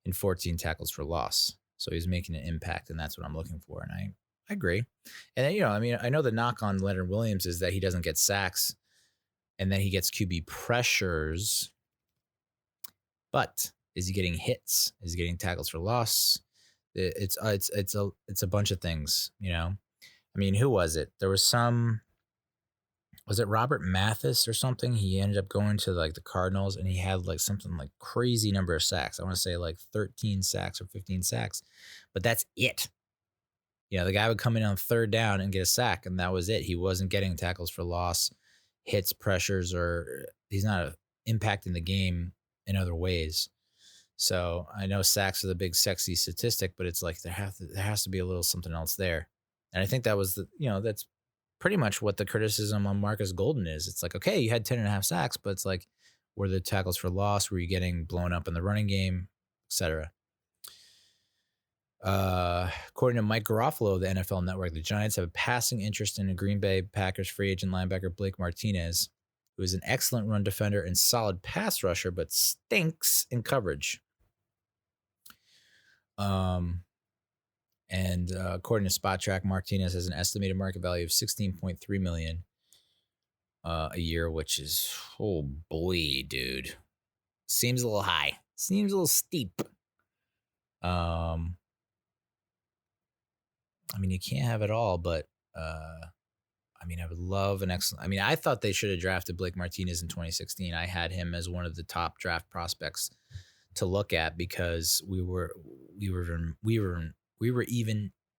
and 14 tackles for loss. So he's making an impact, and that's what I'm looking for. And I agree. And then, I know the knock on Leonard Williams is that he doesn't get sacks, and then he gets QB pressures. But is he getting hits? Is he getting tackles for loss? It's a bunch of things. Who was it? There was was it Robert Mathis or something? He ended up going to like the Cardinals and he had like something like crazy number of sacks. I want to say like 13 sacks or 15 sacks, but that's it. The guy would come in on 3rd down and get a sack, and that was it. He wasn't getting tackles for loss, hits, pressures, or he's not impacting the game in other ways. So I know sacks are the big sexy statistic, but it's like there has to be a little something else there. And I think that was that's pretty much what the criticism on Marcus Golden is. It's like, okay, you had 10.5 sacks, but it's like, were the tackles for loss? Were you getting blown up in the running game, etc.? According to Mike Ruffalo of the NFL Network, the Giants have a passing interest in a Green Bay Packers free agent linebacker Blake Martinez, who is an excellent run defender and solid pass rusher, but stinks in coverage. And according to Spot Track, Martinez has an estimated market value of $16.3 million a year, which is, oh boy, dude, seems a little high. Seems a little steep. I mean, you can't have it all, but I mean, I would love an excellent. I mean, I thought they should have drafted Blake Martinez in 2016. I had him as one of the top draft prospects to look at because we were even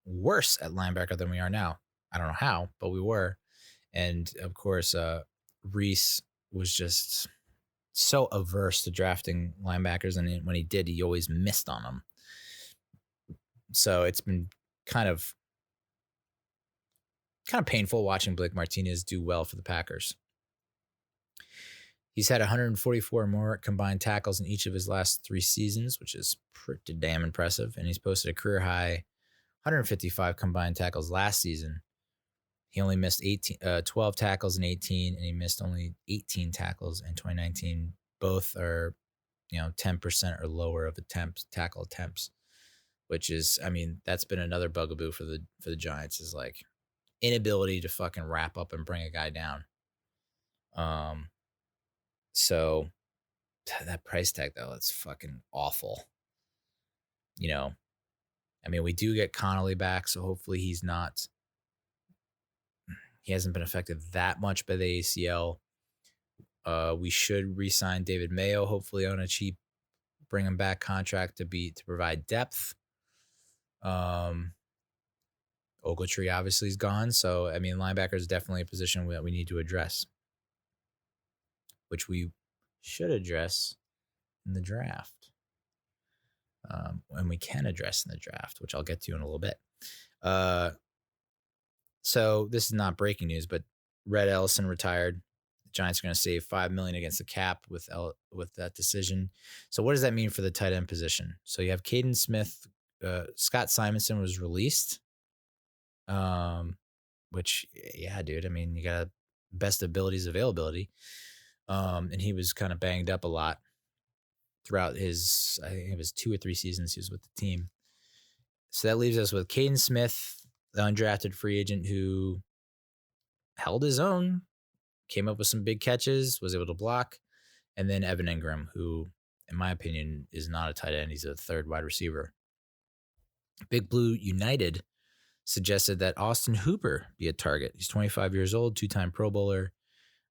worse at linebacker than we are now. I don't know how, but we were. And of course, Reese was just so averse to drafting linebackers, and when he did, he always missed on them. So it's been kind of painful watching Blake Martinez do well for the Packers. He's had 144 more combined tackles in each of his last 3 seasons, which is pretty damn impressive. And he's posted a career high 155 combined tackles last season. He only missed 12 tackles in 18, and he missed only 18 tackles in 2019. Both are, 10% or lower of tackle attempts, which is, I mean, that's been another bugaboo for the Giants, is like inability to fucking wrap up and bring a guy down. So that price tag though, it's fucking awful. I mean, we do get Connolly back, so hopefully he hasn't been affected that much by the ACL. We should re-sign David Mayo, hopefully on a cheap, bring him back contract to provide depth. Ogletree obviously is gone, so I mean, linebacker is definitely a position that we need to address, which we should address in the draft. And we can address in the draft, which I'll get to in a little bit. So this is not breaking news, but Rhett Ellison retired. The Giants are going to save $5 million against the cap with that decision. So what does that mean for the tight end position? So you have Caden Smith. Scott Simonson was released. Which, yeah, dude. I mean, you got best abilities availability. And he was kind of banged up a lot throughout his, I think it was 2 or 3 seasons he was with the team. So that leaves us with Caden Smith, the undrafted free agent who held his own, came up with some big catches, was able to block. And then Evan Engram, who, in my opinion, is not a tight end. He's a third wide receiver. Big Blue United suggested that Austin Hooper be a target. He's 25 years old, 2-time Pro Bowler,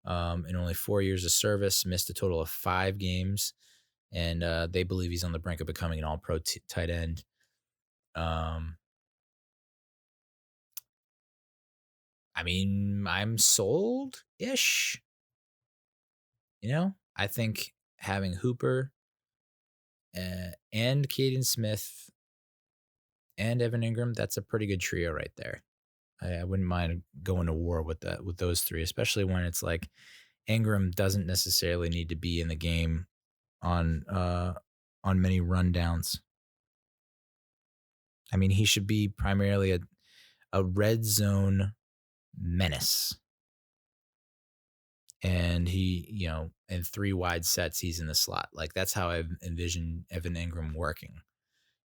in only 4 years of service, missed a total of 5 games. And they believe he's on the brink of becoming an all-pro tight end. I mean, I'm sold-ish. I think having Hooper and Caden Smith and Evan Engram, that's a pretty good trio right there. I wouldn't mind going to war with those 3, especially when it's like Engram doesn't necessarily need to be in the game on many rundowns. I mean, he should be primarily a red zone menace. And he, in 3 wide sets, he's in the slot. Like, that's how I envision Evan Engram working,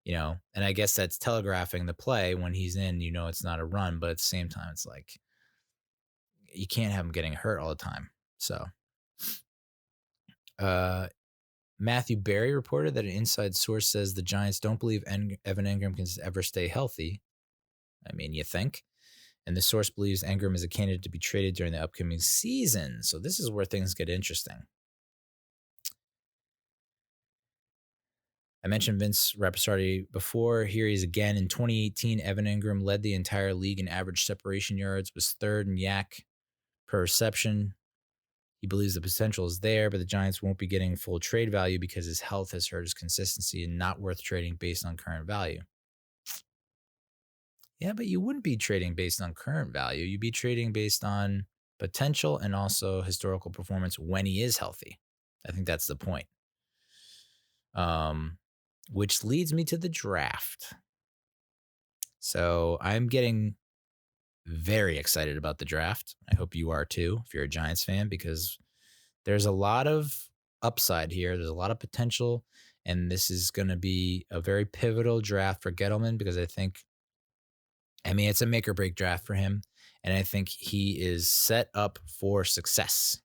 and I guess that's telegraphing the play when he's in, it's not a run, but at the same time, it's like, you can't have him getting hurt all the time. So, Matthew Berry reported that an inside source says the Giants don't believe Evan Engram can ever stay healthy. I mean, you think? And the source believes Engram is a candidate to be traded during the upcoming season. So this is where things get interesting. I mentioned Vince Rapsardi before. Here he is again. In 2018, Evan Engram led the entire league in average separation yards, was 3rd in yak per reception. He believes the potential is there, but the Giants won't be getting full trade value because his health has hurt his consistency and not worth trading based on current value. Yeah, but you wouldn't be trading based on current value. You'd be trading based on potential and also historical performance when he is healthy. I think that's the point. Which leads me to the draft. So I'm getting very excited about the draft. I hope you are too, if you're a Giants fan, because there's a lot of upside here. There's a lot of potential, and this is going to be a very pivotal draft for Gettleman because it's a make or break draft for him, and I think he is set up for success.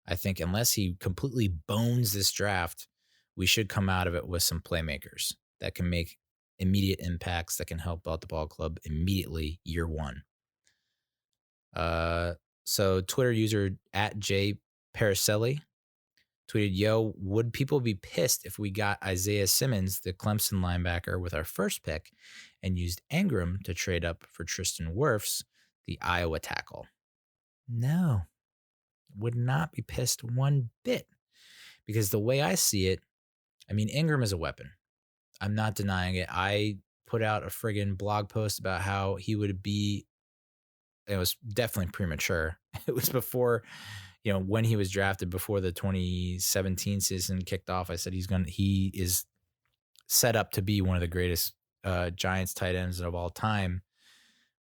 I think unless he completely bones this draft, we should come out of it with some playmakers that can make immediate impacts that can help out the ball club immediately year one. So Twitter user @JParacelli tweeted, "Yo, would people be pissed if we got Isaiah Simmons, the Clemson linebacker, with our first pick and used Engram to trade up for Tristan Wirfs, the Iowa tackle?" No, would not be pissed one bit, because the way I see it, I mean, Engram is a weapon. I'm not denying it. I put out a friggin' blog post about how he would be. It was definitely premature. It was before, when he was drafted, before the 2017 season kicked off. I said he is set up to be one of the greatest Giants tight ends of all time,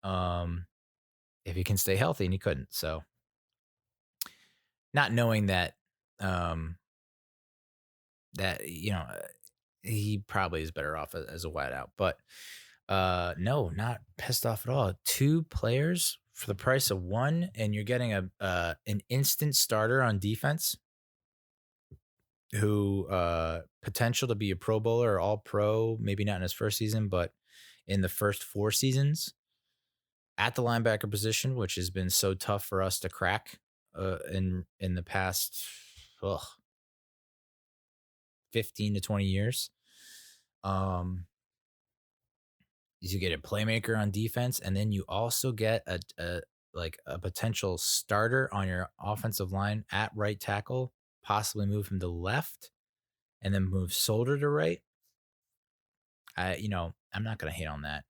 if he can stay healthy, and he couldn't. So, not knowing that, he probably is better off as a wideout, but no, not pissed off at all. 2 players for the price of 1, and you're getting an instant starter on defense who potential to be a Pro Bowler or All Pro, maybe not in his first season, but in the first 4 seasons at the linebacker position, which has been so tough for us to crack in the past 15 to 20 years. You get a playmaker on defense, and then you also get a potential starter on your offensive line at right tackle, possibly move him to left, and then move Solder to right. I'm not going to hate on that.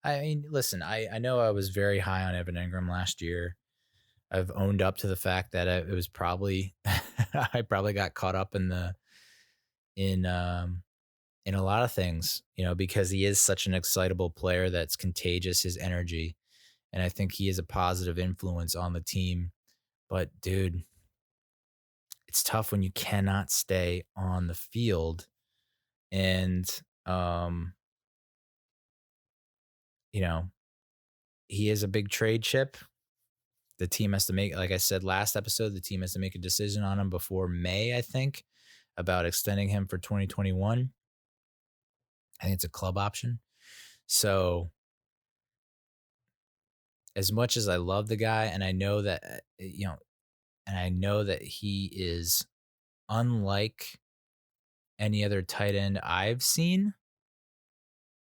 I mean, listen, I know I was very high on Evan Engram last year. I've owned up to the fact that it was probably I probably got caught up in a lot of things, because he is such an excitable player that's contagious, his energy. And I think he is a positive influence on the team. But, dude, it's tough when you cannot stay on the field. And, he is a big trade chip. The team has to make, like I said last episode, the team has to make a decision on him before May, I think, about extending him for 2021. I think it's a club option. So, as much as I love the guy, and I know that, he is unlike any other tight end I've seen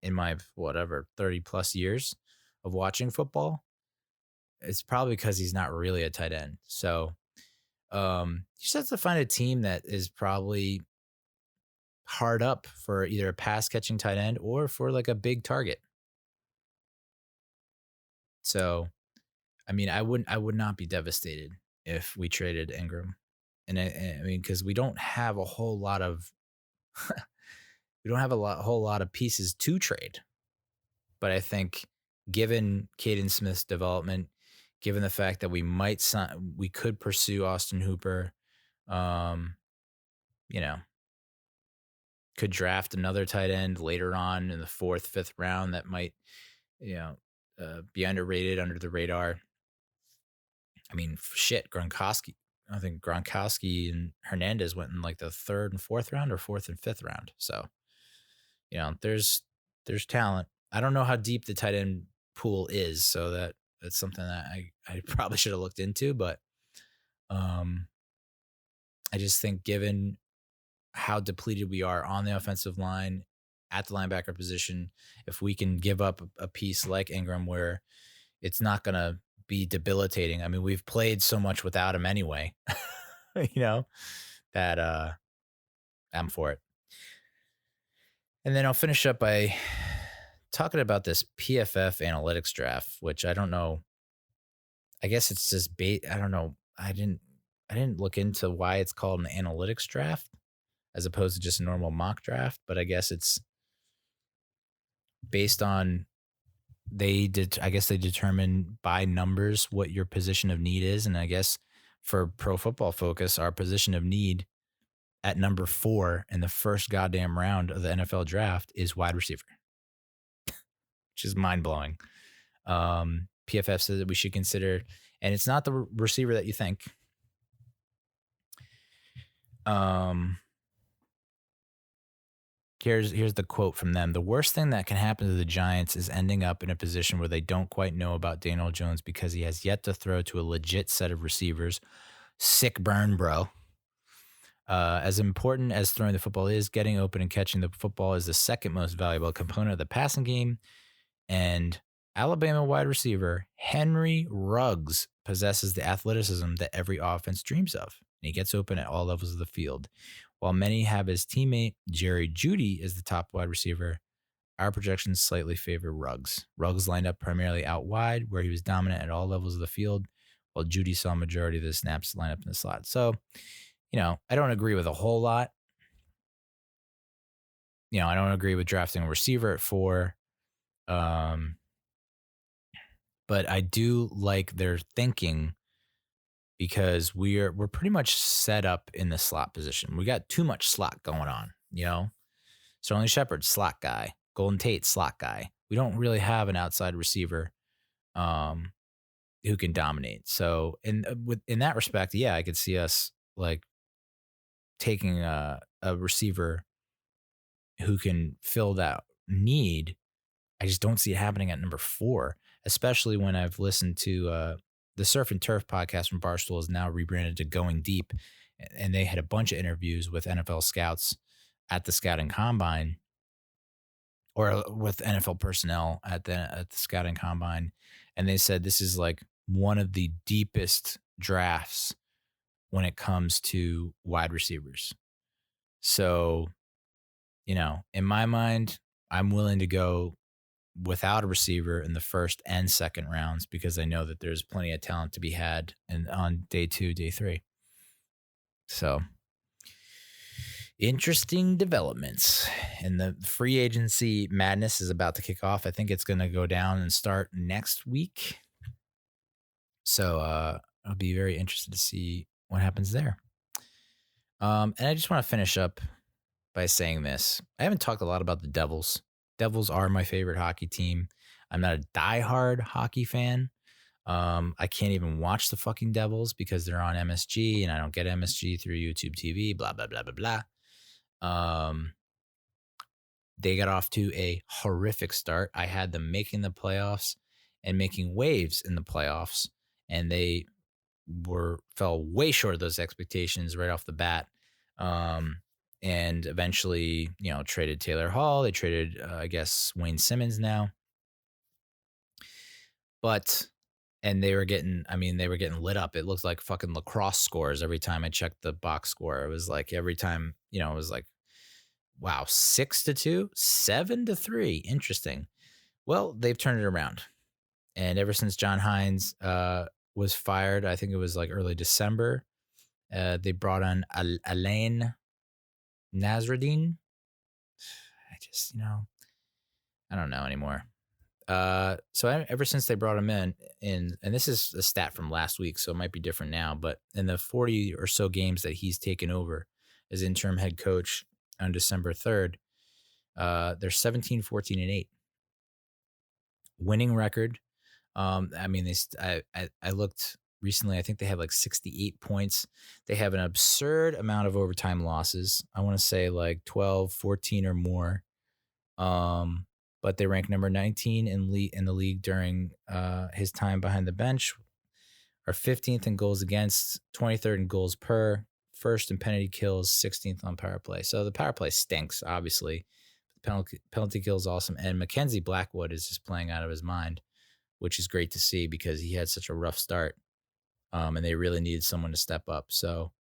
in my 30 plus years of watching football, it's probably because he's not really a tight end. So you just have to find a team that is probably hard up for either a pass catching tight end or for like a big target. So, I mean, I would not be devastated if we traded Engram. And I mean, because we don't have a whole lot of whole lot of pieces to trade. But I think, given Caden Smith's development, given the fact that we could pursue Austin Hooper, could draft another tight end later on in the 4th, 5th round that might, be underrated, under the radar. I mean, shit, Gronkowski. I think Gronkowski and Hernandez went in like the 3rd and 4th round, or 4th and 5th round. So, there's talent. I don't know how deep the tight end pool is, so that's something that I probably should have looked into. But I just think, given how depleted we are on the offensive line, at the linebacker position, if we can give up a piece like Engram where it's not going to be debilitating. I mean, we've played so much without him anyway, that I'm for it. And then I'll finish up by talking about this PFF analytics draft, which I don't know. I guess it's just I don't know. I didn't look into why it's called an analytics draft as opposed to just a normal mock draft, but I guess it's based on they determine by numbers what your position of need is. And I guess for Pro Football Focus, our position of need at number 4 in the first goddamn round of the NFL draft is wide receiver, which is mind blowing. PFF says that we should consider, and it's not the receiver that you think. Here's the quote from them. The worst thing that can happen to the Giants is ending up in a position where they don't quite know about Daniel Jones because he has yet to throw to a legit set of receivers. Sick burn, bro. As important as throwing the football is, getting open and catching the football is the second most valuable component of the passing game. And Alabama wide receiver Henry Ruggs possesses the athleticism that every offense dreams of. And he gets open at all levels of the field. While many have his teammate Jerry Jeudy as the top wide receiver, our projections slightly favor Ruggs. Ruggs lined up primarily out wide, where he was dominant at all levels of the field, while Jeudy saw a majority of the snaps line up in the slot. So, I don't agree with a whole lot. I don't agree with drafting a receiver at 4. But I do like their thinking because we're pretty much set up in the slot position. We got too much slot going on, Sterling Shepard, slot guy. Golden Tate, slot guy. We don't really have an outside receiver who can dominate. So in that respect, yeah, I could see us like taking a receiver who can fill that need. I just don't see it happening at number 4, especially when I've listened to the Surf and Turf podcast from Barstool is now rebranded to Going Deep. And they had a bunch of interviews with NFL scouts at the scouting combine or with NFL personnel at the scouting combine. And they said this is like one of the deepest drafts when it comes to wide receivers. So, in my mind, I'm willing to go without a receiver in the first and second rounds because I know that there's plenty of talent to be had on day 2, day 3. So interesting developments, and the free agency madness is about to kick off. I think it's going to go down and start next week. So I'll be very interested to see what happens there. And I just want to finish up by saying this. I haven't talked a lot about the Devils. Devils are my favorite hockey team. I'm not a diehard hockey fan. I can't even watch the fucking Devils because they're on MSG and I don't get MSG through YouTube TV, blah, blah, blah, blah, blah. They got off to a horrific start. I had them making the playoffs and making waves in the playoffs, and they fell way short of those expectations right off the bat. And eventually, traded Taylor Hall. They traded, I guess, Wayne Simmons now. And they were getting lit up. It looked like fucking lacrosse scores every time I checked the box score. It was like every time, it was like, wow, 6-2, 7-3. Interesting. Well, they've turned it around. And ever since John Hines was fired, I think it was like early December, they brought on Alain Nasruddin. I just, I don't know anymore. So ever since they brought him in, and this is a stat from last week, so it might be different now, but in the 40 or so games that he's taken over as interim head coach on December 3rd, they're 17, 14, and 8. Winning record. I looked recently, I think they have like 68 points. They have an absurd amount of overtime losses. I want to say like 12, 14 or more. But they rank number 19 in the league during his time behind the bench. Are 15th in goals against, 23rd in goals per, first in penalty kills, 16th on power play. So the power play stinks, obviously. The penalty kill is awesome. And Mackenzie Blackwood is just playing out of his mind, which is great to see because he had such a rough start. And they really needed someone to step up. So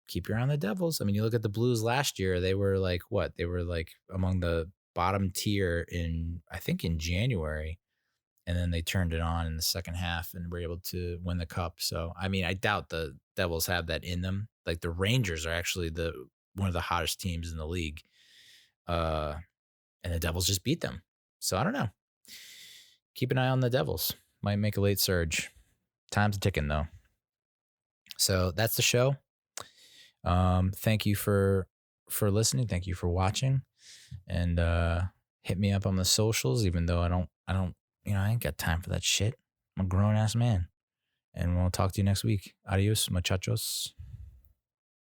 keep your eye on the Devils. I mean, you look at the Blues last year, they were like what? They were like among the bottom tier in January. And then they turned it on in the second half and were able to win the cup. So, I mean, I doubt the Devils have that in them. Like the Rangers are actually one of the hottest teams in the league. And the Devils just beat them. So I don't know. Keep an eye on the Devils. Might make a late surge. Time's ticking though. So that's the show. Thank you for listening. Thank you for watching. And hit me up on the socials, even though I ain't got time for that shit. I'm a grown ass man. And we'll talk to you next week. Adios, muchachos.